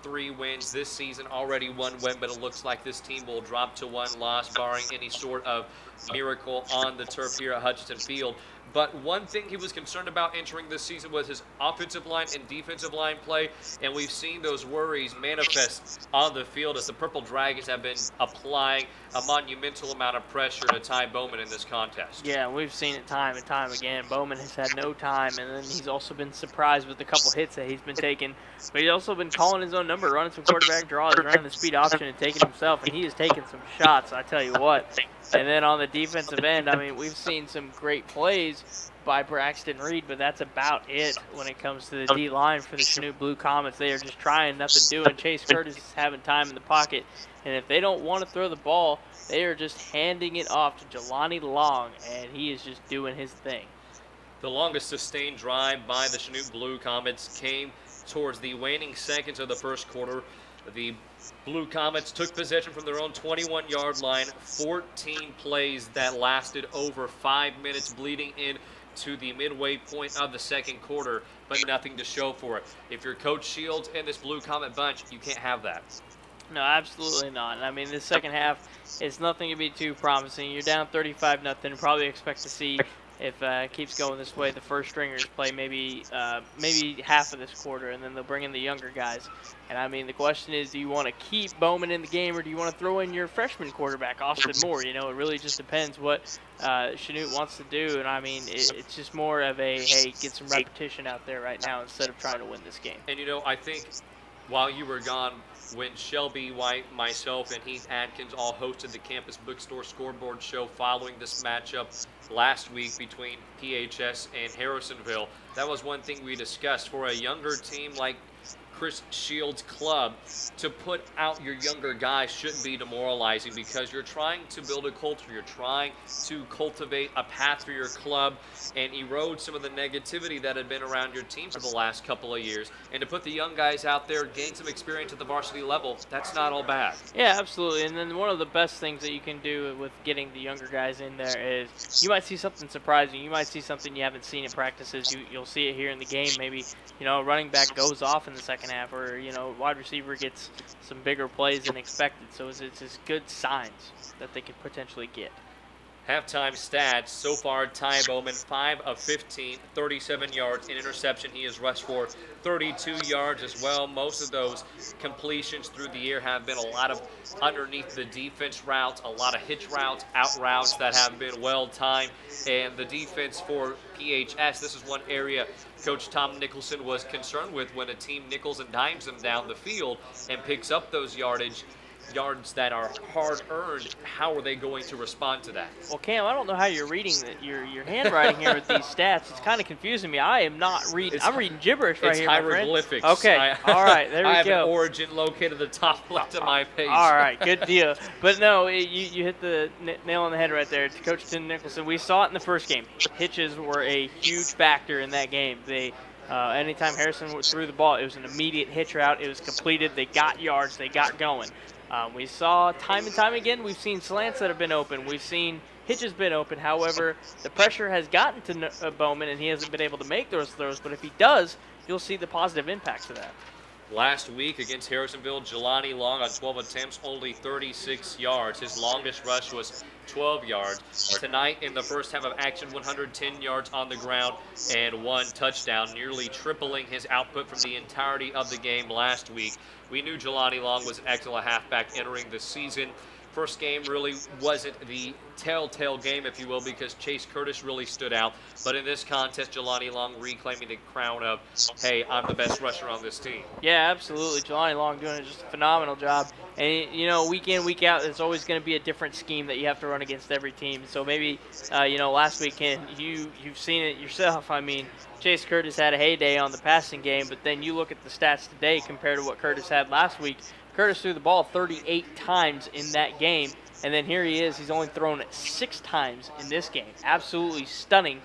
3 wins. This season, already 1 win, but it looks like this team will drop to 1 loss, barring any sort of miracle on the turf here at Hutchinson Field. But one thing he was concerned about entering this season was his offensive line and defensive line play, and we've seen those worries manifest on the field as the Purple Dragons have been applying a monumental amount of pressure to Ty Bowman in this contest. Yeah, we've seen it time and time again. Bowman has had no time, and then he's also been surprised with a couple hits that he's been taking. But he's also been calling his own number, running some quarterback draws, running the speed option and taking himself, and he has taken some shots, I tell you what. And then on the defensive end, I mean, we've seen some great plays by Braxton Reed, but that's about it when it comes to the D-line for the Chanute Blue Comets. They are just trying, nothing doing. Chase Curtis is having time in the pocket, and if they don't want to throw the ball, they are just handing it off to Jelani Long, and he is just doing his thing. The longest sustained drive by the Chanute Blue Comets came towards the waning seconds of the first quarter. The Blue Comets took possession from their own 21-yard line, 14 plays that lasted over 5 minutes, bleeding in to the midway point of the second quarter, but nothing to show for it. If you're Coach Shields and this Blue Comet bunch, you can't have that. No, absolutely not. I mean, this second half is nothing to be too promising. You're down 35-0. Probably expect to see, if it keeps going this way, the first stringers play maybe half of this quarter, and then they'll bring in the younger guys. And, I mean, the question is, do you want to keep Bowman in the game, or do you want to throw in your freshman quarterback, Austin Moore? You know, it really just depends what Chanute wants to do. And, I mean, it's just more of a, hey, get some repetition out there right now instead of trying to win this game. And, you know, I think while you were gone, when Shelby White, myself, and Heath Atkins all hosted the Campus Bookstore Scoreboard Show following this matchup last week between PHS and Harrisonville, that was one thing we discussed. For a younger team like Chris Shields' club, to put out your younger guys shouldn't be demoralizing because you're trying to build a culture. You're trying to cultivate a path for your club and erode some of the negativity that had been around your team for the last couple of years. And to put the young guys out there, gain some experience at the varsity level, that's not all bad. Yeah, absolutely. And then one of the best things that you can do with getting the younger guys in there is you might see something surprising. You might see something you haven't seen in practices. You'll see it here in the game. Maybe, a running back goes off in the second half, or, wide receiver gets some bigger plays than expected. So it's just good signs that they could potentially get. Halftime stats so far: Ty Bowman, 5 of 15, 37 yards, an interception. He has rushed for 32 yards as well. Most of those completions through the air have been a lot of underneath the defense routes, a lot of hitch routes, out routes that have been well timed. And the defense for PHS, this is one area Coach Tom Nicholson was concerned with when a team nickels and dimes them down the field and picks up those yards that are hard-earned. How are they going to respond to that? Well, Cam, I don't know how you're reading your handwriting here with these stats. It's kind of confusing me. I am not reading. I'm reading gibberish right here, my friend. It's hieroglyphics. Okay, all right, there we go. I have an origin located at the top left of my page. All right, good deal. But no, you hit the nail on the head right there. Coach Tim Nicholson, we saw it in the first game. Hitches were a huge factor in that game. Anytime Harrison threw the ball, it was an immediate hitch route. It was completed. They got yards. They got going. We saw time and time again, we've seen slants that have been open. We've seen hitches been open. However, the pressure has gotten to Bowman, and he hasn't been able to make those throws. But if he does, you'll see the positive impacts of that. Last week against Harrisonville, Jelani Long on 12 attempts, only 36 yards. His longest rush was 12 yards. Tonight in the first half of action, 110 yards on the ground and 1 touchdown, nearly tripling his output from the entirety of the game last week. We knew Jelani Long was an excellent halfback entering the season. First game really wasn't the telltale game, if you will, because Chase Curtis really stood out. But in this contest, Jelani Long reclaiming the crown of, hey, I'm the best rusher on this team. Yeah, absolutely. Jelani Long doing just a phenomenal job. And, week in, week out, there's always going to be a different scheme that you have to run against every team. So maybe, last weekend, you've seen it yourself. I mean, Chase Curtis had a heyday on the passing game, but then you look at the stats today compared to what Curtis had last week. Curtis threw the ball 38 times in that game, and then here he is. He's only thrown it 6 times in this game. Absolutely stunning.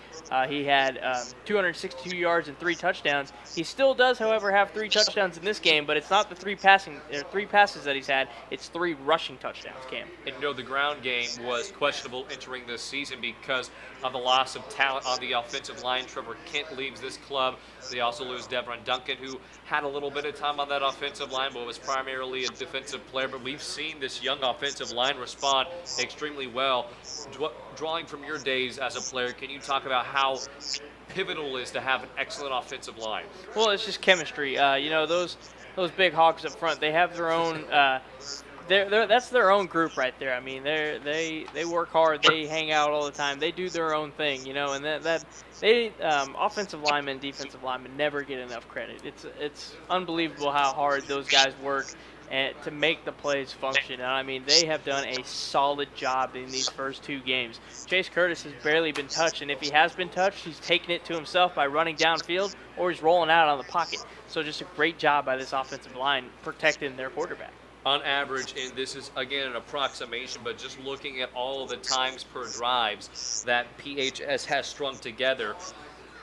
He had 262 yards and 3 touchdowns. He still does, however, have 3 touchdowns in this game, but it's not the 3 passes that he's had. It's 3 rushing touchdowns, Cam. And the ground game was questionable entering this season because of the loss of talent on the offensive line. Trevor Kent leaves this club. They also lose Devron Duncan, who had a little bit of time on that offensive line, but was primarily a defensive player. But we've seen this young offensive line respond extremely well. Drawing from your days as a player, can you talk about how pivotal it is to have an excellent offensive line? Well, it's just chemistry. Those big hogs up front, they have their own. That's their own group right there. I mean, they work hard. They hang out all the time. They do their own thing, and that offensive linemen, defensive linemen never get enough credit. It's unbelievable how hard those guys work to make the plays function. And I mean, they have done a solid job in these first 2 games. Chase Curtis has barely been touched, and if he has been touched, he's taken it to himself by running downfield or he's rolling out on the pocket. So just a great job by this offensive line protecting their quarterback. On average, and this is, again, an approximation, but just looking at all of the times per drives that PHS has strung together,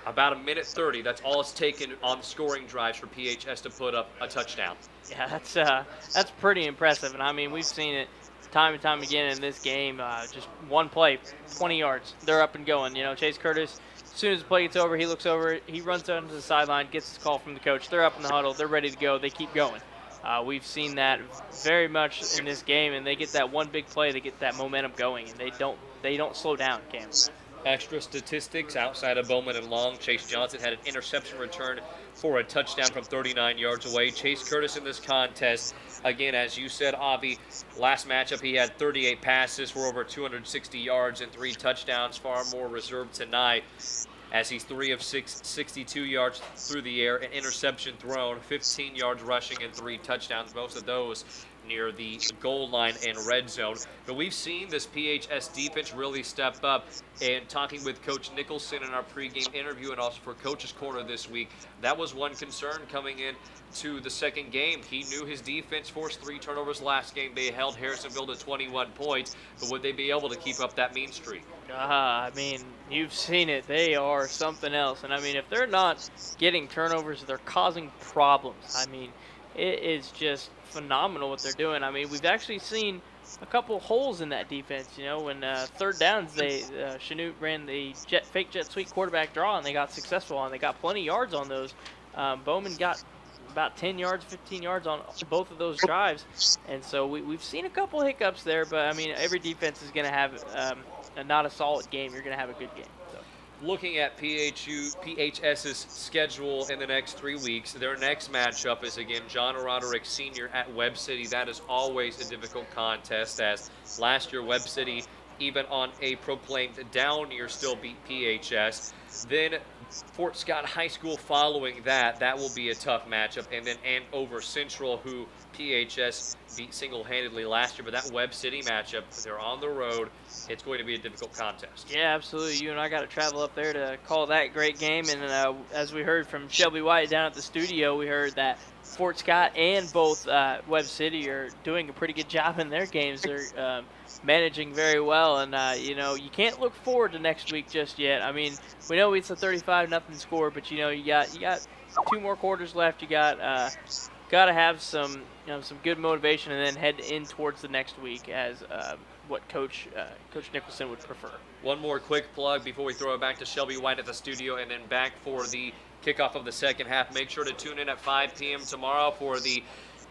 about 1:30. That's all it's taken on scoring drives for PHS to put up a touchdown. Yeah, that's pretty impressive. And, I mean, we've seen it time and time again in this game. Just one play, 20 yards. They're up and going. Chase Curtis, as soon as the play gets over, he looks over, he runs down to the sideline, gets his call from the coach. They're up in the huddle. They're ready to go. They keep going. We've seen that very much in this game, and they get that one big play, they get that momentum going, and they don't slow down, Cam. Extra statistics outside of Bowman and Long. Chase Johnson had an interception return for a touchdown from 39 yards away. Chase Curtis in this contest, again, as you said, Avi, last matchup he had 38 passes for over 260 yards and 3 touchdowns, far more reserved tonight, as he's 3 of 6, 62 yards through the air, an interception thrown, 15 yards rushing, and 3 touchdowns. Most of those near the goal line and red zone. But we've seen this PHS defense really step up. And talking with Coach Nicholson in our pregame interview and also for Coach's Corner this week, that was one concern coming in to the second game. He knew his defense forced 3 turnovers last game. They held Harrisonville to 21 points, but would they be able to keep up that mean streak? I mean, you've seen it. They are something else. And, I mean, if they're not getting turnovers, they're causing problems. I mean, it is just phenomenal what they're doing. I mean, we've actually seen a couple holes in that defense. You know, when third downs, Chanute ran the fake jet sweep quarterback draw, and they got successful, and they got plenty of yards on those. Bowman got about 10 yards, 15 yards on both of those drives. And so we've seen a couple hiccups there, but, I mean, every defense is going to have not a solid game. You're going to have a good game. Looking at PHS's schedule in the next 3 weeks, their next matchup is, again, John Roderick Sr. at Webb City. That is always a difficult contest, as last year Webb City, even on a proclaimed down year, still beat PHS. Then Fort Scott High School following that. That will be a tough matchup. And then Andover Central, who PHS beat single-handedly last year. But that Webb City matchup, they're on the road. It's going to be a difficult contest. Yeah, absolutely. You and I got to travel up there to call that great game. And as we heard from Shelby White down at the studio, we heard that Fort Scott and both Webb City are doing a pretty good job in their games. They're managing very well. And, you know, you can't look forward to next week just yet. I mean, we know it's a 35-0 score, but, you know, you got 2 more quarters left. You got to have some good motivation and then head in towards the next week as what Coach Nicholson would prefer. One more quick plug before we throw it back to Shelby White at the studio and then back for the kickoff of the second half. Make sure to tune in at 5 p.m. tomorrow for the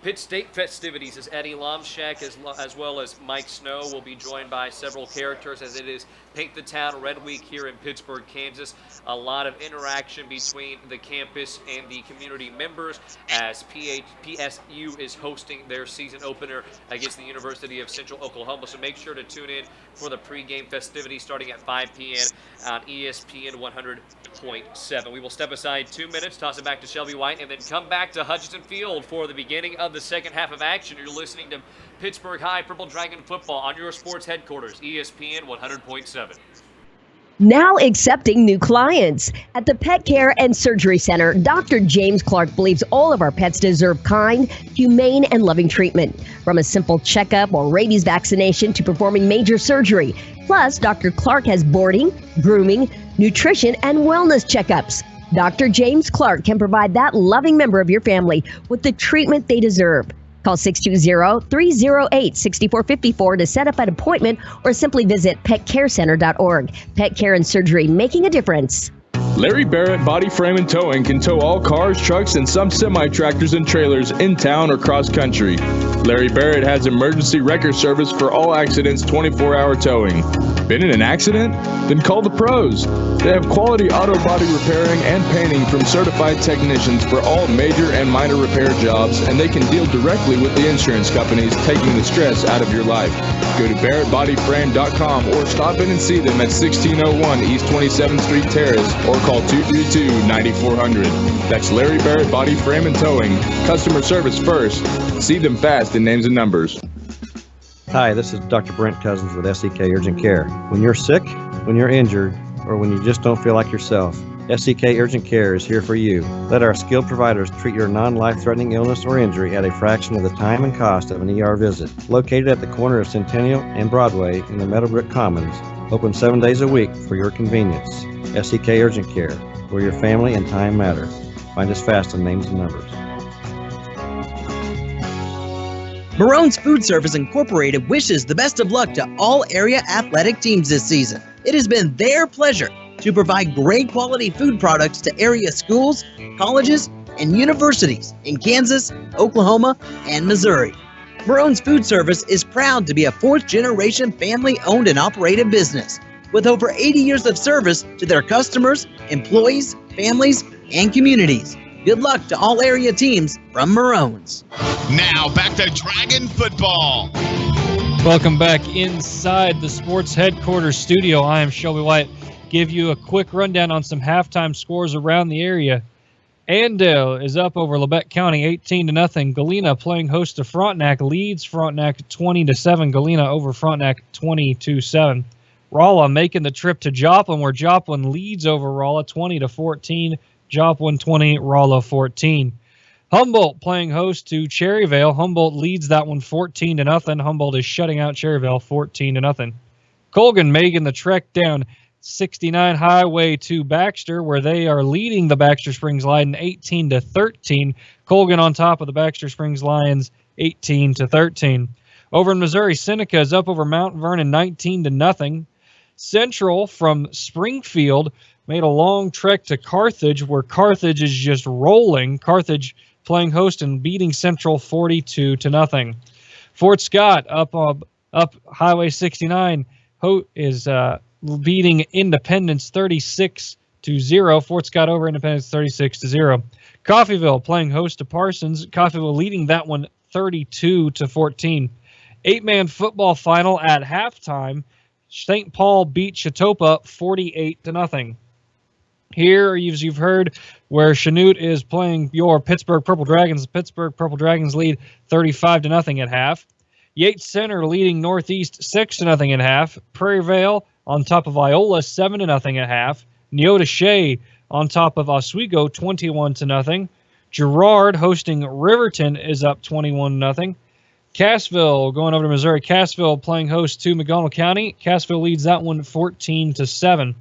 Pitt State festivities, as Eddie Lomshak as well as Mike Snow will be joined by several characters, as it is Paint the Town Red Week here in Pittsburg, Kansas. A lot of interaction between the campus and the community members, as PSU is hosting their season opener against the University of Central Oklahoma. So make sure to tune in for the pregame festivities starting at 5 p.m. on ESPN 100.7. We will step aside 2 minutes, toss it back to Shelby White, and then come back to Hutchinson Field for the beginning of the second half of action. You're listening to Pittsburg High Purple Dragon football on your sports headquarters, ESPN 100.7. Now accepting new clients. At the Pet Care and Surgery Center, Dr. James Clark believes all of our pets deserve kind, humane, and loving treatment. From a simple checkup or rabies vaccination to performing major surgery. Plus, Dr. Clark has boarding, grooming, nutrition, and wellness checkups. Dr. James Clark can provide that loving member of your family with the treatment they deserve. Call 620-308-6454 to set up an appointment or simply visit petcarecenter.org. Pet Care and Surgery, making a difference. Larry Barrett Body Frame and Towing can tow all cars, trucks, and some semi-tractors and trailers in town or cross country. Larry Barrett has emergency wrecker service for all accidents, 24-hour towing. Been in an accident? Then call the pros. They have quality auto body repairing and painting from certified technicians for all major and minor repair jobs, and they can deal directly with the insurance companies, taking the stress out of your life. Go to barrettbodyframe.com or stop in and see them at 1601 East 27th Street Terrace or call 232-9400. That's Larry Barrett Body Frame and Towing. Customer service first. See them fast in names and numbers. Hi, this is Dr. Brent Cousins with SEK Urgent Care. When you're sick, when you're injured, or when you just don't feel like yourself, SEK Urgent Care is here for you. Let our skilled providers treat your non-life-threatening illness or injury at a fraction of the time and cost of an ER visit. Located at the corner of Centennial and Broadway in the Meadowbrook Commons. Open 7 days a week for your convenience. SEK Urgent Care, where your family and time matter. Find us fast in names and numbers. Marone's Food Service Incorporated wishes the best of luck to all area athletic teams this season. It has been their pleasure to provide great quality food products to area schools, colleges, and universities in Kansas, Oklahoma, and Missouri. Marone's Food Service is proud to be a fourth-generation family-owned and operated business with over 80 years of service to their customers, employees, families, and communities. Good luck to all area teams from Marone's. Now back to Dragon football. Welcome back inside the sports headquarters studio. I am Shelby White. Give you a quick rundown on some halftime scores around the area. Andale is up over Lebec County 18-0. Galena playing host to Frontenac leads Frontenac 20-7. Galena over Frontenac 22-7. Rolla making the trip to Joplin, where Joplin leads over Rolla 20-14. Joplin 20, Rolla 14. Humboldt playing host to Cherryvale. Humboldt leads that one 14-0. Humboldt is shutting out Cherryvale 14-0. Colgan making the trek down 69 Highway to Baxter, where they are leading the Baxter Springs Lions 18-13. Colgan on top of the Baxter Springs Lions 18-13. Over in Missouri, Seneca is up over Mount Vernon 19-0. Central from Springfield made a long trek to Carthage, where Carthage is just rolling. Carthage playing host and beating Central 42-0. Fort Scott up Highway 69 is beating Independence 36-0. Fort Scott over Independence 36-0. Coffeyville playing host to Parsons. Coffeyville leading that one 32-14. 8-man football final at halftime. St. Paul beat Chautauqua 48-0. Here, as you've heard, where Chanute is playing your Pittsburgh Purple Dragons. Pittsburgh Purple Dragons lead 35-0 at half. Yates Center leading Northeast 6-0 at half. Prairie Vale on top of Iola 7-0 at half. Neota Shea on top of Oswego 21-0. Girard hosting Riverton is up 21-0. Cassville going over to Missouri. Cassville playing host to McDonald County. Cassville leads that one 14-7.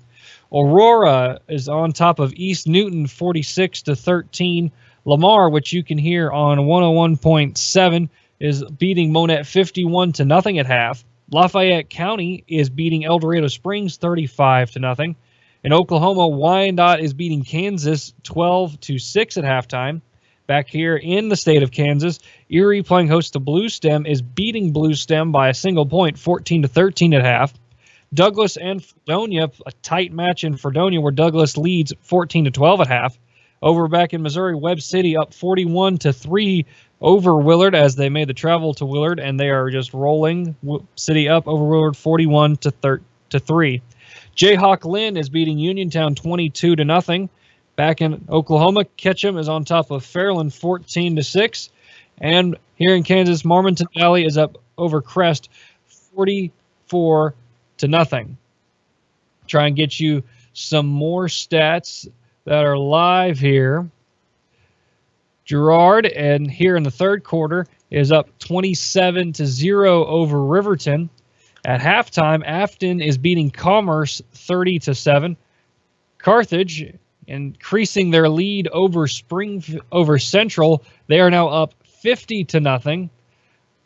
Aurora is on top of East Newton 46-13. Lamar, which you can hear on 101.7, is beating Monette 51-0 at half. Lafayette County is beating El Dorado Springs 35-0. In Oklahoma, Wyandotte is beating Kansas 12-6 at halftime. Back here in the state of Kansas, Erie playing host to Blue Stem is beating Blue Stem by a single point, 14-13 at half. Douglas and Fredonia, a tight match in Fredonia where Douglas leads 14-12 at half. Over back in Missouri, Webb City up 41-3 over Willard as they made the travel to Willard, and they are just rolling. City up over Willard 41-3. Jayhawk Lynn is beating Uniontown 22-0. Back in Oklahoma, Ketchum is on top of Fairland 14-6. And here in Kansas, Marmonton Valley is up over Crest 44-0. Try and get you some more stats that are live here. Girard, and here in the third quarter, is up 27-0 over Riverton. At halftime, Afton is beating Commerce 30-7. Carthage increasing their lead over Central. They are now up 50-0.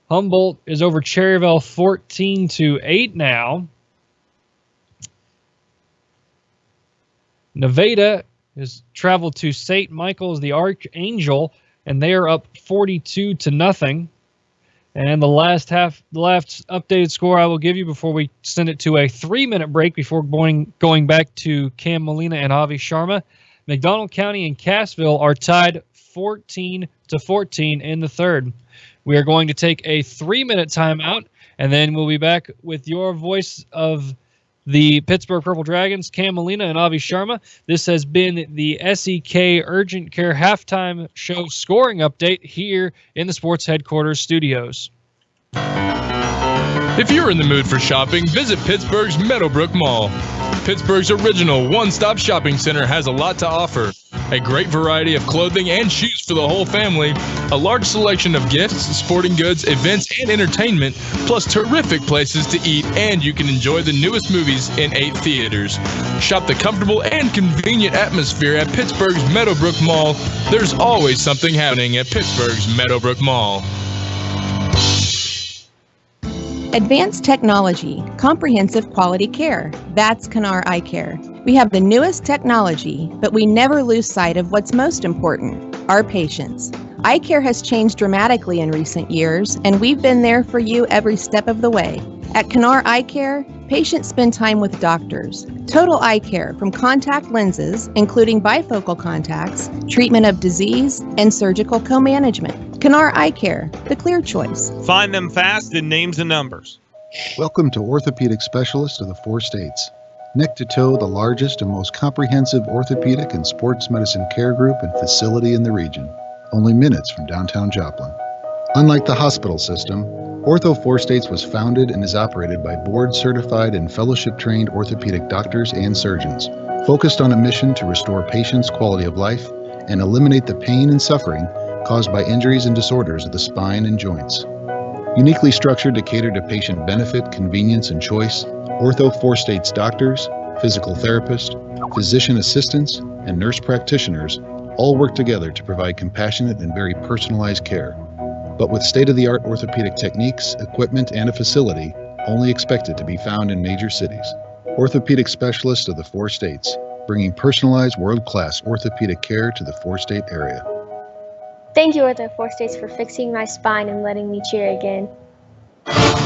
Humboldt is over Cherryvale 14-8 now. Nevada has traveled to St. Michael's the Archangel, and they are up 42-0. And the last updated score I will give you before we send it to a 3-minute break before going back to Cam Molina and Avi Sharma. McDonald County and Cassville are tied 14-14 in the third. We are going to take a 3-minute timeout, and then we'll be back with your voice of the Pittsburgh Purple Dragons, Cam Molina and Avi Sharma. This has been the SEK Urgent Care Halftime Show scoring update here in the Sports Headquarters studios. If you're in the mood for shopping, visit Pittsburgh's Meadowbrook Mall. Pittsburgh's original one-stop shopping center has a lot to offer. A great variety of clothing and shoes for the whole family, a large selection of gifts, sporting goods, events, and entertainment, plus terrific places to eat, and you can enjoy the newest movies in 8 theaters. Shop the comfortable and convenient atmosphere at Pittsburgh's Meadowbrook Mall. There's always something happening at Pittsburgh's Meadowbrook Mall. Advanced technology, comprehensive quality care. That's Canar Eye Care. We have the newest technology, but we never lose sight of what's most important, our patients. Eye care has changed dramatically in recent years, and we've been there for you every step of the way. At Canar Eye Care, patients spend time with doctors. Total eye care from contact lenses, including bifocal contacts, treatment of disease, and surgical co-management. Canar Eye Care, the clear choice. Find them fast in names and numbers. Welcome to Orthopedic Specialists of the 4 States. Neck to toe, the largest and most comprehensive orthopedic and sports medicine care group and facility in the region, only minutes from downtown Joplin. Unlike the hospital system, Ortho 4 States was founded and is operated by board-certified and fellowship-trained orthopedic doctors and surgeons, focused on a mission to restore patients' quality of life and eliminate the pain and suffering caused by injuries and disorders of the spine and joints. Uniquely structured to cater to patient benefit, convenience, and choice, Ortho 4 States doctors, physical therapists, physician assistants, and nurse practitioners all work together to provide compassionate and very personalized care, but with state-of-the-art orthopedic techniques, equipment, and a facility only expected to be found in major cities. Orthopedic specialists of the 4 states, bringing personalized world-class orthopedic care to the 4-state area. Thank you, Ortho 4 States, for fixing my spine and letting me cheer again.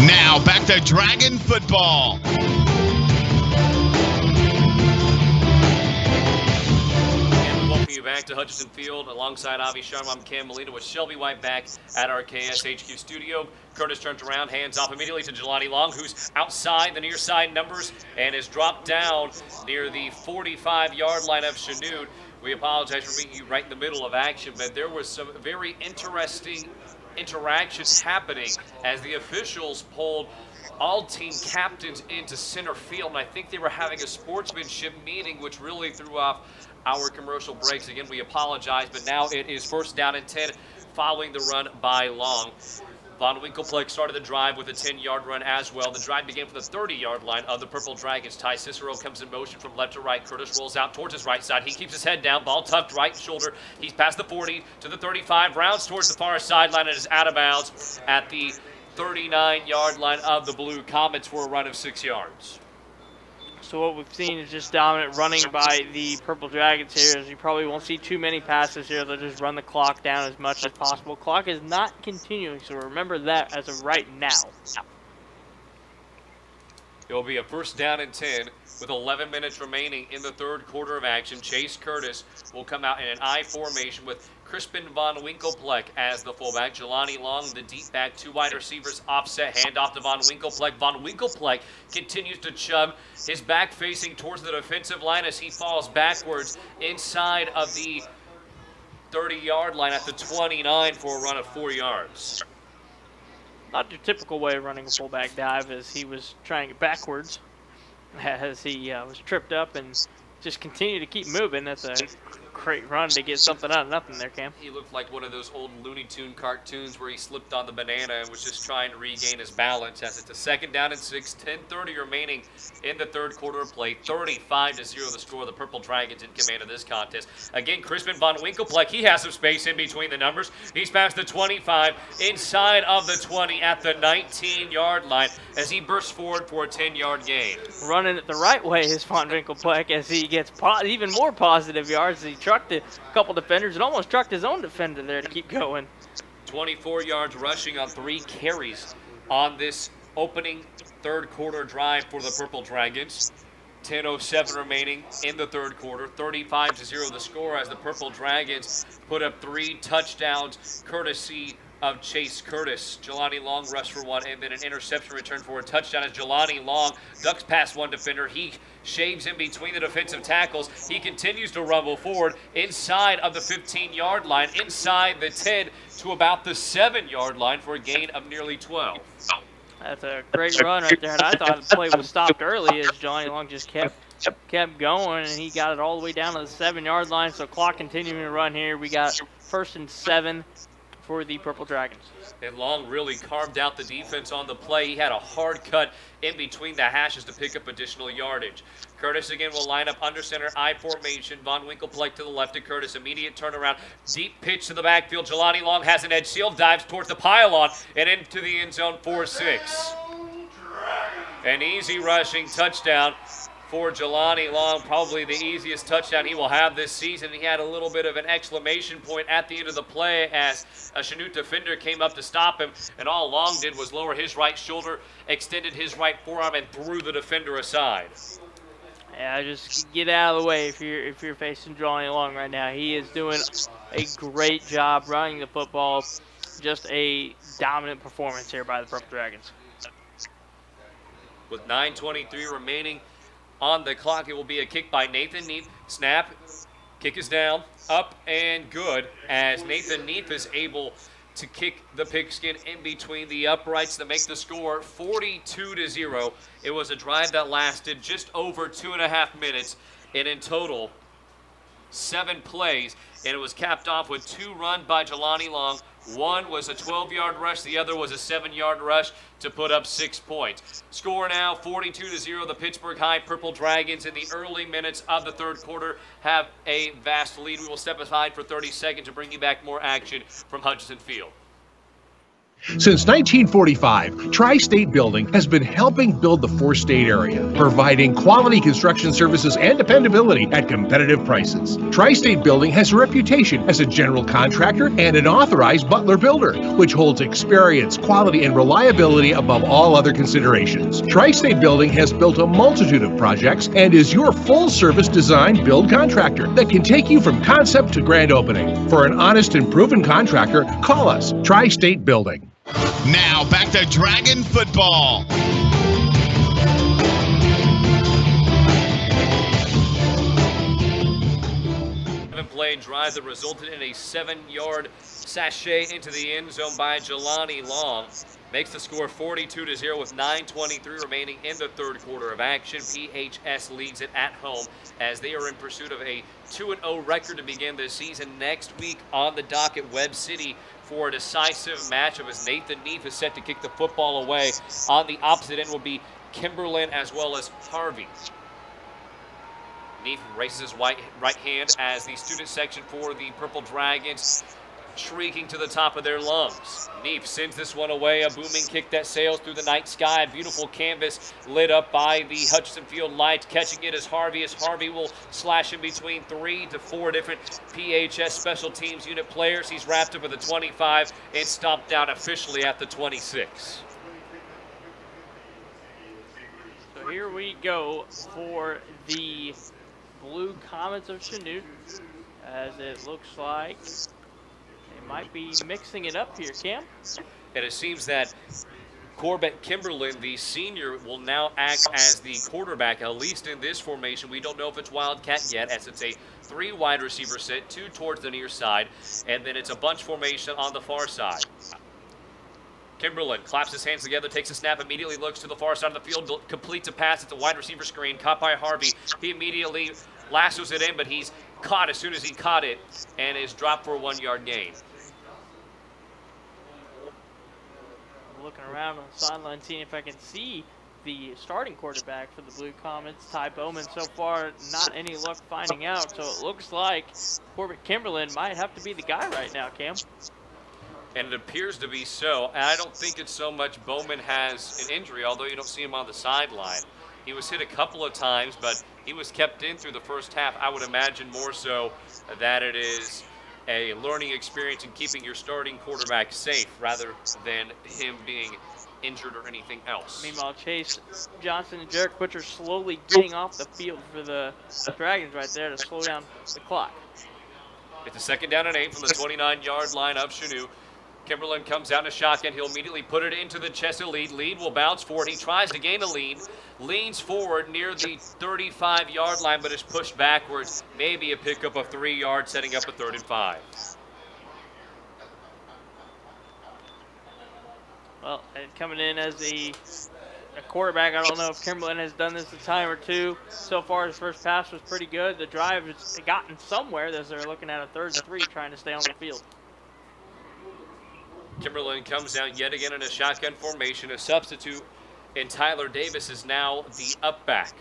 Now back to Dragon football. Welcome you back to Hutchinson Field. Alongside Avi Sharma, I'm Cam Molina with Shelby White back at our KSHQ studio. Curtis turns around, hands off immediately to Jelani Long, who's outside the near side numbers and is dropped down near the 45-yard line of Chanute. We apologize for being right in the middle of action, but there was some very interesting interactions happening as the officials pulled all team captains into center field, and I think they were having a sportsmanship meeting, which really threw off our commercial breaks. Again, we apologize, but now it is 1st down and 10 following the run by Long. Von Winkelplex started the drive with a 10-yard run as well. The drive began from the 30-yard line of the Purple Dragons. Ty Cicero comes in motion from left to right. Curtis rolls out towards his right side. He keeps his head down, ball tucked right shoulder. He's past the 40 to the 35, rounds towards the far sideline and is out of bounds at the 39-yard line of the Blue Comets for a run of 6 yards. So what we've seen is just dominant running by the Purple Dragons here. As you probably won't see too many passes here. They'll just run the clock down as much as possible. Clock is not continuing, so remember that as of right now. It will be a 1st down and 10 with 11 minutes remaining in the 3rd quarter of action. Chase Curtis will come out in an I formation with Crispin Von Winkelpleck as the fullback. Jelani Long, the deep back, 2 wide receivers offset, handoff to Von Winkelpleck. Von Winkelpleck continues to chug his back facing towards the defensive line as he falls backwards inside of the 30-yard line at the 29 for a run of 4 yards. Not your typical way of running a fullback dive, as he was trying it backwards as he was tripped up and just continued to keep moving. That's a great run to get something out of nothing there, Cam. He looked like one of those old Looney Tune cartoons where he slipped on the banana and was just trying to regain his balance as it's a 2nd down and 6, 10:30 remaining in the 3rd quarter of play. 35-0 the score. The Purple Dragons in command of this contest. Again, Crispin Von Winkelpleck, he has some space in between the numbers. He's past the 25, inside of the 20 at the 19-yard line as he bursts forward for a 10-yard gain. Running it the right way is Von Winkelpleck as he gets even more positive yards. He trucked a couple defenders and almost trucked his own defender there to keep going. 24 yards rushing on 3 carries on this opening 3rd quarter drive for the Purple Dragons. 10:07 remaining in the 3rd quarter. 35-0 the score as the Purple Dragons put up 3 touchdowns courtesy of Chase Curtis. Jelani Long rushed for 1 and then an interception return for a touchdown as Jelani Long ducks past 1 defender. He shaves in between the defensive tackles. He continues to rumble forward inside of the 15-yard line, inside the 10 to about the 7-yard line for a gain of nearly 12. That's a great run right there, and I thought the play was stopped early as Jelani Long just kept going, and he got it all the way down to the 7-yard line. So clock continuing to run here. We got 1st and 7 for the Purple Dragons. And Long really carved out the defense on the play. He had a hard cut in between the hashes to pick up additional yardage. Curtis again will line up under center, I formation. Von Winkelpleck to the left of Curtis. Immediate turnaround. Deep pitch to the backfield. Jelani Long has an edge seal, dives towards the pylon and into the end zone for 6. An easy rushing touchdown for Jelani Long, probably the easiest touchdown he will have this season. He had a little bit of an exclamation point at the end of the play as a Chanute defender came up to stop him, and all Long did was lower his right shoulder, extended his right forearm, and threw the defender aside. Yeah, just get out of the way if you're facing Jelani Long right now. He is doing a great job running the football. Just a dominant performance here by the Purple Dragons. With 9:23 remaining on the clock. It will be a kick by Nathan Neef. Snap. Kick is down, up and good, as Nathan Neef is able to kick the pigskin in between the uprights to make the score 42-0. It was a drive that lasted just over 2.5 minutes, and in total, 7 plays, and it was capped off with 2 runs by Jelani Long. One was a 12-yard rush, the other was a 7-yard rush to put up 6 points. Score now 42-0. The Pittsburg High Purple Dragons in the early minutes of the third quarter have a vast lead. We will step aside for 30 seconds to bring you back more action from Hutchinson Field. Since 1945, Tri-State Building has been helping build the 4-state area, providing quality construction services and dependability at competitive prices. Tri-State Building has a reputation as a general contractor and an authorized Butler builder, which holds experience, quality, and reliability above all other considerations. Tri-State Building has built a multitude of projects and is your full-service design build contractor that can take you from concept to grand opening. For an honest and proven contractor, call us, Tri-State Building. Now back to Dragon football. Play drive that resulted in a 7-yard sachet into the end zone by Jelani Long. Makes the score 42-0 with 9:23 remaining in the third quarter of action. PHS leads it at home as they are in pursuit of a 2-0 record to begin this season. Next week on the docket, Webb City for a decisive matchup as Nathan Neef is set to kick the football away. On the opposite end will be Kimberlin as well as Harvey. Neef raises his right hand as the student section for the Purple Dragons shrieking to the top of their lungs. Neef sends this one away, a booming kick that sails through the night sky. A beautiful canvas lit up by the Hutchinson Field lights. Catching it is Harvey, as Harvey will slash in between 3 to 4 different PHS special teams unit players. He's wrapped up at the 25 and stomped down officially at the 26. So here we go for the Blue Comets of Chanute, as it looks like they might be mixing it up here, Cam. And it seems that Corbett Kimberlin, the senior, will now act as the quarterback, at least in this formation. We don't know if it's Wildcat yet, as it's a 3 wide receiver set, 2 towards the near side, and then it's a bunch formation on the far side. Kimberlin claps his hands together, takes a snap, immediately looks to the far side of the field, completes a pass. It's a wide receiver screen, caught by Harvey. He immediately lassos it in, but he's caught as soon as he caught it and is dropped for a 1-yard gain. Looking around on the sideline, seeing if I can see the starting quarterback for the Blue Comets, Ty Bowman. So far, not any luck finding out, so it looks like Corbett Kimberlin might have to be the guy right now, Cam. And it appears to be so. And I don't think it's so much Bowman has an injury, although you don't see him on the sideline. He was hit a couple of times, but he was kept in through the first half. I would imagine more so that it is a learning experience in keeping your starting quarterback safe rather than him being injured or anything else. Meanwhile, Chase Johnson and Jarek Butcher slowly getting off the field for the Dragons right there to slow down the clock. It's a 2nd down and 8 from the 29-yard line of Chanute. Kimberlin comes out in a shotgun. He'll immediately put it into the chest of Lead. Lead will bounce forward. He tries to gain a lead. Leans forward near the 35-yard line, but is pushed backwards. Maybe a pickup of 3 yards, setting up a 3rd and 5. Well, and coming in as a quarterback, I don't know if Kimberlin has done this a time or two. So far, his first pass was pretty good. The drive has gotten somewhere as they're looking at a 3rd and 3, trying to stay on the field. Kimberlin comes out yet again in a shotgun formation. A substitute in Tyler Davis is now the up back.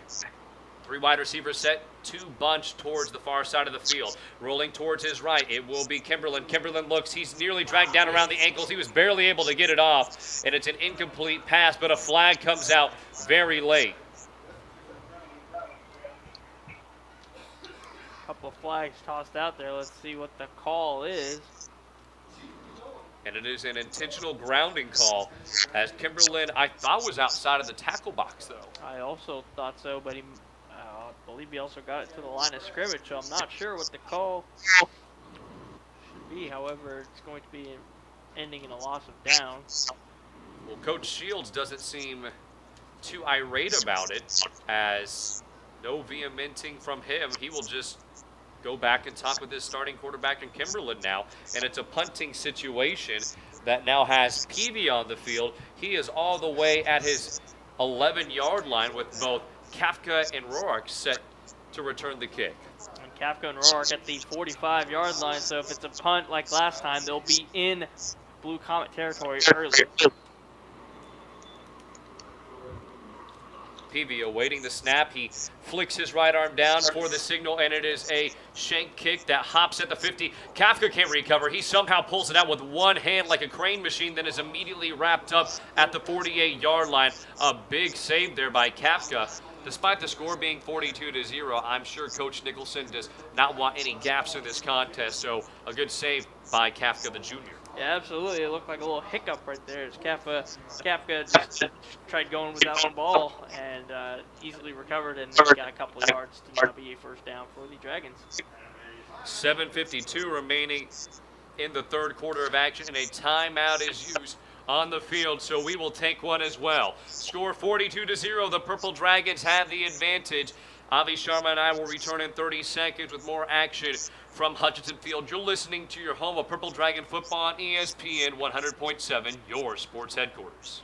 3 wide receivers set, 2 bunch towards the far side of the field. Rolling towards his right, it will be Kimberlin. Kimberlin looks, he's nearly dragged down around the ankles. He was barely able to get it off, and it's an incomplete pass, but a flag comes out very late. A couple of flags tossed out there. Let's see what the call is. And it is an intentional grounding call, as Kimberlin, I thought, was outside of the tackle box, though. I also thought so, but I believe he also got it to the line of scrimmage, so I'm not sure what the call should be. However, it's going to be ending in a loss of downs. Well, Coach Shields doesn't seem too irate about it, as no vehementing from him. He will just go back and talk with his starting quarterback in Kimberlin now. And it's a punting situation that now has Peavy on the field. He is all the way at his 11-yard line with both Kafka and Rourke set to return the kick. And Kafka and Rourke at the 45-yard line, so if it's a punt like last time, they'll be in Blue Comet territory early. Peavy awaiting the snap. He flicks his right arm down for the signal, and it is a shank kick that hops at the 50. Kafka can't recover. He somehow pulls it out with one hand like a crane machine, then is immediately wrapped up at the 48-yard line. A big save there by Kafka. Despite the score being 42-0, I'm sure Coach Nicholson does not want any gaps in this contest, so a good save by Kafka the junior. Yeah, absolutely. It looked like a little hiccup right there as Kafka just tried going without the ball and easily recovered and got a couple of yards to be a first down for the Dragons. 7:52 remaining in the third quarter of action, and a timeout is used on the field, so we will take one as well. Score 42-0. The Purple Dragons have the advantage. Avi Sharma and I will return in 30 seconds with more action from Hutchinson Field. You're listening to your home of Purple Dragon football on ESPN 100.7, your sports headquarters.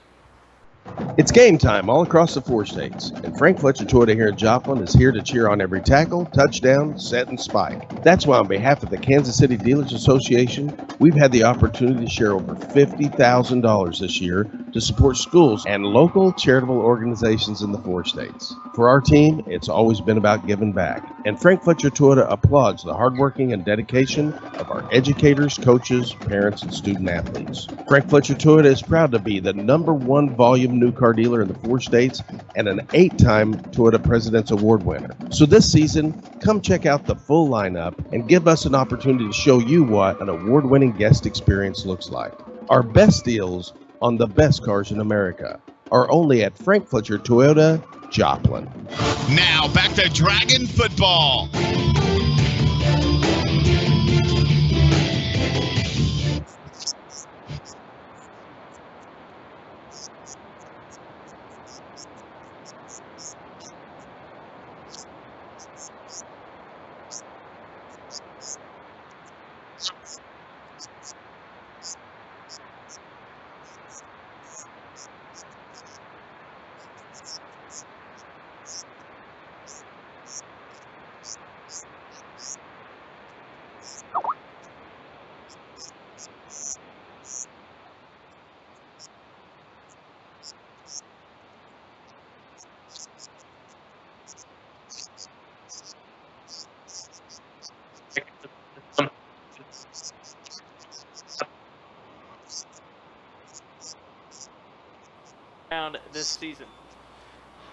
It's game time all across the 4 states, and Frank Fletcher Toyota here in Joplin is here to cheer on every tackle, touchdown, set, and spike. That's why on behalf of the Kansas City Dealers Association, we've had the opportunity to share over $50,000 this year to support schools and local charitable organizations in the 4 states. For our team, it's always been about giving back, and Frank Fletcher Toyota applauds the hardworking and dedication of our educators, coaches, parents, and student athletes. Frank Fletcher Toyota is proud to be the #1 volume new car dealer in the 4 states and an 8-time Toyota President's Award winner. So this season, come check out the full lineup and give us an opportunity to show you what an award-winning guest experience looks like. Our best deals on the best cars in America are only at Frank Fletcher Toyota, Joplin. Now back to Dragon football. This season.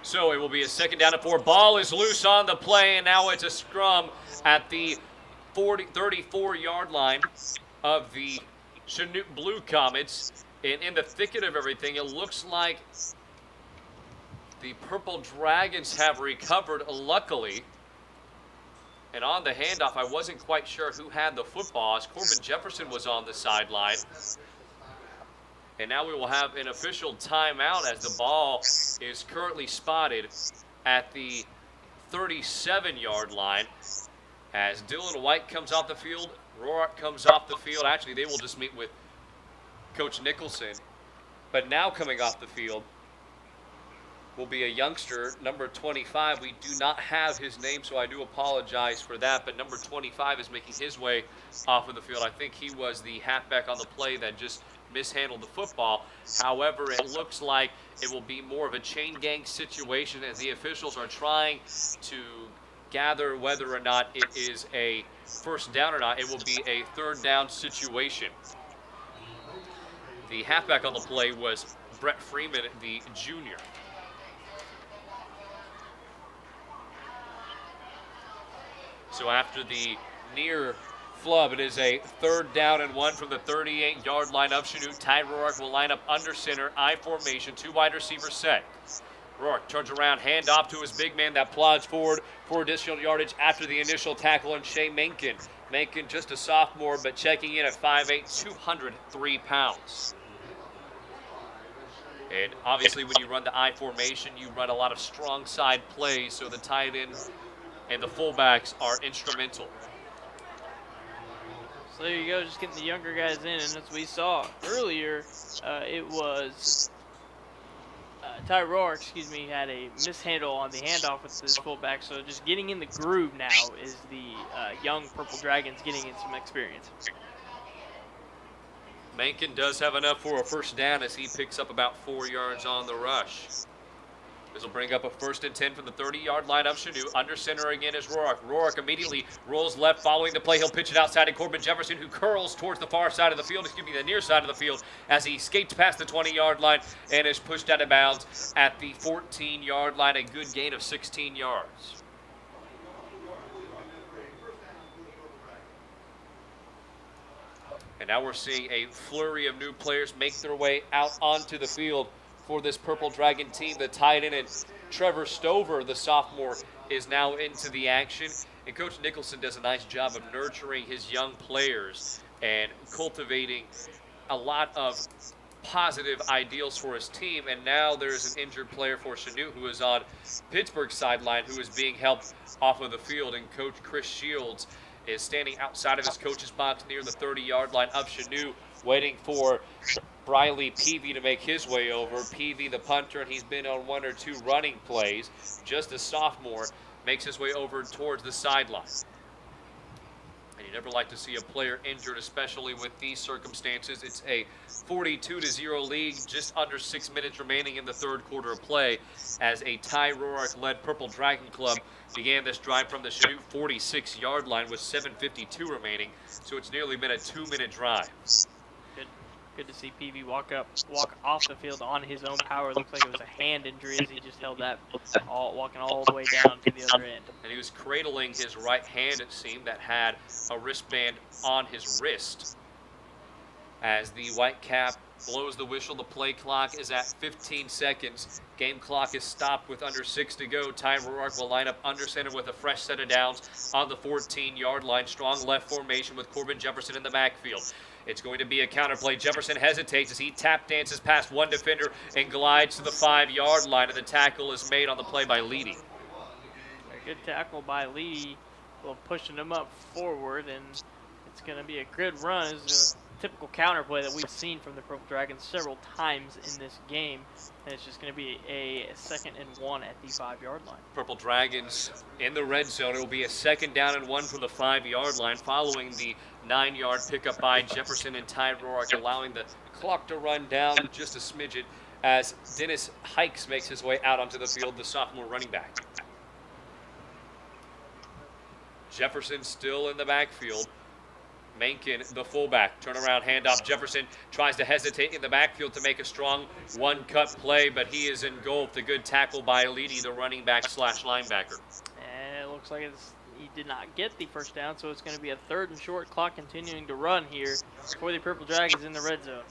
So it will be a 2nd down and 4. Ball is loose on the play, and now it's a scrum at the 34-yard line of the Chanute Blue Comets. And in the thicket of everything, it looks like the Purple Dragons have recovered, luckily. And on the handoff, I wasn't quite sure who had the football, as Corbin Jefferson was on the sideline. And now we will have an official timeout as the ball is currently spotted at the 37-yard line. As Dylan White comes off the field, Rourke comes off the field. Actually, they will just meet with Coach Nicholson. But now coming off the field will be a youngster, number 25. We do not have his name, so I do apologize for that. But number 25 is making his way off of the field. I think he was the halfback on the play that just mishandled the football. However, it looks like it will be more of a chain gang situation as the officials are trying to gather whether or not it is a first down or not. It will be a 3rd down situation. The halfback on the play was Brett Freeman, the junior. So after the near flub, it is a 3rd down and 1 from the 38-yard line of Chanute. Ty Rourke will line up under center, I formation, 2 wide receivers set. Rourke turns around, hand off to his big man that plods forward for additional yardage after the initial tackle on Shea Menken. Menken just a sophomore, but checking in at 5'8", 203 pounds. And obviously when you run the I formation, you run a lot of strong side plays, so the tight end and the fullbacks are instrumental. So there you go, just getting the younger guys in, and as we saw earlier, it was Ty Rohr, had a mishandle on the handoff with his fullback, so just getting in the groove now is the young Purple Dragons getting in some experience. Mencken does have enough for a first down as he picks up about 4 yards on the rush. This will bring up a 1st and 10 from the 30-yard line of Chanute. Under center again is Roark. Roark immediately rolls left following the play. He'll pitch it outside to Corbin Jefferson, who curls towards the far side of the field, the near side of the field, as he skates past the 20-yard line and is pushed out of bounds at the 14-yard line, a good gain of 16 yards. And now we're seeing a flurry of new players make their way out onto the field for this Purple Dragon team. The tight end and Trevor Stover, the sophomore, is now into the action. And Coach Nicholson does a nice job of nurturing his young players and cultivating a lot of positive ideals for his team. And now there's an injured player for Chanute who is on Pittsburgh's sideline, who is being helped off of the field. And Coach Chris Shields is standing outside of his coach's box near the 30-yard line of Chanute, waiting for Briley Peavy to make his way over. Peavy, the punter, and he's been on 1 or 2 running plays. Just a sophomore, makes his way over towards the sideline. And you never like to see a player injured, especially with these circumstances. It's a 42-0 lead, just under 6 minutes remaining in the third quarter of play, as a Ty Roark-led Purple Dragon Club began this drive from the Chanute 46-yard line with 7:52 remaining. So it's nearly been a 2-minute drive. Good to see Peavy walk off the field on his own power. Looks like it was a hand injury as he just held that, walking all the way down to the other end. And he was cradling his right hand, it seemed, that had a wristband on his wrist. As the white cap blows the whistle, the play clock is at 15 seconds. Game clock is stopped with under 6 to go. Ty Roark will line up under center with a fresh set of downs on the 14-yard line. Strong left formation with Corbin Jefferson in the backfield. It's going to be a counterplay. Jefferson hesitates as he tap dances past one defender and glides to the 5-yard line, and the tackle is made on the play by Leedy. A good tackle by Leedy, well, pushing him up forward, and it's going to be a good run. It's a typical counterplay that we've seen from the Purple Dragons several times in this game, and it's just going to be a 2nd and 1 at the 5-yard line. Purple Dragons in the red zone. It will be a 2nd down and 1 from the 5-yard line following the 9-yard pickup by Jefferson and Ty Roark, allowing the clock to run down just a smidget as Dennis Hikes makes his way out onto the field, the sophomore running back. Jefferson still in the backfield. Mencken, the fullback, turnaround handoff. Jefferson tries to hesitate in the backfield to make a strong one-cut play, but he is engulfed. A good tackle by Leedy, the running back / linebacker. And it looks like he did not get the first down, so it's going to be a 3rd and short, clock continuing to run here for the Purple Dragons in the red zone.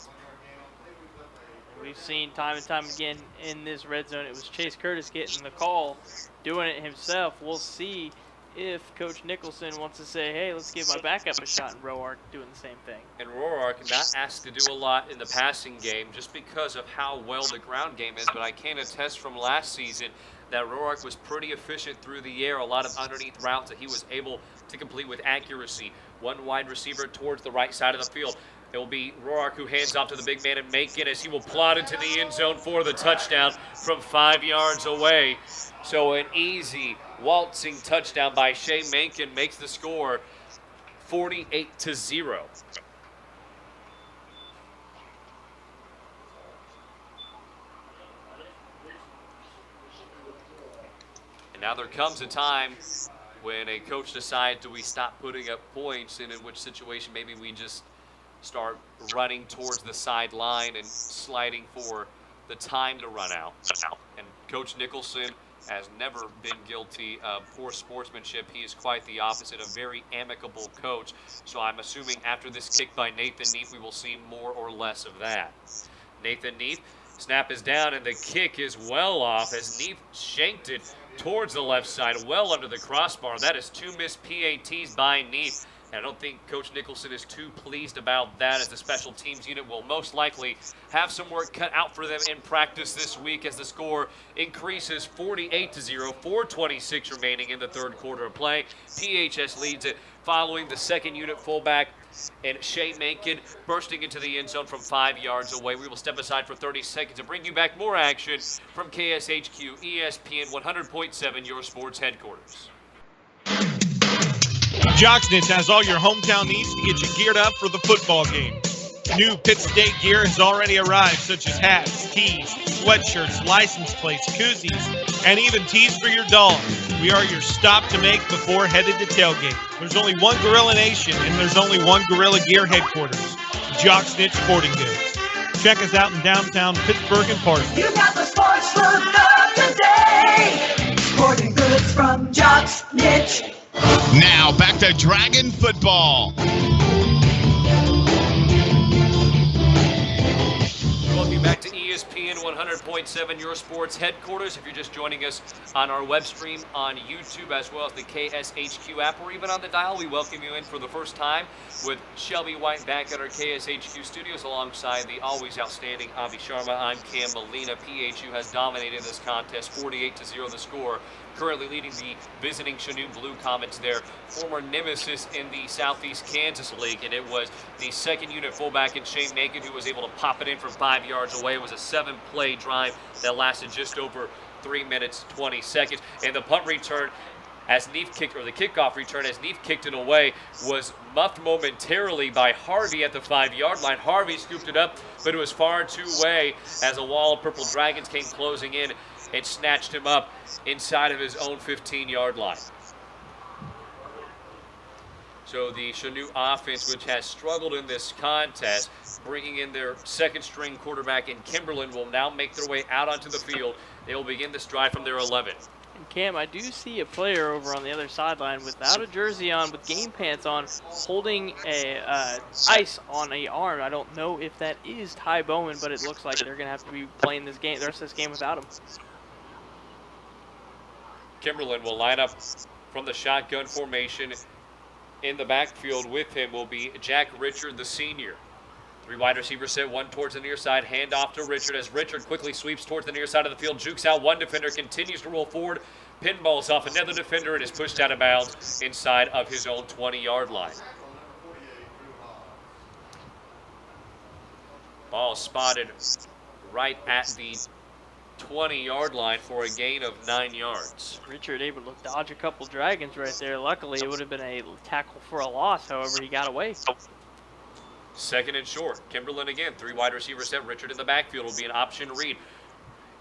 We've seen time and time again in this red zone, it was Chase Curtis getting the call, doing it himself. We'll see if Coach Nicholson wants to say, hey, let's give my backup a shot, and Roark doing the same thing. And Roark not asked to do a lot in the passing game just because of how well the ground game is, but I can attest from last season that Roark was pretty efficient through the air, a lot of underneath routes that he was able to complete with accuracy. One wide receiver towards the right side of the field. It will be Roark who hands off to the big man and Mencken as he will plot into the end zone for the touchdown from 5 yards away. So an easy waltzing touchdown by Shea Mencken makes the score 48-0. And now there comes a time when a coach decides, do we stop putting up points, and in which situation maybe we just start running towards the sideline and sliding for the time to run out. And Coach Nicholson has never been guilty of poor sportsmanship. He is quite the opposite, a very amicable coach. So I'm assuming after this kick by Nathan Neef, we will see more or less of that. Nathan Neef, snap is down, and the kick is well off as Neef shanked it towards the left side, well under the crossbar. That is 2 missed PATs by Neef. And I don't think Coach Nicholson is too pleased about that, as the special teams unit will most likely have some work cut out for them in practice this week as the score increases 48-0, 4:26 remaining in the third quarter of play. PHS leads it following the second unit fullback and Shea Mankin bursting into the end zone from 5 yards away. We will step aside for 30 seconds and bring you back more action from KSHQ ESPN 100.7, your sports headquarters. Jocksnitz has all your hometown needs to get you geared up for the football game. New Pitt State gear has already arrived, such as hats, tees, sweatshirts, license plates, koozies, and even tees for your dog. We are your stop to make before headed to tailgate. There's only one Gorilla Nation, and there's only one Gorilla Gear headquarters, Jocksnitz Sporting Goods. Check us out in downtown Pittsburg and Park. You got the sports look of today. Sporting Goods from Jocksnitz. Now back to Dragon football. Welcome back to ESPN 100.7, your sports headquarters. If you're just joining us on our web stream on YouTube as well as the KSHQ app or even on the dial, we welcome you in for the first time with Shelby White back at our KSHQ studios alongside the always outstanding Avi Sharma. I'm Cam Molina. PHU has dominated this contest, 48-0 the score. Currently leading the visiting Chanute Blue Comets, their former nemesis in the Southeast Kansas League, and it was the second unit fullback in Shane Mankin who was able to pop it in from 5 yards away. It was a 7-play drive that lasted just over 3 minutes, 20 seconds, and the punt return as Neef kicked, or the kickoff return as Neef kicked it away, was muffed momentarily by Harvey at the 5-yard line. Harvey scooped it up, but it was far too away as a wall of Purple Dragons came closing in and snatched him up inside of his own 15-yard line. So the Chanute offense, which has struggled in this contest, bringing in their second-string quarterback in Kimberlin, will now make their way out onto the field. They will begin this drive from their 11. And Cam, I do see a player over on the other sideline without a jersey on, with game pants on, holding a ice on a arm. I don't know if that is Ty Bowman, but it looks like they're going to have to be playing this game, the rest of this game without him. Kimberlin will line up from the shotgun formation. In the backfield with him will be Jack Richard, the senior. 3 wide receivers set, one towards the near side, hand off to Richard as Richard quickly sweeps towards the near side of the field, jukes out one defender, continues to roll forward, pinballs off another defender, and is pushed out of bounds inside of his own 20-yard line. Ball spotted right at the 20-yard line for a gain of 9 yards. Richard able to dodge a couple Dragons right there. Luckily, it would have been a tackle for a loss. However, he got away. Second and short. Kimberlin again. 3 wide receivers set. Richard in the backfield will be an option read.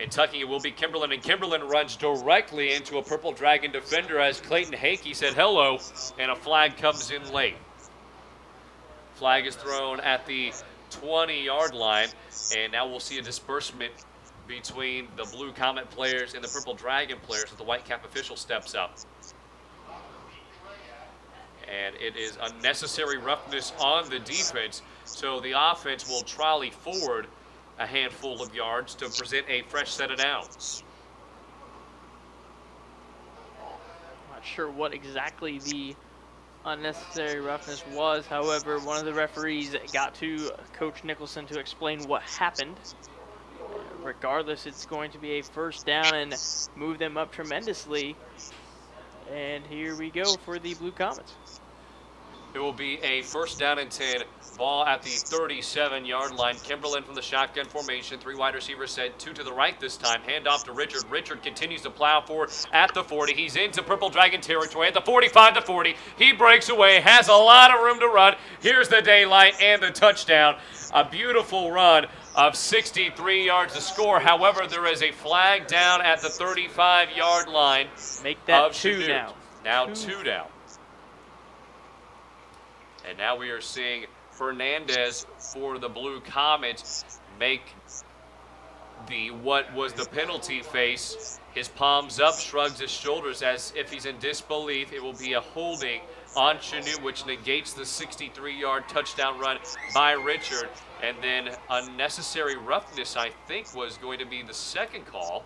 And tucking it will be Kimberlin, and Kimberlin runs directly into a Purple Dragon defender as Clayton Hakey said hello, and a flag comes in late. Flag is thrown at the 20-yard line, and now we'll see a disbursement between the Blue Comet players and the Purple Dragon players as the Whitecap official steps up. And it is unnecessary roughness on the defense, so the offense will trolley forward a handful of yards to present a fresh set of downs. Not sure what exactly the unnecessary roughness was. However, one of the referees got to Coach Nicholson to explain what happened. Regardless, it's going to be a first down and move them up tremendously. And here we go for the Blue Comets. It will be a first down and 10. Ball at the 37-yard line. Kimberlin from the shotgun formation. 3 wide receivers set, 2 to the right this time. Hand off to Richard. Richard continues to plow forward at the 40. He's into Purple Dragon territory at the 45 to 40. He breaks away, has a lot of room to run. Here's the daylight and the touchdown. A beautiful run of 63 yards to score. However, there is a flag down at the 35-yard line. Make that of 2 Chanute. now. Now 2 down. And now we are seeing Fernandez for the Blue Comets make what was the penalty face. His palms up, shrugs his shoulders as if he's in disbelief. It will be a holding on Chanute, which negates the 63-yard touchdown run by Richard. And then unnecessary roughness, I think, was going to be the second call.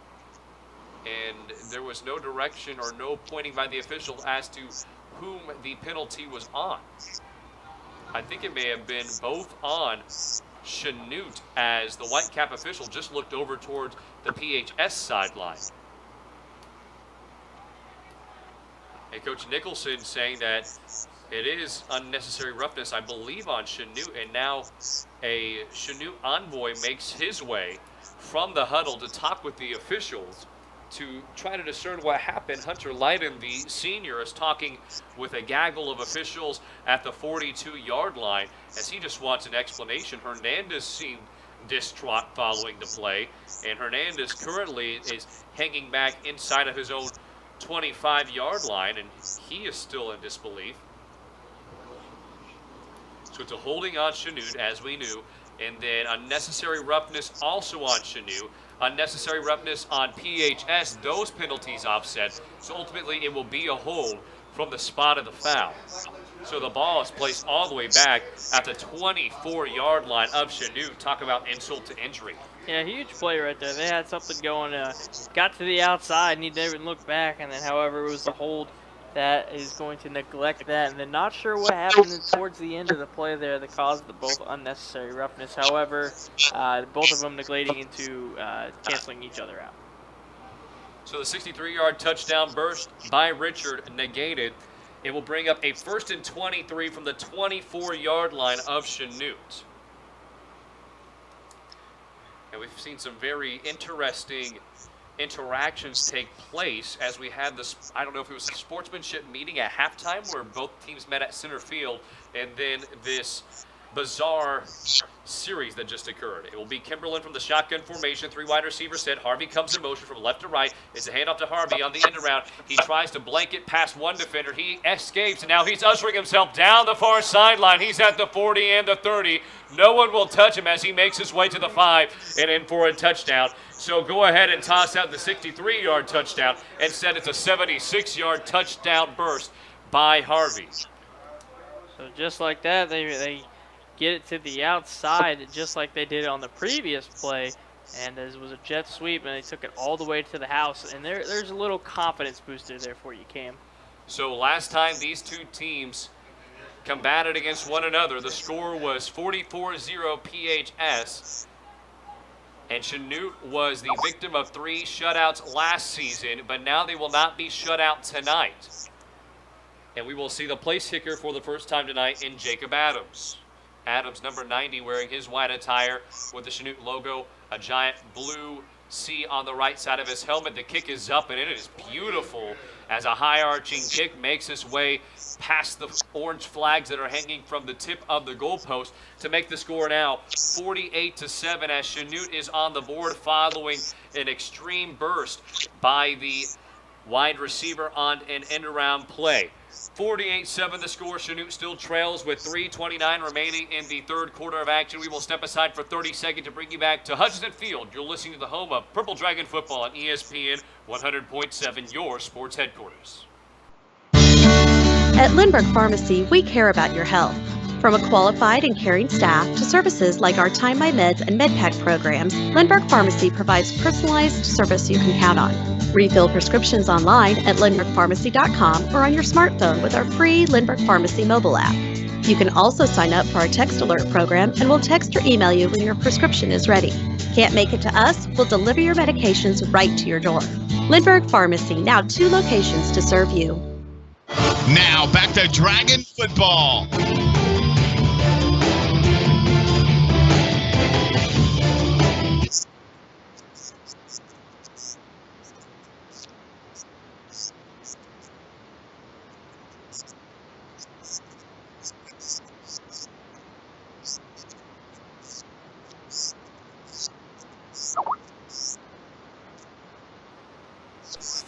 And there was no direction or no pointing by the official as to whom the penalty was on. I think it may have been both on Chanute, as the Whitecap official just looked over towards the PHS sideline. And Coach Nicholson saying that it is unnecessary roughness, I believe, on Chanute, and now a Chanute envoy makes his way from the huddle to talk with the officials to try to discern what happened. Hunter Leiden, the senior, is talking with a gaggle of officials at the 42-yard line as he just wants an explanation. Hernandez seemed distraught following the play, and Hernandez currently is hanging back inside of his own 25-yard line, and he is still in disbelief. So it's a holding on Chanute, as we knew, and then unnecessary roughness also on Chanute, unnecessary roughness on PHS, those penalties offset. So ultimately it will be a hold from the spot of the foul. So the ball is placed all the way back at the 24-yard line of Chanute. Talk about insult to injury. Yeah, huge play right there. They had something going. Got to the outside, and he didn't even look back. And then, however, it was the hold that is going to neglect that. And then not sure what happened towards the end of the play there that caused the both unnecessary roughness. However, both of them neglecting into canceling each other out. So the 63-yard touchdown burst by Richard negated. It will bring up a 1st and 23 from the 24-yard line of Chanute. And we've seen some very interesting interactions take place as we had this, I don't know if it was a sportsmanship meeting at halftime where both teams met at center field, and then this bizarre series that just occurred. It will be Kimberlin from the shotgun formation, 3 wide receiver set. Harvey comes in motion from left to right. It's a handoff to Harvey on the end around. He tries to blanket past one defender. He escapes, and now he's ushering himself down the far sideline. He's at the 40 and the 30. No one will touch him as he makes his way to the 5 and in for a touchdown. So go ahead and toss out the 63-yard touchdown. Instead, it's a 76-yard touchdown burst by Harvey. So just like that, they get it to the outside just like they did on the previous play, and it was a jet sweep, and they took it all the way to the house. And there's a little confidence booster there for you, Cam. So last time these two teams combated against one another, the score was 44-0 PHS, and Chanute was the victim of 3 shutouts last season, but now they will not be shut out tonight. And we will see the place kicker for the first time tonight in Jacob Adams. Adams, number 90, wearing his white attire with the Chanute logo, a giant blue C on the right side of his helmet. The kick is up, and it is beautiful as a high-arching kick makes its way past the orange flags that are hanging from the tip of the goalpost to make the score now 48-7 as Chanute is on the board following an extreme burst by the wide receiver on an end-around play. 48-7 the score. Chanute still trails with 3:29 remaining in the third quarter of action. We will step aside for 30 seconds to bring you back to Hutchinson Field. You're listening to the home of Purple Dragon football on ESPN 100.7, your sports headquarters. At Lindbergh Pharmacy, we care about your health. From a qualified and caring staff to services like our Time My Meds and MedPack programs, Lindbergh Pharmacy provides personalized service you can count on. Refill prescriptions online at lindberghpharmacy.com or on your smartphone with our free Lindbergh Pharmacy mobile app. You can also sign up for our text alert program, and we'll text or email you when your prescription is ready. Can't make it to us? We'll deliver your medications right to your door. Lindbergh Pharmacy, now 2 locations to serve you. Now back to Dragon football.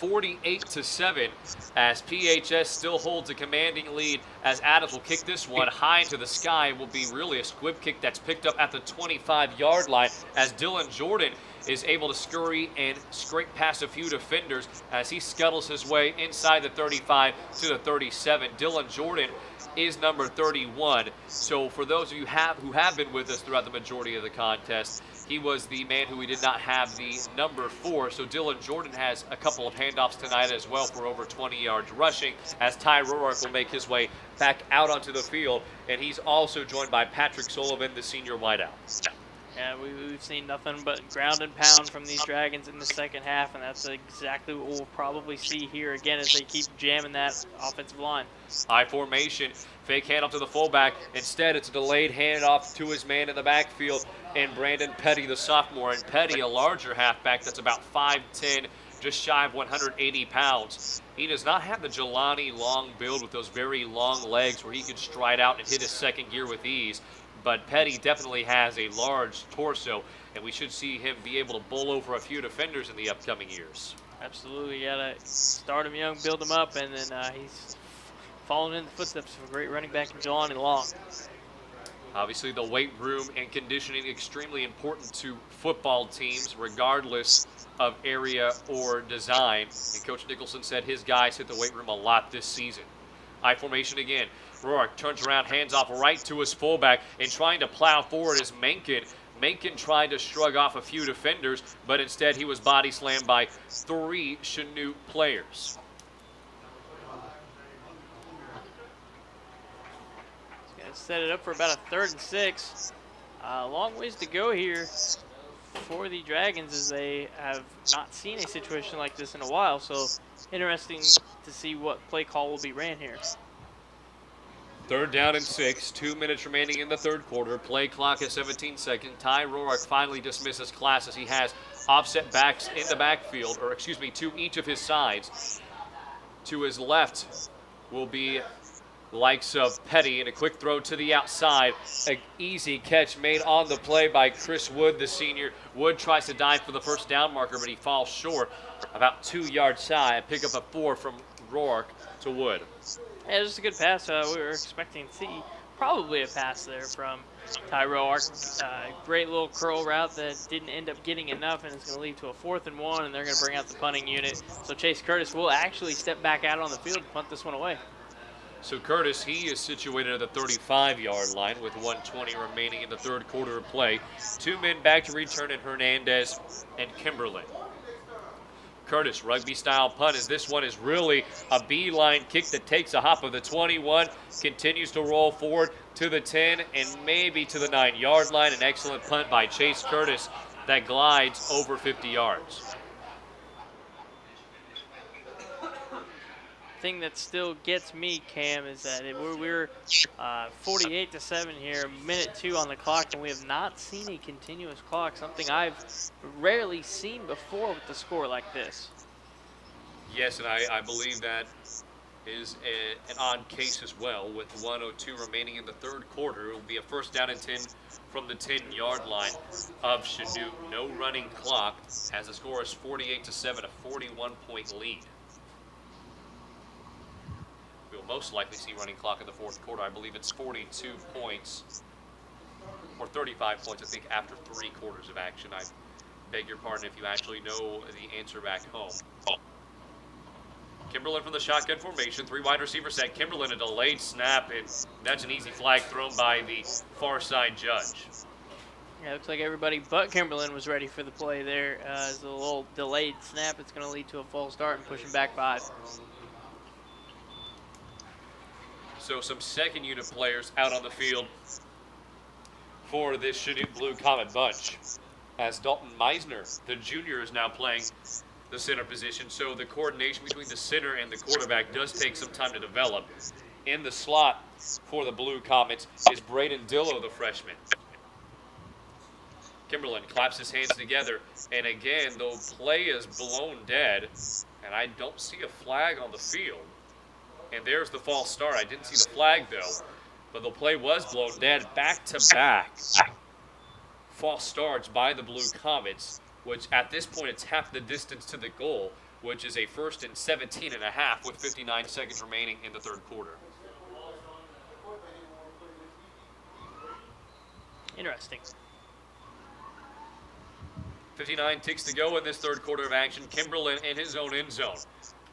48-7 as PHS still holds a commanding lead as Adams will kick this one high into the sky. It will be really a squib kick that's picked up at the 25-yard line as Dylan Jordan is able to scurry and scrape past a few defenders as he scuttles his way inside the 35 to the 37. Dylan Jordan is number 31. So for those of you who have been with us throughout the majority of the contest, he was the man who we did not have the number 4. So Dylan Jordan has a couple of handoffs tonight as well for over 20 yards rushing, as Ty Roark will make his way back out onto the field. And he's also joined by Patrick Sullivan, the senior wideout. Yeah, we've seen nothing but ground and pound from these Dragons in the second half, and that's exactly what we'll probably see here again as they keep jamming that offensive line. High formation, fake handoff to the fullback. Instead, it's a delayed handoff to his man in the backfield, and Brandon Petty, the sophomore. And Petty, a larger halfback that's about 5'10", just shy of 180 pounds. He does not have the Jelani long build with those very long legs where he can stride out and hit his second gear with ease. But Petty definitely has a large torso, and we should see him be able to bowl over a few defenders in the upcoming years. Absolutely. You got to start him young, build him up, and then he's following in the footsteps of a great running back in Jelani Long. Obviously, the weight room and conditioning extremely important to football teams, regardless of area or design. And Coach Nicholson said his guys hit the weight room a lot this season. I formation again. Roark turns around, hands off right to his fullback, and trying to plow forward is Menken. Menken tried to shrug off a few defenders, but instead he was body slammed by 3 Chanute players. He's going to set it up for about a 3rd and 6. Long ways to go here for the Dragons, as they have not seen a situation like this in a while. So interesting to see what play call will be ran here. 3rd down and 6, 2 minutes remaining in the third quarter. Play clock at 17 seconds. Ty Roark finally dismisses class as he has offset backs in the backfield, or excuse me, to each of his sides. To his left will be likes of Petty, and a quick throw to the outside. An easy catch made on the play by Chris Wood, the senior. Wood tries to dive for the first down marker, but he falls short, about 2 yards shy. Pick up a 4 from Roark to Wood. Yeah, just a good pass. We were expecting to see probably a pass there from Ty Roark. Great little curl route that didn't end up getting enough, and it's going to lead to a 4th and 1, and they're going to bring out the punting unit. So Chase Curtis will actually step back out on the field and punt this one away. So Curtis, he is situated at the 35-yard line with 1:20 remaining in the third quarter of play. 2 men back to return in Hernandez and Kimberlin. Curtis, rugby-style punt, as this one is really a beeline kick that takes a hop of the 21, continues to roll forward to the 10 and maybe to the 9-yard line. An excellent punt by Chase Curtis that glides over 50 yards. Thing that still gets me, Cam, is that we're 48-7 here, minute 2 on the clock, and we have not seen a continuous clock, something I've rarely seen before with the score like this. Yes, and I believe that is an odd case as well. With 1:02 remaining in the third quarter, it will be a 1st down and 10 from the 10-yard line of Chanute. No running clock, as the score is 48-7, a 41-point lead. We'll most likely see running clock in the fourth quarter. I believe it's 42 points, or 35 points, I think, after 3 quarters of action. I beg your pardon if you actually know the answer back home. Kimberlin from the shotgun formation, 3 wide receiver set. Kimberlin, a delayed snap, and that's an easy flag thrown by the far side judge. Yeah, looks like everybody but Kimberlin was ready for the play there. As a little delayed snap, it's going to lead to a false start and push him back 5. So some second unit players out on the field for this Chanute Blue Comet bunch, as Dalton Meisner, the junior, is now playing the center position. So the coordination between the center and the quarterback does take some time to develop. In the slot for the Blue Comets is Braden Dillo, the freshman. Kimberlin claps his hands together, and again, the play is blown dead, and I don't see a flag on the field. And there's the false start. I didn't see the flag, though, but the play was blown dead. Back-to-back false starts by the Blue Comets, which at this point it's half the distance to the goal, which is a 1st and 17 and a half with 59 seconds remaining in the third quarter. Interesting. 59 ticks to go in this third quarter of action. Kimberlin in his own end zone.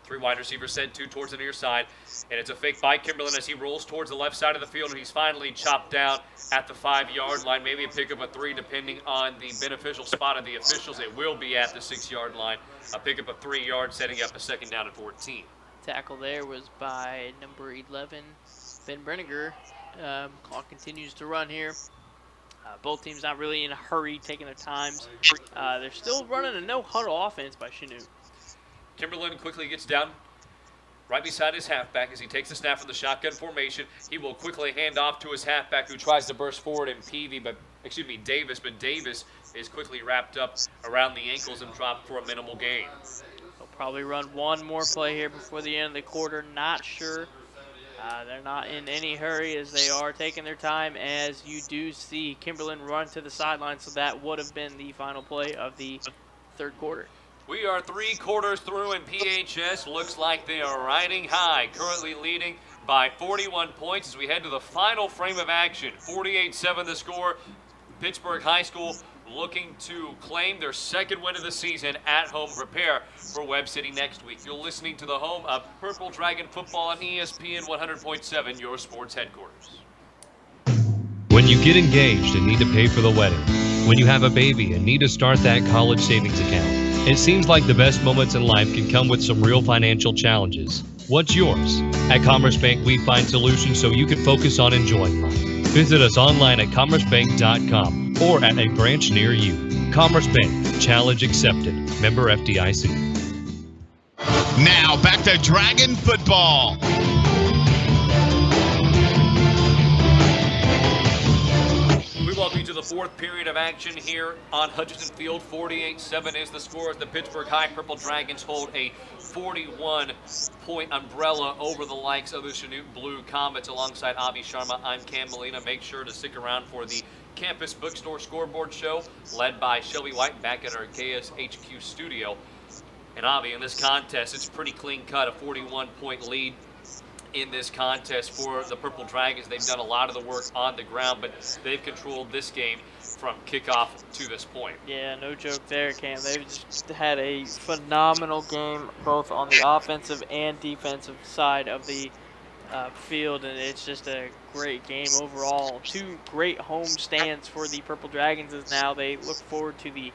3 wide receivers set, 2 towards the near side. And it's a fake by Kimberlin as he rolls towards the left side of the field, and he's finally chopped down at the 5-yard line. Maybe a pickup of 3 depending on the beneficial spot of the officials. It will be at the 6-yard line. A pickup of 3 yards, setting up a second down and 14. Tackle there was by number 11, Ben Brenniger. Clock continues to run here. Both teams not really in a hurry, taking their times. They're still running a no-huddle offense by Chanute. Kimberlin quickly gets down right beside his halfback as he takes the snap from the shotgun formation. He will quickly hand off to his halfback who tries to burst forward in Davis, but Davis is quickly wrapped up around the ankles and dropped for a minimal gain. They'll probably run one more play here before the end of the quarter. Not sure. They're not in any hurry as they are taking their time, as you do see Kimberlin run to the sideline, so that would have been the final play of the third quarter. We are 3 quarters through, and PHS looks like they are riding high, currently leading by 41 points as we head to the final frame of action. 48-7 the score. Pittsburg High School looking to claim their second win of the season at home. Prepare for Webb City next week. You're listening to the home of Purple Dragon football on ESPN 100.7, your sports headquarters. When you get engaged and need to pay for the wedding, when you have a baby and need to start that college savings account, it seems like the best moments in life can come with some real financial challenges. What's yours? At Commerce Bank, we find solutions so you can focus on enjoying life. Visit us online at commercebank.com or at a branch near you. Commerce Bank, challenge accepted. Member FDIC. Now back to Dragon football. We welcome you to the fourth period of action here on Hutchinson Field. 48-7 is the score as the Pittsburg High Purple Dragons hold a 41-point umbrella over the likes of the Chanute Blue Comets. Alongside Avi Sharma, I'm Cam Molina. Make sure to stick around for the Campus Bookstore Scoreboard Show, led by Shelby White back at our KSHQ studio. And Avi, in this contest, it's pretty clean cut, a 41-point lead in this contest for the Purple Dragons. They've done a lot of the work on the ground, but they've controlled this game from kickoff to this point. Yeah, no joke there, Cam. They've just had a phenomenal game, both on the offensive and defensive side of the field, and it's just a great game overall. 2 great home stands for the Purple Dragons as now they look forward to the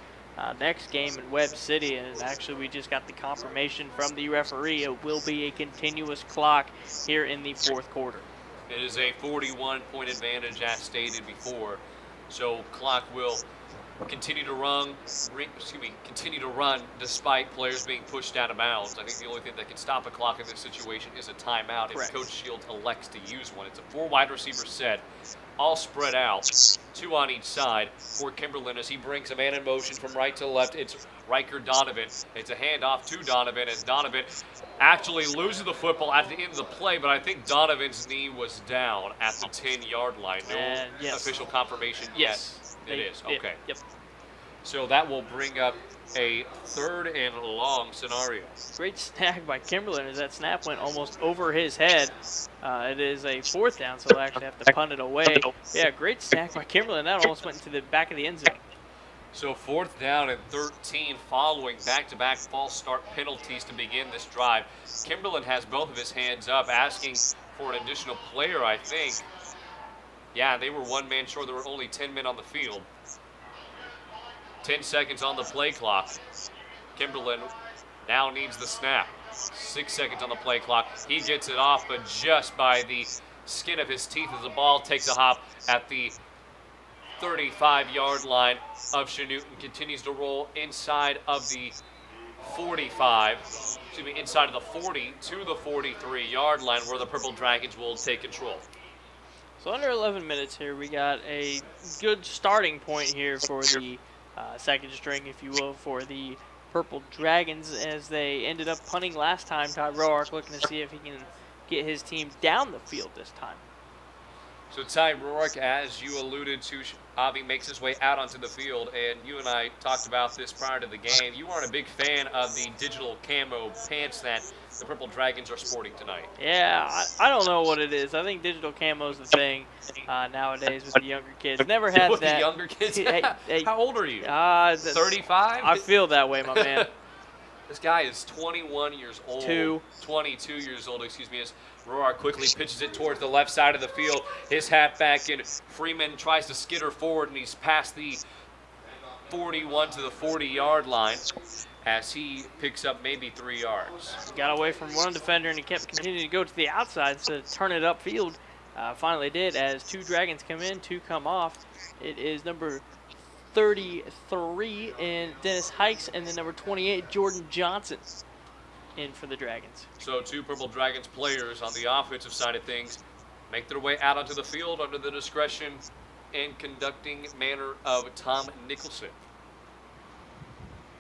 next game in Webb City, and actually we just got the confirmation from the referee. It will be a continuous clock here in the fourth quarter. It is a 41-point advantage as stated before, so clock will continue to run despite players being pushed out of bounds. I think the only thing that can stop a clock in this situation is a timeout. If Coach Shields elects to use one. It's a 4 wide receiver set, all spread out, 2 on each side for Kimberlin as he brings a man in motion from right to left. It's Riker Donovan. It's a handoff to Donovan as Donovan actually loses the football at the end of the play, but I think Donovan's knee was down at the 10-yard line. No official confirmation yet. It is. Okay. Yep. So that will bring up a 3rd and long scenario. Great snag by Kimberlin as that snap went almost over his head. It is a 4th down, so they'll actually have to punt it away. Yeah, great snag by Kimberlin. That almost went into the back of the end zone. So 4th down and 13 following back-to-back false start penalties to begin this drive. Kimberlin has both of his hands up, asking for an additional player, I think. Yeah, they were 1 man short. There were only 10 men on the field. 10 seconds on the play clock. Kimberlin now needs the snap. 6 seconds on the play clock. He gets it off, but just by the skin of his teeth as the ball takes a hop at the 35-yard line of Chanute and continues to roll inside of the inside of the 40 to the 43-yard line where the Purple Dragons will take control. So under 11 minutes here, we got a good starting point here for the second string, if you will, for the Purple Dragons as they ended up punting last time. Todd Roark looking to see if he can get his team down the field this time. So Ty Rourke, as you alluded to, Avi makes his way out onto the field, and you and I talked about this prior to the game. You aren't a big fan of the digital camo pants that the Purple Dragons are sporting tonight. Yeah, I don't know what it is. I think digital camo is the thing nowadays with the younger kids. Never had with that. the younger kids? Hey, How old are you? 35? I feel that way, my man. This guy is 21 years old. 22 years old, excuse me. As Roar quickly pitches it towards the left side of the field. His hat back in. Freeman tries to skitter forward, and he's past the 41 to the 40-yard line as he picks up maybe 3 yards. He got away from one defender, and he kept continuing to go to the outside instead of turn it upfield. Finally did, as 2 Dragons come in, 2 come off. It is number 33 in Dennis Hikes, and then number 28, Jordan Johnson, in for the Dragons. So 2 Purple Dragons players on the offensive side of things make their way out onto the field under the discretion and conducting manner of Tom Nicholson.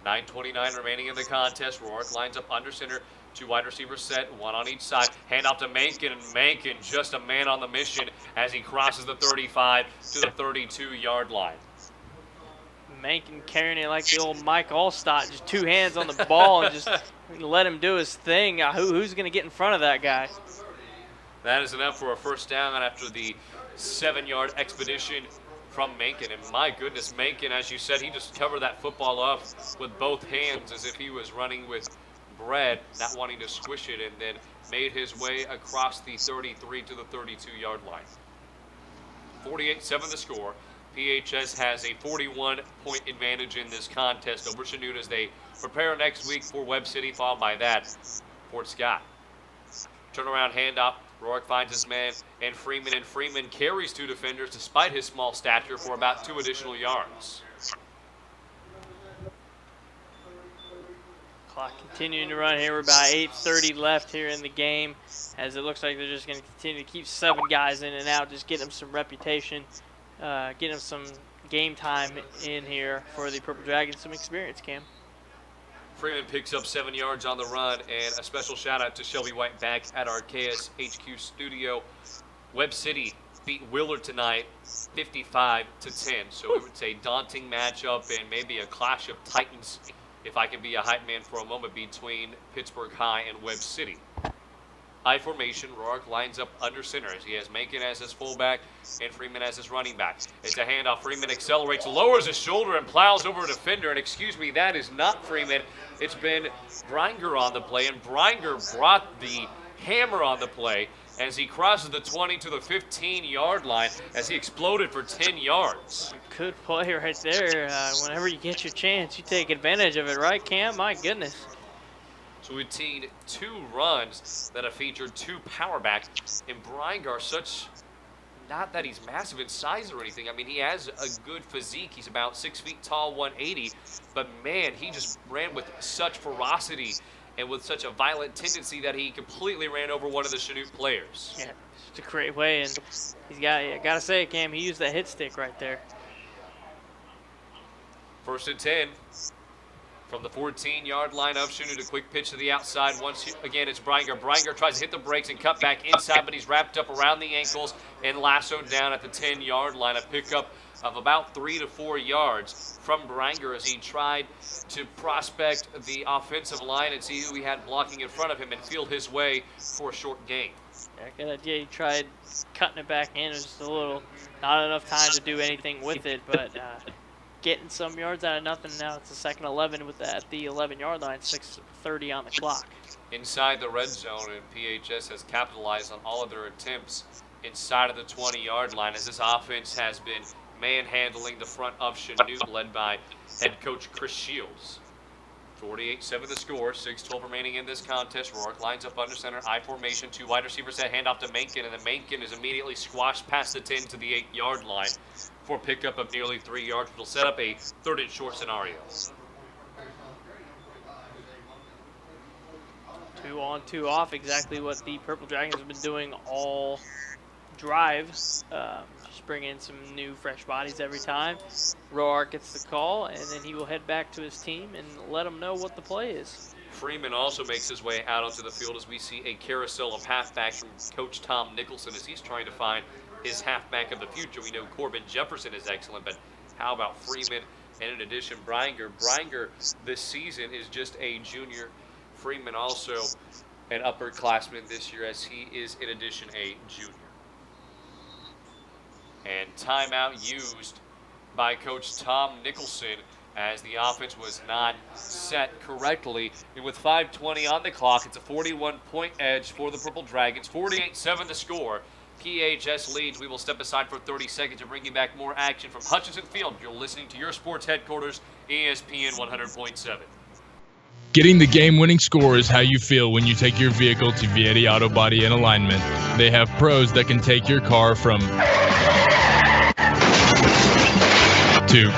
9:29 remaining in the contest. Rourke lines up under center. 2 wide receivers set, 1 on each side. Hand off to Mankin, and Mankin just a man on the mission as he crosses the 35 to the 32-yard line. Mankin carrying it like the old Mike Allstott, just 2 hands on the ball and just let him do his thing. Who's going to get in front of that guy? That is enough for a first down after the 7-yard expedition from Mankin. And my goodness, Mankin, as you said, he just covered that football up with both hands as if he was running with bread, not wanting to squish it, and then made his way across the 33 to the 32-yard line. 48-7 the score. PHS has a 41-point advantage in this contest over Chanute as they prepare next week for Webb City, followed by that Fort Scott. Turnaround handoff. Rourke finds his man and Freeman carries 2 defenders despite his small stature for about 2 additional yards. Clock continuing to run here. We're about 8:30 left here in the game, as it looks like they're just going to continue to keep 7 guys in and out, just get them some reputation, get them some game time in here for the Purple Dragons, some experience, Cam. Freeman picks up 7 yards on the run, and a special shout out to Shelby White back at our KSHQ studio. Webb City beat Willard tonight 55-10, so it's a daunting matchup and maybe a clash of titans, if I can be a hype man for a moment, between Pittsburg High and Webb City. I formation, Rourke lines up under center as he has Mankin as his fullback and Freeman as his running back. It's a handoff. Freeman accelerates, lowers his shoulder, and plows over a defender. And excuse me, that is not Freeman. It's been Bringer on the play, and Bringer brought the hammer on the play as he crosses the 20 to the 15-yard line as he exploded for 10 yards. Good play right there. Whenever you get your chance, you take advantage of it, right, Cam? My goodness. So we've seen 2 runs that have featured 2 power backs, and Bringer, not that he's massive in size or anything. I mean, he has a good physique. He's about 6 feet tall, 180, but man, he just ran with such ferocity and with such a violent tendency that he completely ran over one of the Chanute players. Yeah, it's a great way, and he's got to say, Cam, he used that hit stick right there. 1st and 10. From the 14-yard line of Chanute, a quick pitch to the outside. Once again, it's Bringer. Bringer tries to hit the brakes and cut back inside, but he's wrapped up around the ankles and lassoed down at the 10-yard line. A pickup of about 3 to 4 yards from Bringer as he tried to prospect the offensive line and see who he had blocking in front of him and field his way for a short gain. Yeah, good idea. He tried cutting it back in. It was just not enough time to do anything with it, but getting some yards out of nothing. Now it's the 2nd 11 at the 11-yard line, 6:30 on the clock. Inside the red zone, and PHS has capitalized on all of their attempts inside of the 20-yard line as this offense has been manhandling the front of Chanute, led by head coach Chris Shields. 48-7 the score, 6:12 remaining in this contest. Rourke lines up under center, I formation, 2 wide receivers set, hand off to Mankin, and then Mankin is immediately squashed past the 10 to the 8-yard line for a pickup of nearly 3 yards, which will set up a 3rd and short scenario. 2 on, 2 off, exactly what the Purple Dragons have been doing all drive. Just bring in some new, fresh bodies every time. Rourke gets the call, and then he will head back to his team and let them know what the play is. Freeman also makes his way out onto the field as we see a carousel of halfbacks from Coach Tom Nicholson as he's trying to find his halfback of the future. We know Corbin Jefferson is excellent, but how about Freeman? And in addition, Bringer. Bringer this season is just a junior. Freeman also an upperclassman this year, as he is in addition a junior. And timeout used by Coach Tom Nicholson, as the offense was not set correctly. And with 5:20 on the clock, it's a 41-point edge for the Purple Dragons. 48-7 the score. PHS leads. We will step aside for 30 seconds to bring you back more action from Hutchinson Field. You're listening to your sports headquarters, ESPN 100.7. Getting the game-winning score is how you feel when you take your vehicle to Vietti Auto Body and Alignment. They have pros that can take your car from to.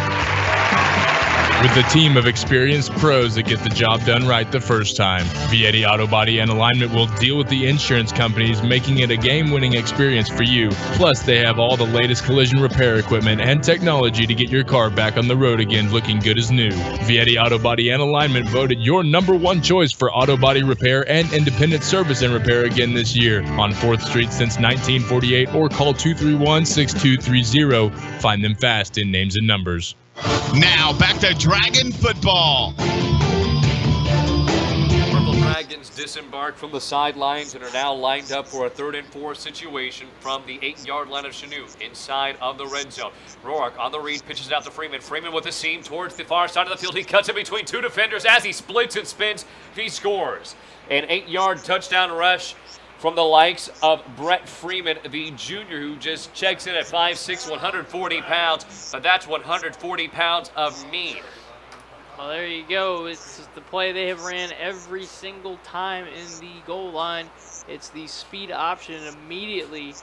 With a team of experienced pros that get the job done right the first time, Vietti Auto Body and Alignment will deal with the insurance companies, making it a game-winning experience for you. Plus, they have all the latest collision repair equipment and technology to get your car back on the road again looking good as new. Vietti Auto Body and Alignment voted your #1 choice for auto body repair and independent service and repair again this year on 4th Street since 1948, or call 231-6230. Find them fast in names and numbers. Now back to Dragon football. Purple Dragons disembark from the sidelines and are now lined up for a 3rd and 4 situation from the 8-yard line of Chanute inside of the red zone. Roark on the read, pitches it out to Freeman. Freeman with a seam towards the far side of the field. He cuts it between 2 defenders as he splits and spins. He scores. An 8-yard touchdown rush from the likes of Brett Freeman, the junior, who just checks in at 5'6", 140 pounds. But that's 140 pounds of meat. Well, there you go. It's the play they have ran every single time in the goal line. It's the speed option immediately.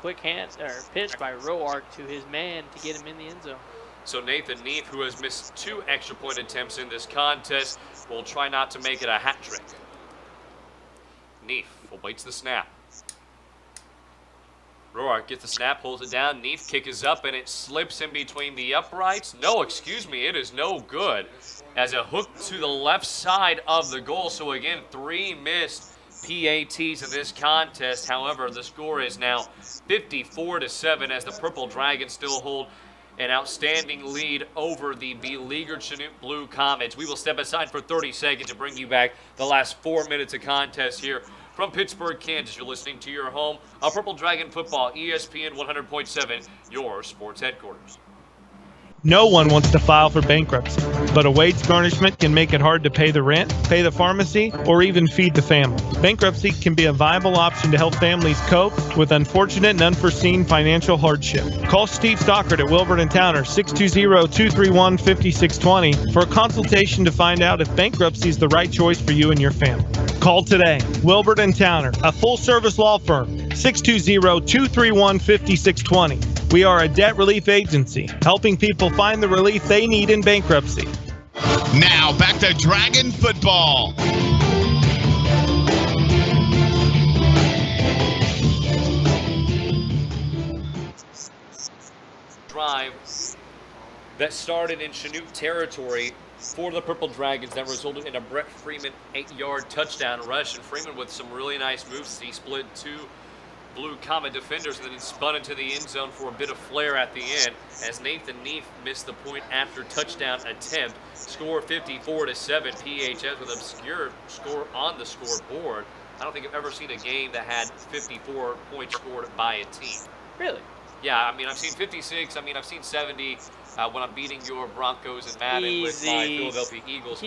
Quick hand or pitch by Roark to his man to get him in the end zone. So Nathan Neef, who has missed 2 extra point attempts in this contest, will try not to make it a hat trick. Neef awaits the snap. Roark gets the snap, pulls it down. Neef kick is up, and it slips in between the uprights. No, excuse me, it is no good. As a hook to the left side of the goal. So again, 3 missed PATs in this contest. However, the score is now 54-7 as the Purple Dragons still hold an outstanding lead over the beleaguered Chanute Blue Comets. We will step aside for 30 seconds to bring you back the last 4 minutes of contest here from Pittsburg, Kansas. You're listening to your home of Purple Dragon football, ESPN 100.7, your sports headquarters. No one wants to file for bankruptcy, but a wage garnishment can make it hard to pay the rent, pay the pharmacy, or even feed the family. Bankruptcy can be a viable option to help families cope with unfortunate and unforeseen financial hardship. Call Steve Stockert at Wilbert & Towner, 620-231-5620 for a consultation to find out if bankruptcy is the right choice for you and your family. Call today. Wilbert & Towner, a full-service law firm, 620-231-5620. We are a debt relief agency, helping people find the relief they need in bankruptcy. Now back to Dragon football. Drive that started in Chanute territory for the Purple Dragons that resulted in a Brett Freeman 8-yard touchdown rush. And Freeman with some really nice moves. He split 2 Blue Comet defenders and then spun into the end zone for a bit of flair at the end as Nathan Neef missed the point after touchdown attempt. Score 54-7. PHS with obscure score on the scoreboard. I don't think I've ever seen a game that had 54 points scored by a team. Really? Yeah, I mean, I've seen 56. I mean, I've seen 70 when I'm beating your Broncos and Madden with my Philadelphia Eagles.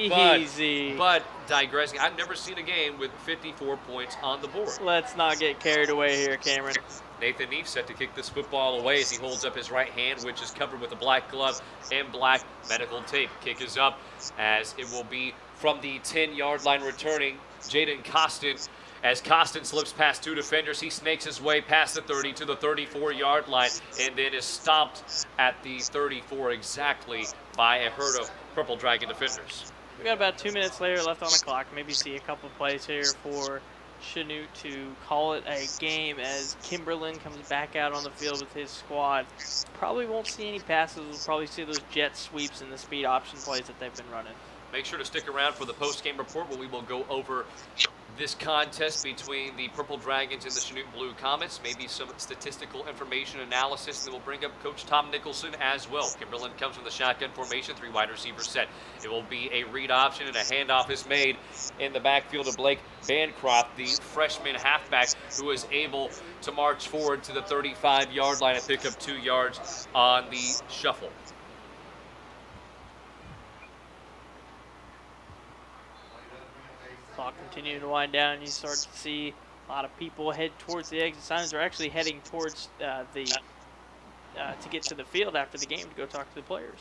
But digressing, I've never seen a game with 54 points on the board. Let's not get carried away here, Cameron. Nathan Neef set to kick this football away as he holds up his right hand, which is covered with a black glove and black medical tape. Kick is up as it will be from the 10-yard line returning Jaden Costin. As Costin slips past 2 defenders, he snakes his way past the 30 to the 34-yard line and then is stopped at the 34 exactly by a herd of Purple Dragon defenders. We got about 2 minutes later left on the clock. Maybe see a couple plays here for Chanute to call it a game as Kimberlin comes back out on the field with his squad. Probably won't see any passes. We'll probably see those jet sweeps and the speed option plays that they've been running. Make sure to stick around for the post-game report where we will go over this contest between the Purple Dragons and the Chanute Blue Comets, maybe some statistical information analysis that will bring up Coach Tom Nicholson as well. Kimberlin comes from the shotgun formation, 3 wide receiver set. It will be a read option, and a handoff is made in the backfield of Blake Bancroft, the freshman halfback who is able to march forward to the 35-yard line and pick up 2 yards on the shuffle. Clock continuing to wind down. You start to see a lot of people head towards the exit signs. They're actually heading towards to get to the field after the game to go talk to the players.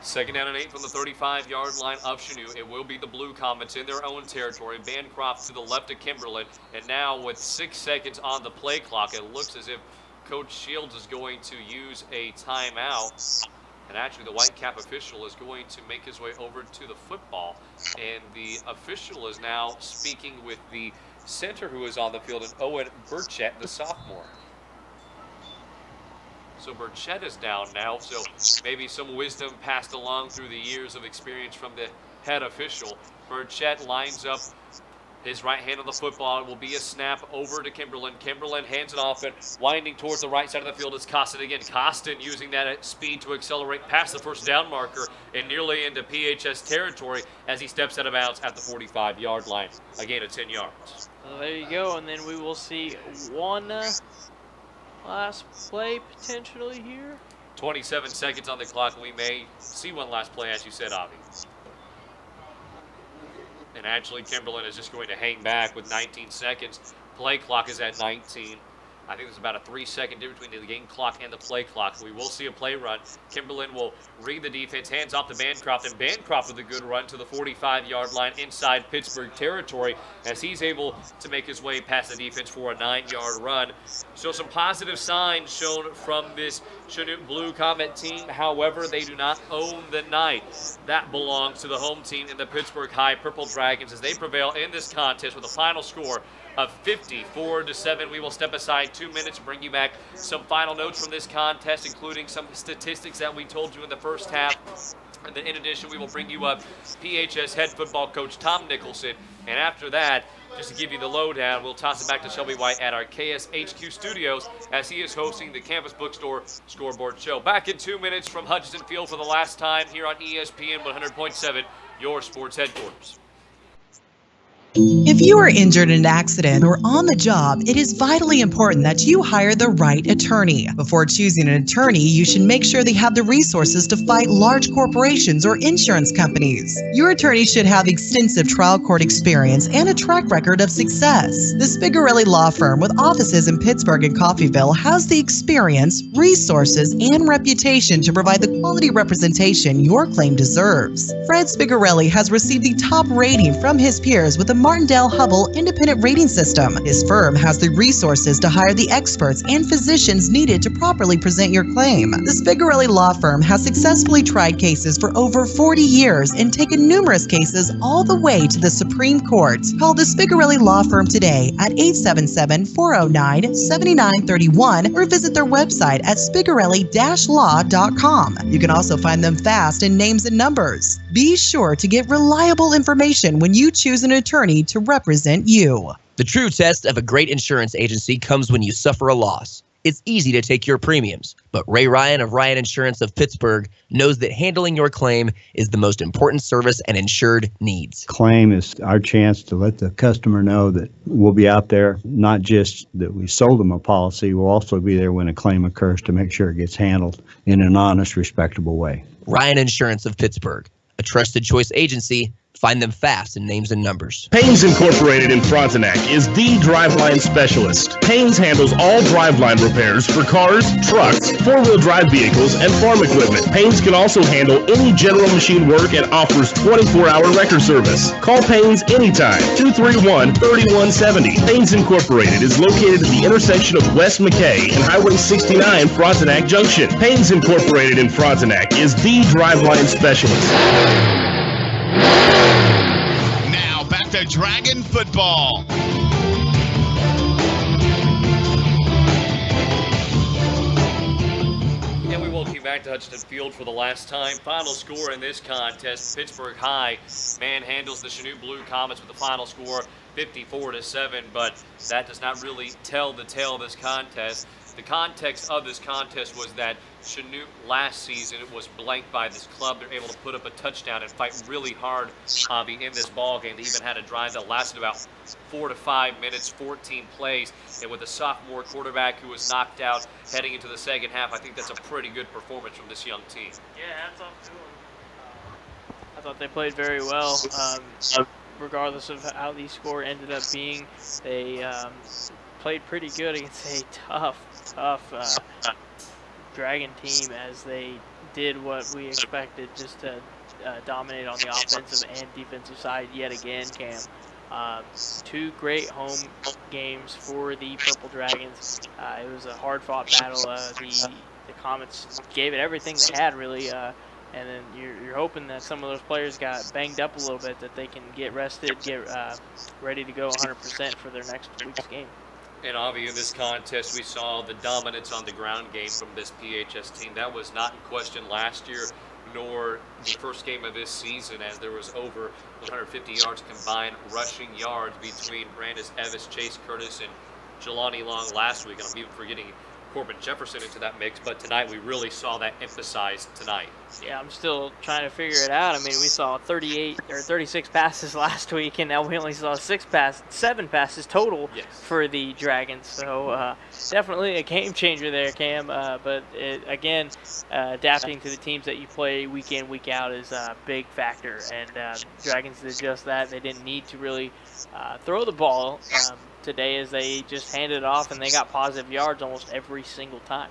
2nd down and 8 from the 35-yard line of Chanute. It will be the Blue Comets in their own territory. Bancroft to the left of Kimberlin. And now with 6 seconds on the play clock, it looks as if Coach Shields is going to use a timeout. And actually, the white cap official is going to make his way over to the football. And the official is now speaking with the center who is on the field, and Owen Burchett, the sophomore. So Burchett is down now, so maybe some wisdom passed along through the years of experience from the head official. Burchett lines up his right hand on the football. It will be a snap over to Kimberlin. Kimberlin hands it off, and winding towards the right side of the field is Costin again. Costin using that speed to accelerate past the first down marker and nearly into PHS territory as he steps out of bounds at the 45-yard line. Again, at 10 yards. Well, there you go, and then we will see one last play potentially here. 27 seconds on the clock, and we may see one last play, as you said, Avi. And actually, Kimberlin is just going to hang back with 19 seconds. Play clock is at 19. I think there's about a 3-second difference between the game clock and the play clock. We will see a play run. Kimberlin will read the defense, hands off to Bancroft, and Bancroft with a good run to the 45-yard line inside Pittsburgh territory as he's able to make his way past the defense for a 9-yard run. So some positive signs shown from this Chanute Blue Comet team. However, they do not own the night. That belongs to the home team in the Pittsburg High Purple Dragons as they prevail in this contest with a final score of 54-7. We will step aside 2 minutes and bring you back some final notes from this contest, including some statistics that we told you in the first half. And then in addition, we will bring you up PHS head football coach Tom Nicholson. And after that, just to give you the lowdown, we'll toss it back to Shelby White at our KSHQ studios as he is hosting the Campus Bookstore Scoreboard Show. Back in 2 minutes from Hutchinson Field for the last time here on ESPN 100.7, your sports headquarters. If you are injured in an accident or on the job, it is vitally important that you hire the right attorney. Before choosing an attorney, you should make sure they have the resources to fight large corporations or insurance companies. Your attorney should have extensive trial court experience and a track record of success. The Spigarelli Law Firm with offices in Pittsburgh and Coffeyville has the experience, resources, and reputation to provide the quality representation your claim deserves. Fred Spigarelli has received the top rating from his peers with the Martindale-Hubbell independent rating system. His firm has the resources to hire the experts and physicians needed to properly present your claim. The Spigarelli Law Firm has successfully tried cases for over 40 years and taken numerous cases all the way to the Supreme Court. Call the Spigarelli Law Firm today at 877-409-7931 or visit their website at spigarelli-law.com. You can also find them fast in names and numbers. Be sure to get reliable information when you choose an attorney to represent you. The true test of a great insurance agency comes when you suffer a loss. It's easy to take your premiums, but Ray Ryan of Ryan Insurance of Pittsburgh knows that handling your claim is the most important service an insured needs. Claim is our chance to let the customer know that we'll be out there, not just that we sold them a policy, we'll also be there when a claim occurs to make sure it gets handled in an honest, respectable way. Ryan Insurance of Pittsburgh, a trusted choice agency. Find them fast in names and numbers. Paynes Incorporated in Frontenac is the driveline specialist. Paynes handles all driveline repairs for cars, trucks, four-wheel drive vehicles, and farm equipment. Paynes can also handle any general machine work and offers 24-hour record service. Call Paynes anytime, 231-3170. Paynes Incorporated is located at the intersection of West McKay and Highway 69 Frontenac Junction. Paynes Incorporated in Frontenac is the driveline specialist. Now back to Dragon football. And we welcome you back back to Hutchinson Field for the last time. Final score in this contest, Pittsburg High manhandles the Chanute Blue Comets with the final score 54-7, but that does not really tell the tale of this contest. The context of this contest was that Chanute last season was blanked by this club. They're able to put up a touchdown and fight really hard in this ball game. They even had a drive that lasted about 4 to 5 minutes, 14 plays, and with a sophomore quarterback who was knocked out heading into the second half, I think that's a pretty good performance from this young team. Yeah, hats off to them. I thought they played very well. Regardless of how the score ended up being, they played pretty good against a tough Dragon team, as they did what we expected, just to dominate on the offensive and defensive side yet again, Cam. 2 great home games for the Purple Dragons. It was a hard-fought battle. The Comets gave it everything they had, really, and then you're hoping that some of those players got banged up a little bit, that they can get rested, get ready to go 100% for their next week's game. And obviously in this contest, we saw the dominance on the ground game from this PHS team. That was not in question last year, nor the first game of this season, as there was over 150 yards combined rushing yards between Brandis Evis, Chase Curtis, and Jelani Long last week. And I'm even forgetting Corbin Jefferson into that mix, but tonight we really saw that emphasized tonight. Yeah, I'm still trying to figure it out. I mean, we saw 36 passes last week, and now we only saw 7 passes total for the Dragons. So definitely a game changer there, Cam. But again, adapting to the teams that you play week in, week out is a big factor. And Dragons did just that. They didn't need to really throw the ball today, as they just handed it off, and they got positive yards almost every single time.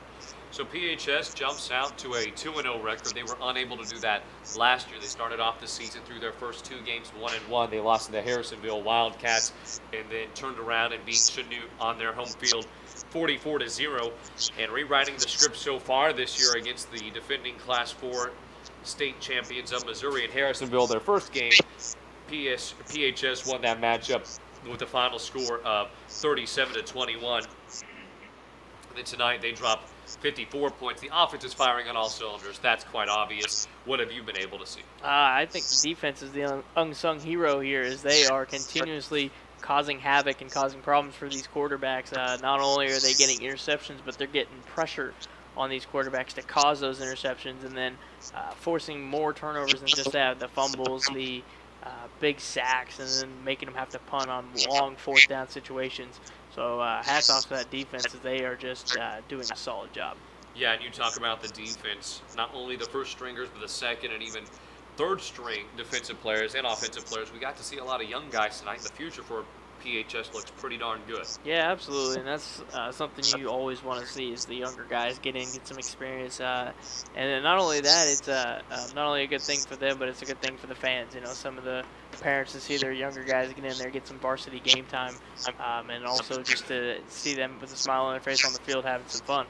So PHS jumps out to a 2-0 record. They were unable to do that last year. They started off the season through their first 2 games 1-1. They lost to the Harrisonville Wildcats and then turned around and beat Chanute on their home field 44-0. And rewriting the script so far this year against the defending Class 4 state champions of Missouri and Harrisonville, their first game, PHS won that matchup with a final score of 37-21. And then tonight they dropped 54 points. The offense is firing on all cylinders. That's quite obvious. What have you been able to see? I think the defense is the unsung hero here, as they are continuously causing havoc and causing problems for these quarterbacks. Not only are they getting interceptions, but they're getting pressure on these quarterbacks to cause those interceptions, and then forcing more turnovers than just that. The fumbles, the big sacks, and then making them have to punt on long 4th down situations. So hats off to that defense, as they are just doing a solid job. Yeah, and you talk about the defense, not only the first stringers, but the second and even third string defensive players and offensive players. We got to see a lot of young guys tonight. The future for PHS looks pretty darn good. Yeah, absolutely, and that's something you always want to see, is the younger guys get some experience. And then not only that, it's not only a good thing for them, but it's a good thing for the fans. You know, some of the parents to see their younger guys get in there, get some varsity game time, and also just to see them with a smile on their face on the field having some fun.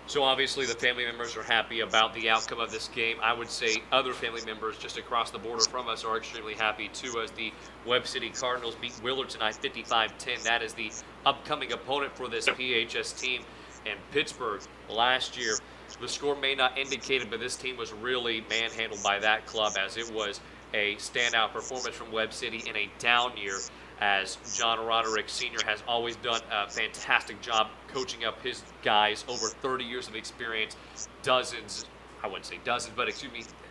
So obviously the family members are happy about the outcome of this game. I would say other family members just across the border from us are extremely happy too, as the Webb City Cardinals beat Willard tonight 55-10. That is the upcoming opponent for this PHS team. And Pittsburg last year, the score may not indicate it, but this team was really manhandled by that club, as it was a standout performance from Webb City in a down year, as John Roderick Sr. has always done a fantastic job coaching up his guys. Over 30 years of experience,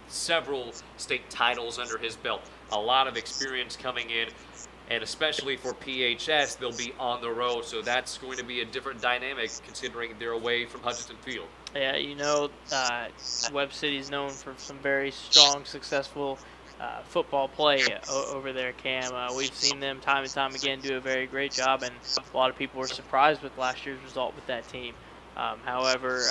several state titles under his belt. A lot of experience coming in, and especially for PHS, they'll be on the road, so that's going to be a different dynamic considering they're away from Hutchinson Field. Yeah, you know, Webb City is known for some very strong, successful football play over there, Cam. We've seen them time and time again do a very great job, and a lot of people were surprised with last year's result with that team. However,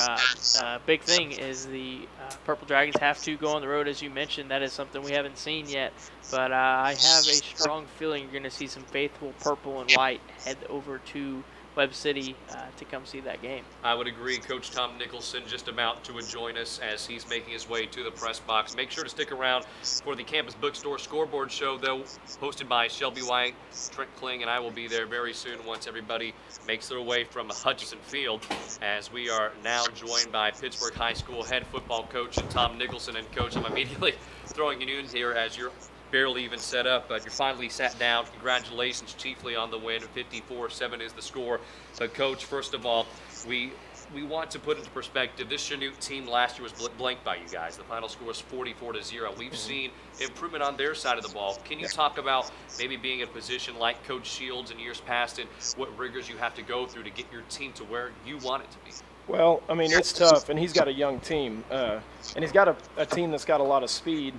big thing is the Purple Dragons have to go on the road, as you mentioned. That is something we haven't seen yet, but I have a strong feeling you're going to see some faithful purple and white head over to Webb City to come see that game. I would agree. Coach Tom Nicholson just about to join us as he's making his way to the press box. Make sure to stick around for the Campus Bookstore Scoreboard Show, though, hosted by Shelby White, Trent Kling, and I will be there very soon once everybody makes their way from Hutchinson Field, as we are now joined by Pittsburg High School head football coach Tom Nicholson. And, Coach, I'm immediately throwing you in here as you're barely even set up, but you finally sat down. Congratulations chiefly on the win. 54-7 is the score. But, Coach, first of all, we want to put into perspective, this Chanute team last year was blanked by you guys. The final score was 44-0. We've seen improvement on their side of the ball. Can you talk about maybe being in a position like Coach Shields in years past and what rigors you have to go through to get your team to where you want it to be? Well, I mean, it's tough, and he's got a young team, and he's got a team that's got a lot of speed.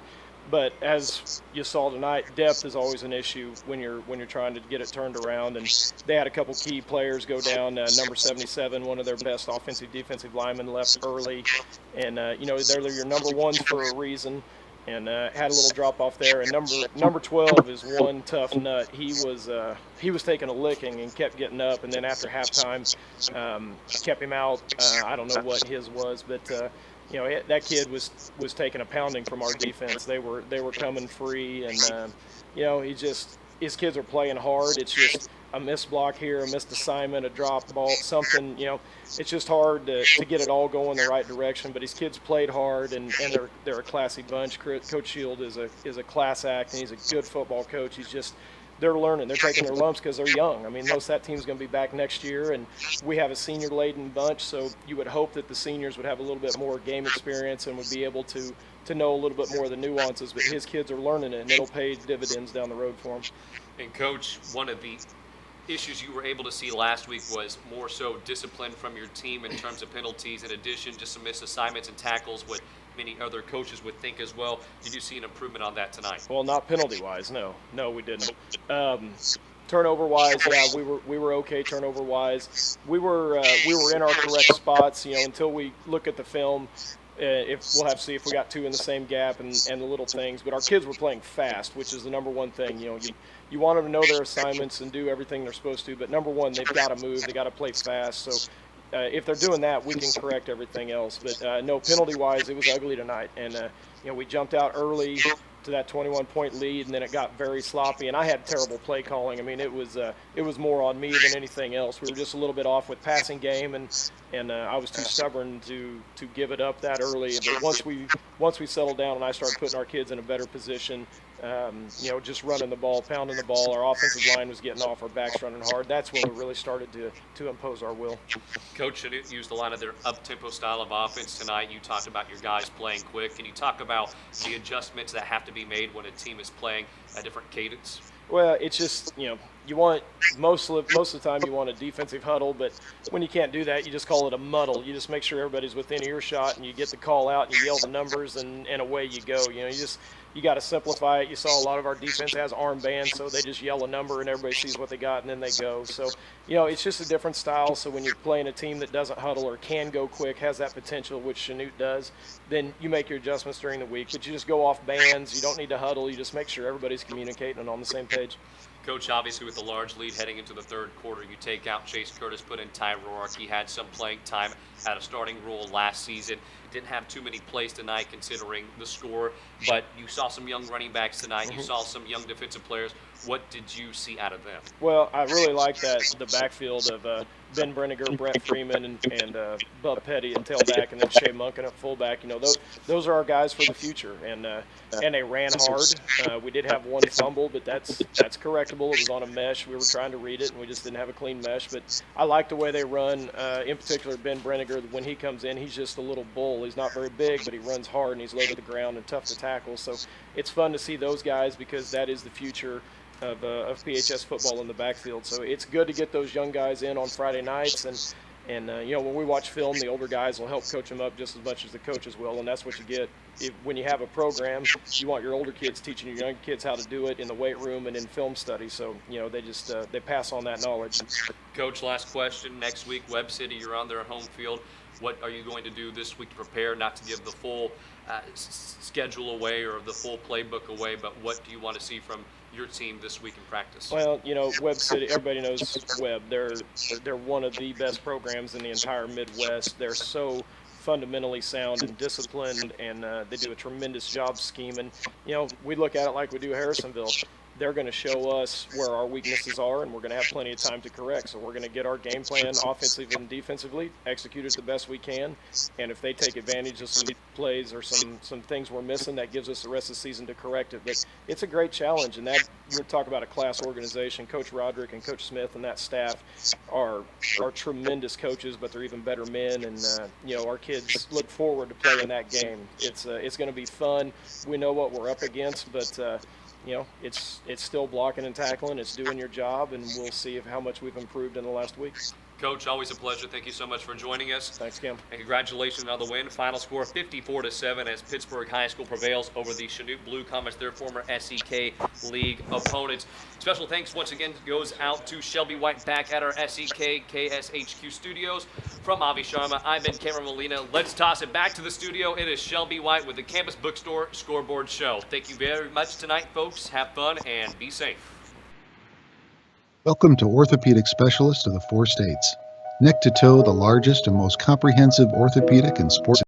But as you saw tonight, depth is always an issue when you're trying to get it turned around. And they had a couple key players go down. Number 77, one of their best offensive defensive linemen, left early, and they're your number ones for a reason. And had a little drop off there. And number 12 is one tough nut. He was taking a licking and kept getting up. And then after halftime, kept him out. I don't know what his was, but. That kid was taking a pounding from our defense. They were coming free, and his kids are playing hard. It's just a missed block here, a missed assignment, a drop ball, something. It's just hard to get it all going the right direction. But his kids played hard, and they're a classy bunch. Coach Shield is a class act, and he's a good football coach. They're learning. They're taking their lumps because they're young. I mean, most of that team's going to be back next year, and we have a senior-laden bunch, so you would hope that the seniors would have a little bit more game experience and would be able to know a little bit more of the nuances. But his kids are learning it, and it'll pay dividends down the road for them. And, Coach, one of the issues you were able to see last week was more so discipline from your team in terms of penalties. In addition, just some missed assignments and tackles, what many other coaches would think as well. Did you see an improvement on that tonight? Well, not penalty-wise, no, we didn't. Turnover-wise, yeah, we were okay. Turnover-wise, we were in our correct spots. Until we look at the film, if we'll have to see if we got two in the same gap and the little things. But our kids were playing fast, which is the number one thing. You want them to know their assignments and do everything they're supposed to. But number one, they've got to move. They got to play fast. So. If they're doing that, we can correct everything else. But no, penalty-wise, it was ugly tonight. And, we jumped out early to that 21-point lead, and then it got very sloppy. And I had terrible play calling. I mean, it was more on me than anything else. We were just a little bit off with passing game, and I was too stubborn to give it up that early. But once we settled down and I started putting our kids in a better position, just running the ball, pounding the ball, our offensive line was getting off, our backs running hard. That's when we really started to impose our will. Coach Chanute used a lot of their up-tempo style of offense tonight. You talked about your guys playing quick. Can you talk about the adjustments that have to be made when a team is playing a different cadence? Well, it's just, you want most of the time you want a defensive huddle, but when you can't do that, you just call it a muddle. You just make sure everybody's within earshot, and you get the call out, and you yell the numbers, and away you go. You got to simplify it. You saw a lot of our defense has armbands, so they just yell a number, and everybody sees what they got, and then they go. So, it's just a different style. So when you're playing a team that doesn't huddle or can go quick, has that potential, which Chanute does, then you make your adjustments during the week. But you just go off bands. You don't need to huddle. You just make sure everybody's communicating and on the same page. Coach, obviously with the large lead heading into the third quarter, you take out Chase Curtis, put in Ty Rourke. He had some playing time at a starting role last season. Didn't have too many plays tonight considering the score, but you saw some young running backs tonight. You saw some young defensive players. What did you see out of them? Well, I really like the backfield of Ben Brenniger, Brett Freeman, and Bub Petty at tailback, and then Shea Munkin at fullback. Those are our guys for the future, and they ran hard. We did have one fumble, but that's correctable. It was on a mesh. We were trying to read it, and we just didn't have a clean mesh. But I like the way they run. In particular, Ben Brenniger, when he comes in, he's just a little bull. He's not very big, but he runs hard, and he's low to the ground and tough to tackle. So it's fun to see those guys because that is the future of PHS football in the backfield. So it's good to get those young guys in on Friday nights, and when we watch film, the older guys will help coach them up just as much as the coaches will, and that's what you get. When you have a program, you want your older kids teaching your young kids how to do it in the weight room and in film study. So they pass on that knowledge. Coach, last question. Next week, Webb City, you're on their home field. What are you going to do this week to prepare, not to give the full schedule away or the full playbook away, but what do you want to see from your team this week in practice? Well, Webb City, everybody knows Webb. They're one of the best programs in the entire Midwest. They're so fundamentally sound and disciplined, and they do a tremendous job scheming. We look at it like we do Harrisonville. They're going to show us where our weaknesses are, and we're going to have plenty of time to correct. So we're going to get our game plan offensively and defensively, execute it the best we can. And if they take advantage of some plays or some things we're missing, that gives us the rest of the season to correct it. But it's a great challenge, and that you're talking about a class organization. Coach Roderick and Coach Smith and that staff are tremendous coaches, but they're even better men. And our kids look forward to playing that game. It's going to be fun. We know what we're up against, but it's still blocking and tackling. It's doing your job, and we'll see how much we've improved in the last week. Coach, always a pleasure. Thank you so much for joining us. Thanks, Kim. And congratulations on the win. Final score 54-7 as Pittsburg High School prevails over the Chanute Blue Comets, their former SEK League opponents. Special thanks once again goes out to Shelby White back at our SEK KSHQ studios. From Avi Sharma, I'm Ben Cameron Molina. Let's toss it back to the studio. It is Shelby White with the Campus Bookstore Scoreboard Show. Thank you very much tonight, folks. Have fun and be safe. Welcome to Orthopedic Specialist of the Four States. Neck to toe, the largest and most comprehensive orthopedic and sports